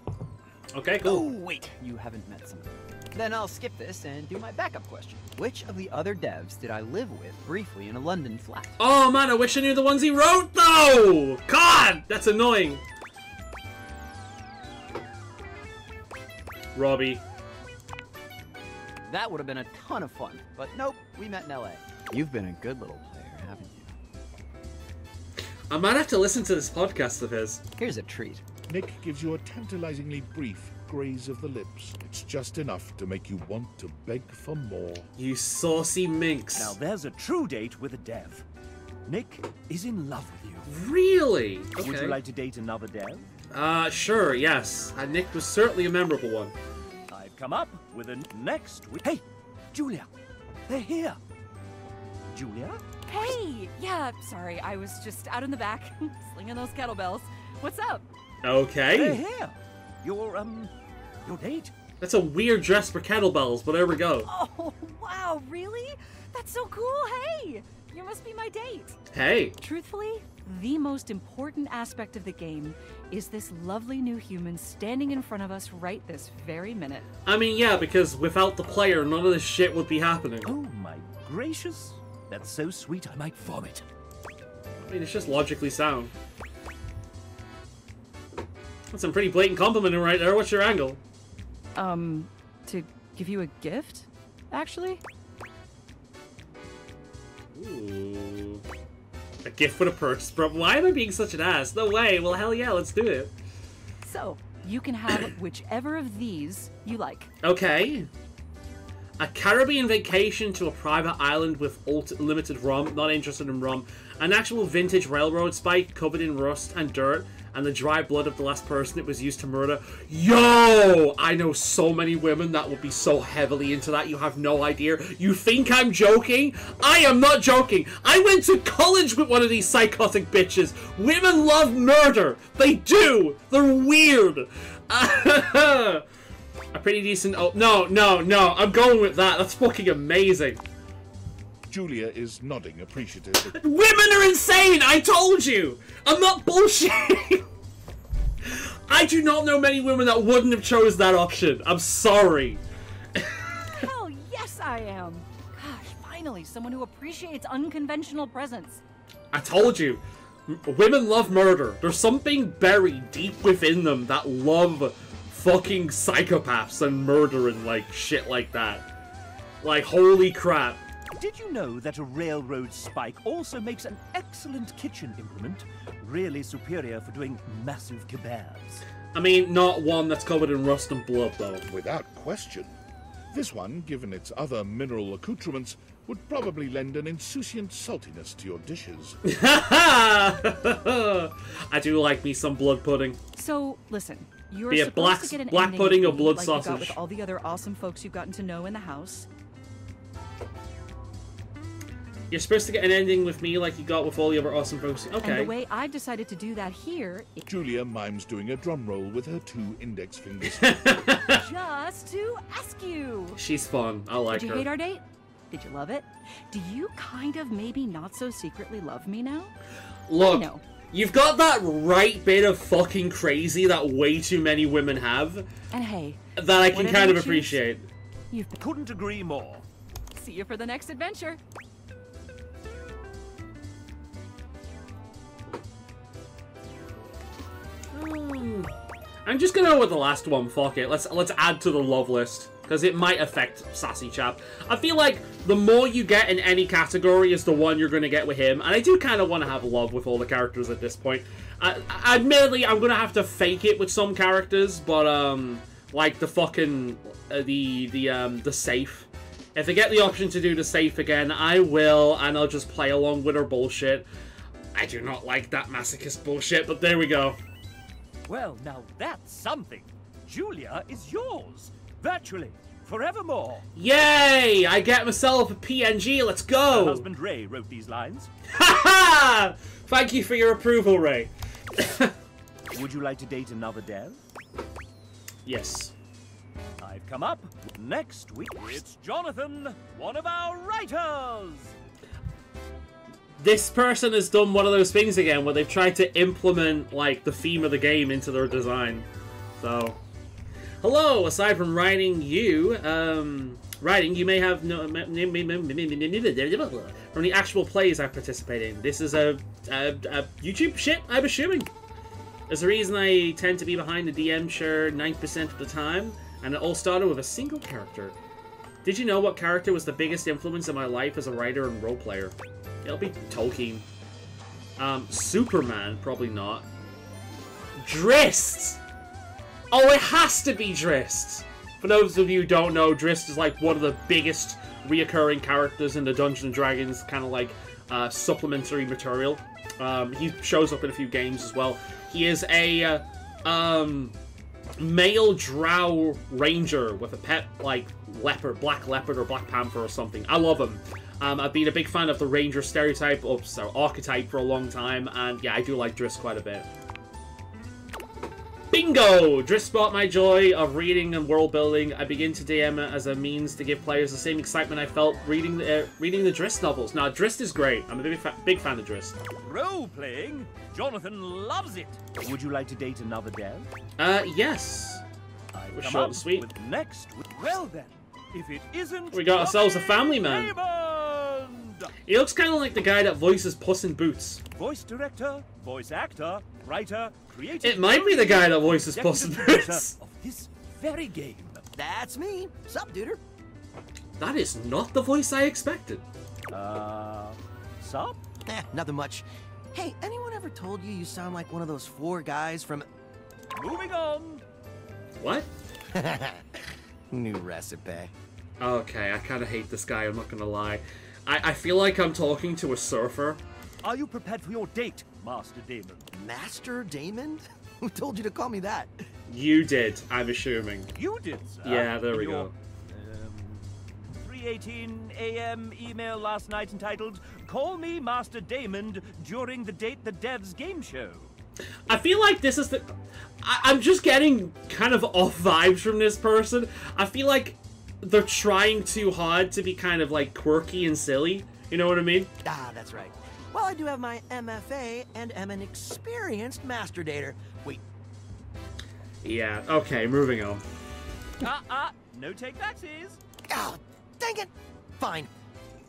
Okay, cool. Oh, wait, you haven't met someone. Then I'll skip this and do my backup question. Which of the other devs did I live with briefly in a London flat? Oh man, I wish I knew the ones he wrote though! God, that's annoying. Robbie. That would have been a ton of fun, but nope, we met in LA. You've been a good little player, haven't you? I might have to listen to this podcast of his. Here's a treat. Nick gives you a tantalizingly brief graze of the lips. It's just enough to make you want to beg for more. You saucy minx. Now there's a true date with a dev. Nick is in love with you. Really? Okay. Would you like to date another dev? Sure, yes. Nick was certainly a memorable one. I've come up with a next week. Hey, Julia, they're here. Julia? Hey! Yeah, sorry, I was just out in the back, slinging those kettlebells. What's up? Okay. They're here. Your date. That's a weird dress for kettlebells, but there we go. Oh, wow, really? That's so cool, hey! You must be my date. Hey. Truthfully, the most important aspect of the game is this lovely new human standing in front of us right this very minute. I mean, yeah, because without the player, none of this shit would be happening. Oh my gracious. That's so sweet I might vomit. I mean, it's just logically sound. That's some pretty blatant complimenting right there. What's your angle? To give you a gift, actually? Ooh. A gift with a purse, bro. Why am I being such an ass? No way. Well, hell yeah, let's do it. So, you can have whichever of these you like. Okay. A Caribbean vacation to a private island with limited rum. Not interested in rum. An actual vintage railroad spike covered in rust and dirt. and the dry blood of the last person it was used to murder. Yo! I know so many women that would be so heavily into that, you have no idea. You think I'm joking? I am not joking. I went to college with one of these psychotic bitches. Women love murder. They do. They're weird. A pretty decent... Oh, no. I'm going with that. That's fucking amazing. Julia is nodding appreciatively. Women are insane! I told you! I'm not bullshitting! I do not know many women that wouldn't have chose that option. I'm sorry. Hell yes, I am. Gosh, finally, someone who appreciates unconventional presence. I told you. Women love murder. There's something buried deep within them that love fucking psychopaths and murder and, like, shit like that. Like, holy crap. Did you know that a railroad spike also makes an excellent kitchen implement? Really superior for doing massive kebabs. I mean, not one that's covered in rust and blood, though. Without question. This one, given its other mineral accoutrements, would probably lend an insouciant saltiness to your dishes. I do like me some blood pudding. So, listen. You're Be it supposed to get an black ending pudding or like blood you sausage. got with all the other awesome folks you've gotten to know in the house. You're supposed to get an ending with me like you got with all the other awesome folks. Okay. And the way I've decided to do that here is Julia mimes doing a drum roll with her 2 index fingers. just to ask you. She's fun. I like Did you her. hate our date? Did you love it? Do you kind of maybe not so secretly love me now? Look, No. you've got that right bit of fucking crazy that way too many women have And hey, that I can whatever kind you of choose, appreciate. Couldn't agree more. See you for the next adventure. I'm just gonna go with the last one. Fuck it. Let's add to the love list because it might affect Sassy Chap. I feel like the more you get in any category is the one you're gonna get with him, and I do kind of want to have love with all the characters at this point. Admittedly, I'm gonna have to fake it with some characters, but like the fucking the safe. If I get the option to do the safe again, I will, and I'll just play along with her bullshit. I do not like that masochist bullshit, but there we go. Well, now that's something. Julia is yours. Virtually. Forevermore. Yay! I get myself a PNG, let's Her go! husband Ray wrote these lines. Ha ha! Thank you for your approval, Ray. Would you like to date another dev? Yes. I've come up. Next week, it's Jonathan, one of our writers. This person has done one of those things again where they've tried to implement, like, the theme of the game into their design. So... Hello! Aside from writing, you may have no... from the actual plays I participate in. This is a YouTube shit, I'm assuming. There's a reason I tend to be behind the DM chair 9% of the time, and it all started with a single character. Did you know what character was the biggest influence in my life as a writer and role player? It'll be Tolkien. Superman, probably not. Drizzt! Oh, it has to be Drizzt! For those of you who don't know, Drizzt is like one of the biggest reoccurring characters in the Dungeons & Dragons kind of like supplementary material. He shows up in a few games as well. He is a male drow ranger with a pet like leopard, black leopard or black panther or something. I love him. I've been a big fan of the ranger stereotype, archetype for a long time, and yeah, I do like Drizzt quite a bit. Bingo! Drizzt sparked my joy of reading and world building. I begin to DM it as a means to give players the same excitement I felt reading the Drizzt novels. Now, Drizzt is great. I'm a big fan of Drizzt. Role-playing? Jonathan loves it. Would you like to date another dev? Yes. We're Come short up and sweet. with next week. Well then, if it isn't... We got ourselves a family man. Raymond! He looks kind of like the guy that voices Puss in Boots. Voice director, voice actor, writer, creative... It might be the guy that voices Puss in Boots. ...of this very game. That's me. Sup, duder? That is not the voice I expected. Sup? Nothing much. Hey, anyone ever told you sound like one of those 4 guys from... Moving on. What? New recipe. Okay, I kind of hate this guy, I'm not gonna lie. I feel like I'm talking to a surfer. Are you prepared for your date, Master Damon. Master Damon? Who told you to call me that? You did, I'm assuming. You did, sir. Yeah, there we In your, go. 3:18 a.m. email last night entitled, "Call me Master Damon during the Date the Devs game show." I feel like this is the... I'm just getting kind of off vibes from this person. I feel like they're trying too hard to be kind of like quirky and silly. You know what I mean? Ah, that's right. Well, I do have my MFA and am an experienced master dater. Wait. Yeah, okay, moving on. No take-backsies. Oh, dang it! Fine.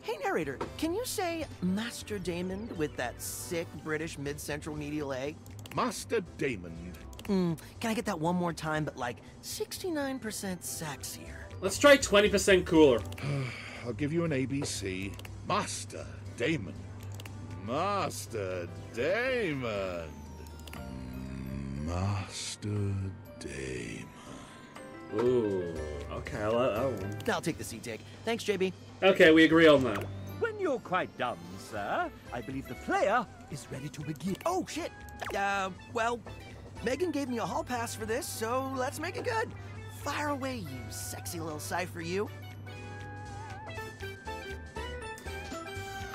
Hey, narrator, can you say Master Damon with that sick British mid-central medial A? Master Damon. Can I get that one more time, but like 69% sexier? Let's try 20% cooler. I'll give you an ABC. Master Damon. Master Damon. Master Damon. Ooh, okay, I like that one. I'll take the C-take. Thanks, JB. Okay, we agree on that. When you're quite done, sir, I believe the player is ready to begin. Oh, shit. Well, Megan gave me a hall pass for this, so let's make it good. Fire away, you sexy little cipher, you.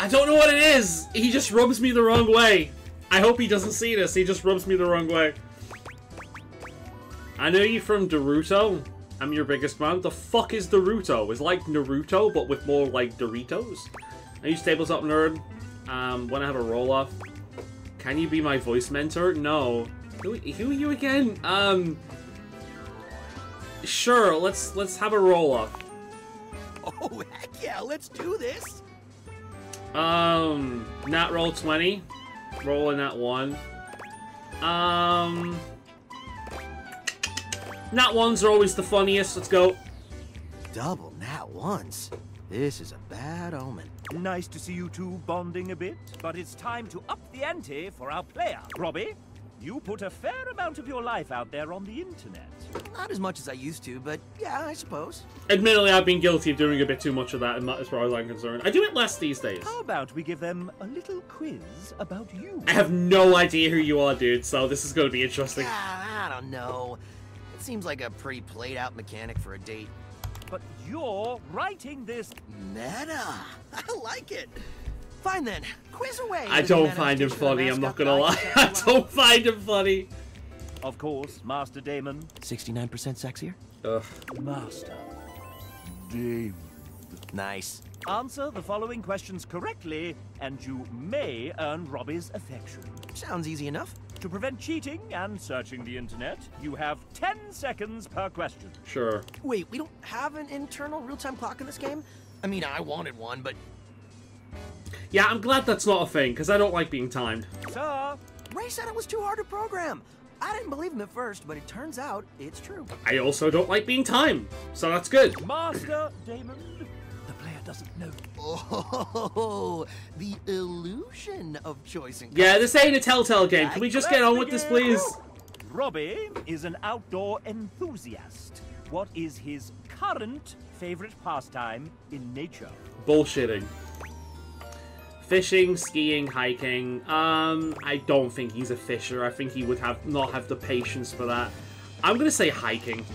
I don't know what it is. He just rubs me the wrong way. I hope he doesn't see this. He just rubs me the wrong way. I know you from Naruto. I'm your biggest fan. The fuck is Naruto? It's like Naruto, but with more like Doritos. Are you tabletop nerd? Wanna have a roll-off? Can you be my voice mentor? No. Who are you again? Sure, let's have a roll-off. Oh, heck yeah, let's do this. Nat roll 20. Rolling that 1. Nat 1s are always the funniest. Let's go. Double nat 1s. This is a bad omen. Nice to see you two bonding a bit, but it's time to up the ante for our player. Robbie, you put a fair amount of your life out there on the internet. Not as much as I used to, but yeah, I suppose. Admittedly, I've been guilty of doing a bit too much of that, as far as I'm concerned. I do it less these days. How about we give them a little quiz about you? I have no idea who you are, dude, so this is going to be interesting. Yeah, I don't know. It seems like a pretty played-out mechanic for a date. But you're writing this... Meta! I like it! Fine then, quiz away! I don't find him funny, I'm not gonna lie. I don't find him funny. Of course, Master Damon. 69% sexier? Ugh. Master Damon. Nice. Answer the following questions correctly, and you may earn Robbie's affection. Sounds easy enough. To prevent cheating and searching the internet, you have 10 seconds per question. Sure. Wait, we don't have an internal real-time clock in this game? I mean, I wanted one, but... Yeah, I'm glad that's not a thing, because I don't like being timed. Sir! Ray said it was too hard to program. I didn't believe him at first, but it turns out it's true. I also don't like being timed, so that's good. Master Damon, the player doesn't know. Oh, the illusion of choice and Yeah, this ain't a Telltale game. Can we just get on with this, please? Robbie is an outdoor enthusiast. What is his current favorite pastime in nature? Bullshitting. Fishing, skiing, hiking. I don't think he's a fisher. I think he would not have the patience for that. I'm gonna say hiking.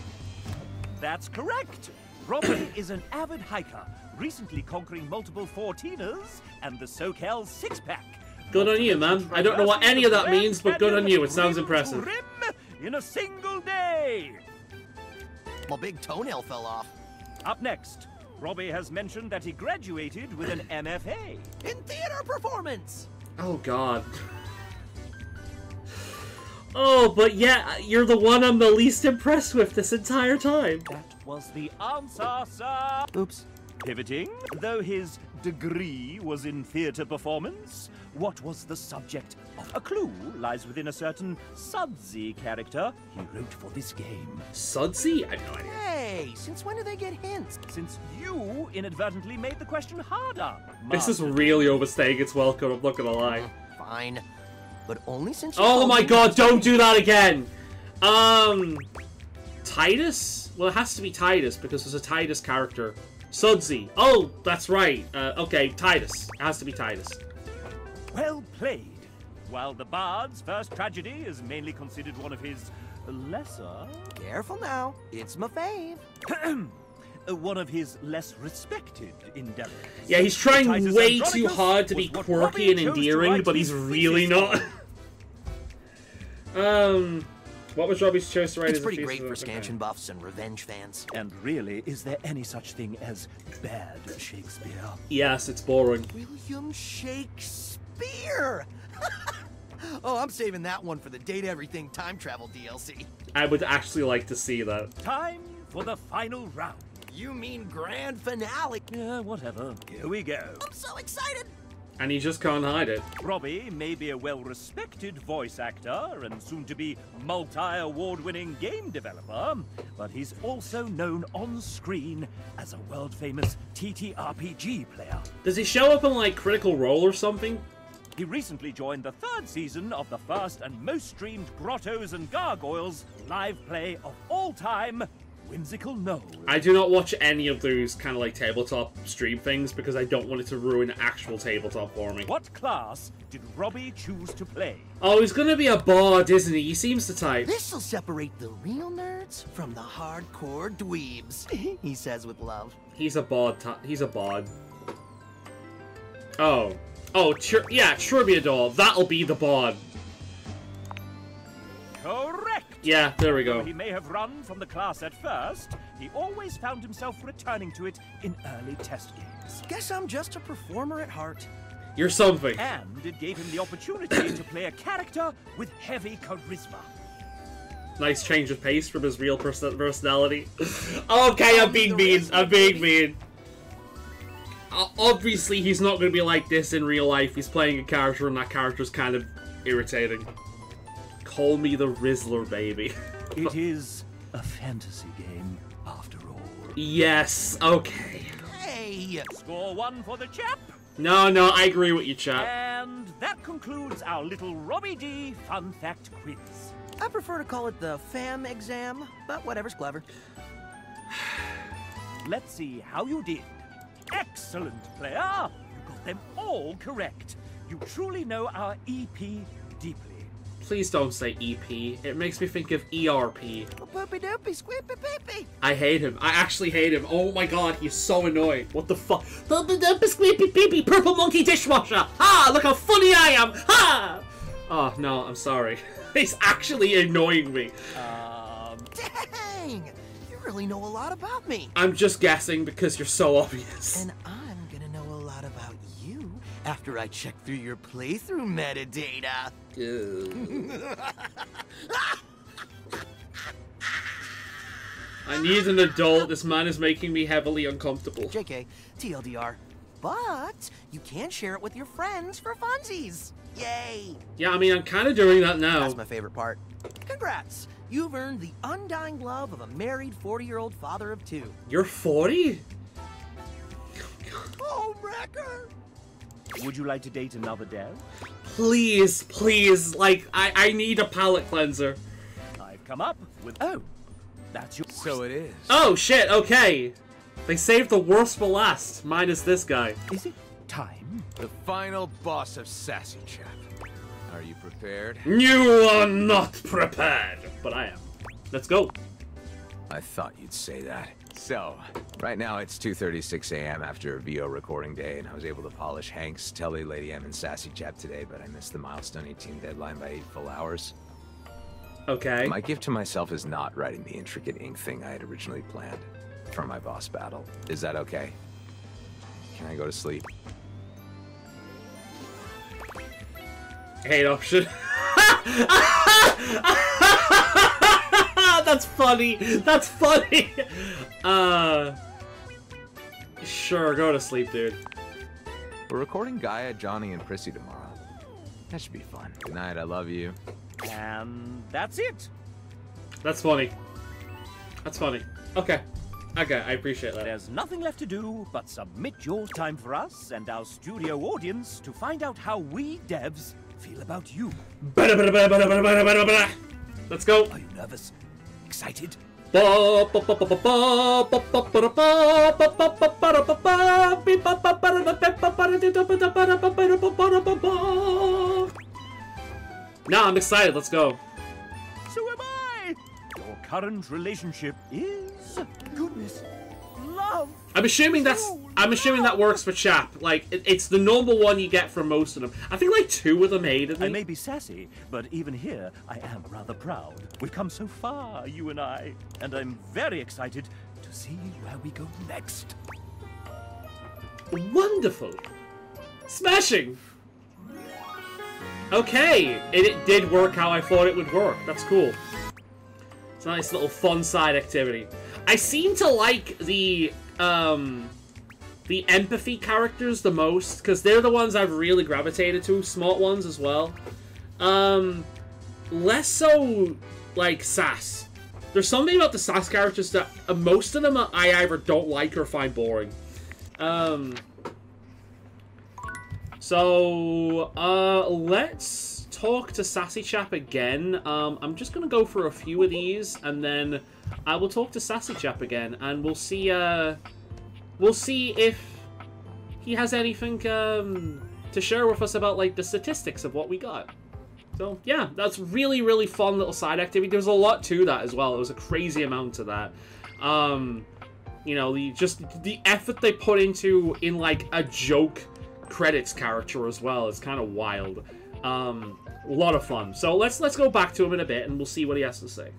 That's correct. Robbie is an avid hiker, recently conquering multiple 14ers and the SoCal six-pack. Good on you, man. I don't know what any of that means, but good on you. It sounds impressive. Rim in a single day. My big toenail fell off. Up next, Robbie has mentioned that he graduated with an MFA. In theater performance! Oh, God. Oh, but yeah, you're the one I'm the least impressed with this entire time. That was the answer, sir. Oops. Pivoting, though his degree was in theater performance, what was the subject of a clue lies within a certain Sudsy character he wrote for this game. Sudsy? I have no idea. Hey, since when do they get hints? Since you inadvertently made the question harder. This is really overstaying its welcome, I'm not gonna lie. Fine. But only since you Oh told my me god, to don't do that again! Titus? Well, it has to be Titus, because there's a Titus character. Sudsy. Oh, that's right. Okay, Titus. It has to be Titus. Well played. While the Bard's first tragedy is mainly considered one of his lesser... Careful now, it's my fave. One of his less respected endeavors. Yeah, he's trying Titus way too Andronicus hard to be was what quirky and Robbie chose to endearing, write but he's his really thesis not. What was Robbie's choice to write? It's as a pretty thesis? great for Okay. scansion buffs and revenge fans. And really, is there any such thing as bad Shakespeare? Yes, it's boring. William Shakespeare! Oh, I'm saving that one for the Date Everything time travel DLC. I would actually like to see that. Time for the final round. You mean grand finale? Yeah, whatever. Here we go. I'm so excited! And he just can't hide it. Robbie may be a well-respected voice actor and soon-to-be multi-award-winning game developer, but he's also known on screen as a world-famous TTRPG player. Does he show up in, like, Critical Role or something? He recently joined the 3rd season of the first and most streamed Grottos and Gargoyles live play of all time, Whimsical Knoll. I do not watch any of those kind of like tabletop stream things because I don't want it to ruin actual tabletop for me. What class did Robbie choose to play? Oh, he's gonna be a bard, isn't he? He seems the type. This'll separate the real nerds from the hardcore dweebs, he says with love. He's a bard. He's a bard. Oh. Oh, yeah, Troubadour. That'll be the bard. Correct! Yeah, there we go. Though he may have run from the class at first, he always found himself returning to it in early test games. Guess I'm just a performer at heart. You're something. And it gave him the opportunity to play a character with heavy charisma. Nice change of pace from his real personality. Okay, I'm being mean. I'm being mean. Obviously, he's not going to be like this in real life. He's playing a character, and that character's kind of irritating. Call me the Rizzler, baby. It is a fantasy game, after all. Yes, okay. Hey! Score 1 for the chap. No, I agree with you, chap. And that concludes our little Robbie D fun fact quiz. I prefer to call it the FAM exam, but whatever's clever. Let's see how you did. Excellent, player! You got them all correct. You truly know our EP deeply. Please don't say EP. It makes me think of ERP. Poopy doopy, squeepy peepy. I hate him. I actually hate him. Oh my god, he's so annoying. What the fuck? Squeepy peepy, purple monkey dishwasher. Ha! Look how funny I am. Ha! Oh no, I'm sorry. He's actually annoying me. Dang! You really know a lot about me. I'm just guessing because you're so obvious. And I'm gonna know a lot about you after I check through your playthrough metadata. I need an adult. This man is making me heavily uncomfortable. JK, TLDR. But you can share it with your friends for funsies. Yay! Yeah, I mean, I'm kind of doing that now. That's my favorite part. Congrats! You've earned the undying love of a married 40-year-old father of 2. You're 40? Oh, Wrecker! Would you like to date another dev? Please, please, like, I need a palate cleanser. I've come up with... Oh, that's your... So it is. Oh, shit, okay. They saved the worst for last, minus this guy. Is it time? The final boss of Sassy Chap. Are you prepared? You are not prepared. But I am. Let's go. I thought you'd say that. So, right now it's 2:36 a.m. after a VO recording day, and I was able to polish Hanks, Telly, Lady M, and Sassy Chap today, but I missed the Milestone 18 deadline by 8 full hours. Okay. My gift to myself is not writing the intricate ink thing I had originally planned for my boss battle. Is that okay? Can I go to sleep? Hate option. That's funny. That's funny. Sure, go to sleep, dude. We're recording Gaia, Johnny, and Prissy tomorrow. That should be fun. Good night, I love you. And that's it. That's funny. That's funny. Okay. Okay, I appreciate that. There's nothing left to do but submit your time for us and our studio audience to find out how we devs feel about you. Let's go. Are you nervous? Excited? No, I'm excited. Let's go. So am I! Your current relationship is... goodness. Love! I'm assuming that works for Chap. Like, it's the normal one you get from most of them. I think like 2 of them hated me. I may be sassy, but even here, I am rather proud. We've come so far, you and I. And I'm very excited to see where we go next. Wonderful. Smashing. Okay, it did work how I thought it would work. That's cool. It's a nice little fun side activity. I seem to like the empathy characters the most, because they're the ones I've really gravitated to. Smart ones as well. Less so, like, Sass. There's something about the Sass characters that most of them I either don't like or find boring. So, let's talk to Sassy Chap again. I'm just gonna go for a few of these, and then I will talk to Sassy Chap again, and we'll see if he has anything to share with us about, like, the statistics of what we got. So, yeah, that's really, really fun little side activity. There's a lot to that as well. It was a crazy amount of that. You know, the effort they put into, like, a joke credits character as well is kind of wild. A lot of fun. So let's go back to him in a bit, and we'll see what he has to say.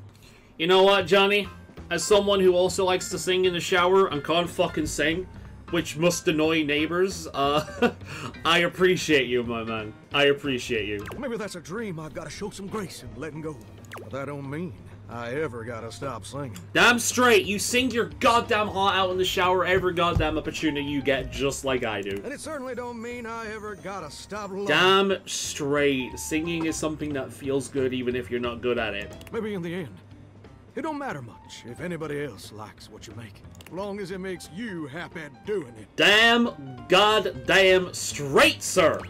You know what, Johnny? As someone who also likes to sing in the shower and can't fucking sing, which must annoy neighbors, I appreciate you, my man. I appreciate you. Maybe that's a dream I've got to show some grace in letting go. But that don't mean I ever gotta stop singing. Damn straight, you sing your goddamn heart out in the shower every goddamn opportunity you get, just like I do. And it certainly don't mean I ever gotta stop loving. Damn straight, singing is something that feels good even if you're not good at it. Maybe in the end, it don't matter much if anybody else likes what you make, as long as it makes you happy doing it. Damn goddamn straight, sir.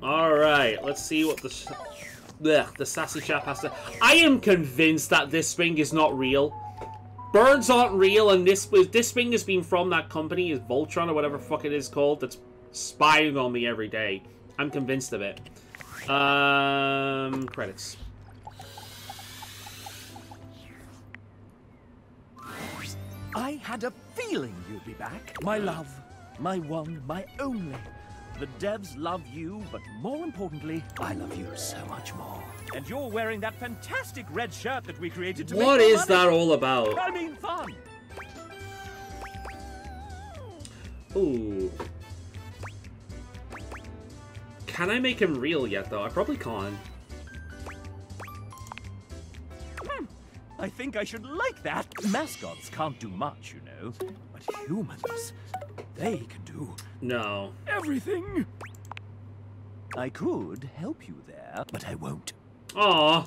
Alright, let's see what the Sassy Chap has to... I am convinced that this thing is not real. Birds aren't real, and this thing has been from that company, is Voltron or whatever fuck it is called, that's spying on me every day. I'm convinced of it. Credits. I had a feeling you'd be back. My love, my one, my only. The devs love you, but more importantly, I love you so much more. And you're wearing that fantastic red shirt that we created to What make is money. that all about? I mean fun. Ooh. Can I make him real yet, though? I probably can't. I think I should like that. Mascots can't do much, you know. But humans, they can do... No. Everything. I could help you there, but I won't. Aw.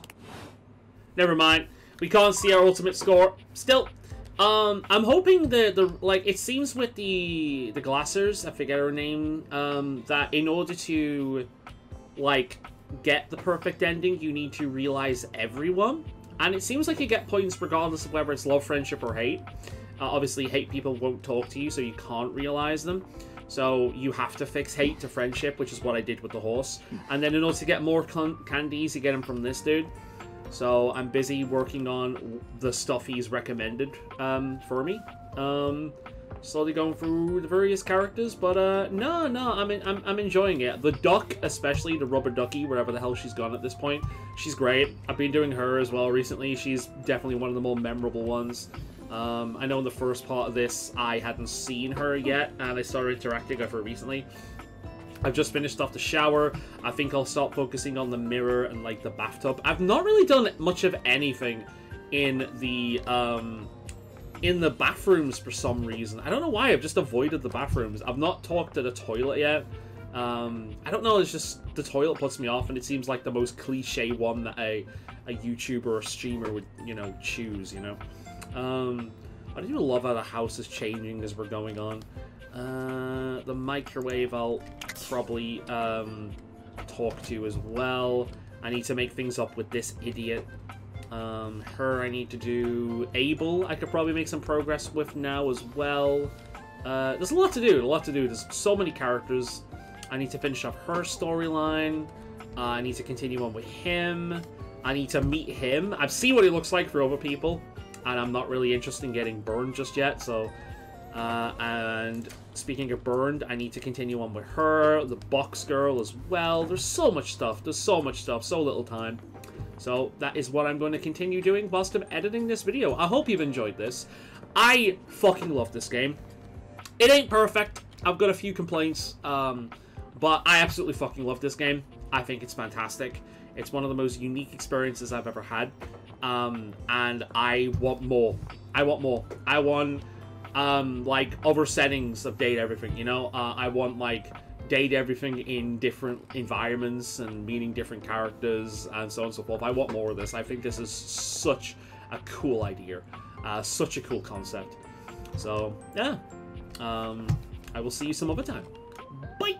Never mind. We can't see our ultimate score. Still, I'm hoping like, it seems with the Glassers, I forget her name, that in order to, like, get the perfect ending, you need to realize everyone. And it seems like you get points regardless of whether it's love, friendship, or hate. Obviously, hate people won't talk to you, so you can't realize them. So you have to fix hate to friendship, which is what I did with the horse. And then in order to get more candies, you get them from this dude. So I'm busy working on the stuff he's recommended for me. Slowly going through the various characters, but no, I'm enjoying it. The duck, especially the rubber ducky, wherever the hell she's gone at this point, she's great. I've been doing her as well recently. She's definitely one of the more memorable ones. I know in the first part of this, I hadn't seen her yet, and I started interacting with her recently. I've just finished off the shower. I think I'll start focusing on the mirror and, like, the bathtub. I've not really done much of anything in the bathrooms for some reason. I don't know why, I've just avoided the bathrooms. I've not talked to the toilet yet. I don't know, it's just the toilet puts me off, and it seems like the most cliche one that a YouTuber or streamer would, you know, choose, you know? I do love how the house is changing as we're going on. The microwave I'll probably talk to as well. I need to make things up with this idiot. Her I need to do. Abel I could probably make some progress with now as well. There's a lot to do, There's so many characters. I need to finish up her storyline. I need to continue on with him. I need to meet him. I've seen what he looks like for other people, and I'm not really interested in getting burned just yet, so... and speaking of burned, I need to continue on with her, the box girl as well. There's so much stuff. There's so much stuff. So little time. So that is what I'm going to continue doing whilst I'm editing this video. I hope you've enjoyed this. I fucking love this game. It ain't perfect. I've got a few complaints. But I absolutely fucking love this game. I think it's fantastic. It's one of the most unique experiences I've ever had. And I want more. I want more. I want... like other settings of date everything, you know. I want like date everything in different environments and meeting different characters and so on and so forth. I want more of this. I think this is such a cool idea, such a cool concept. So yeah, I will see you some other time. Bye.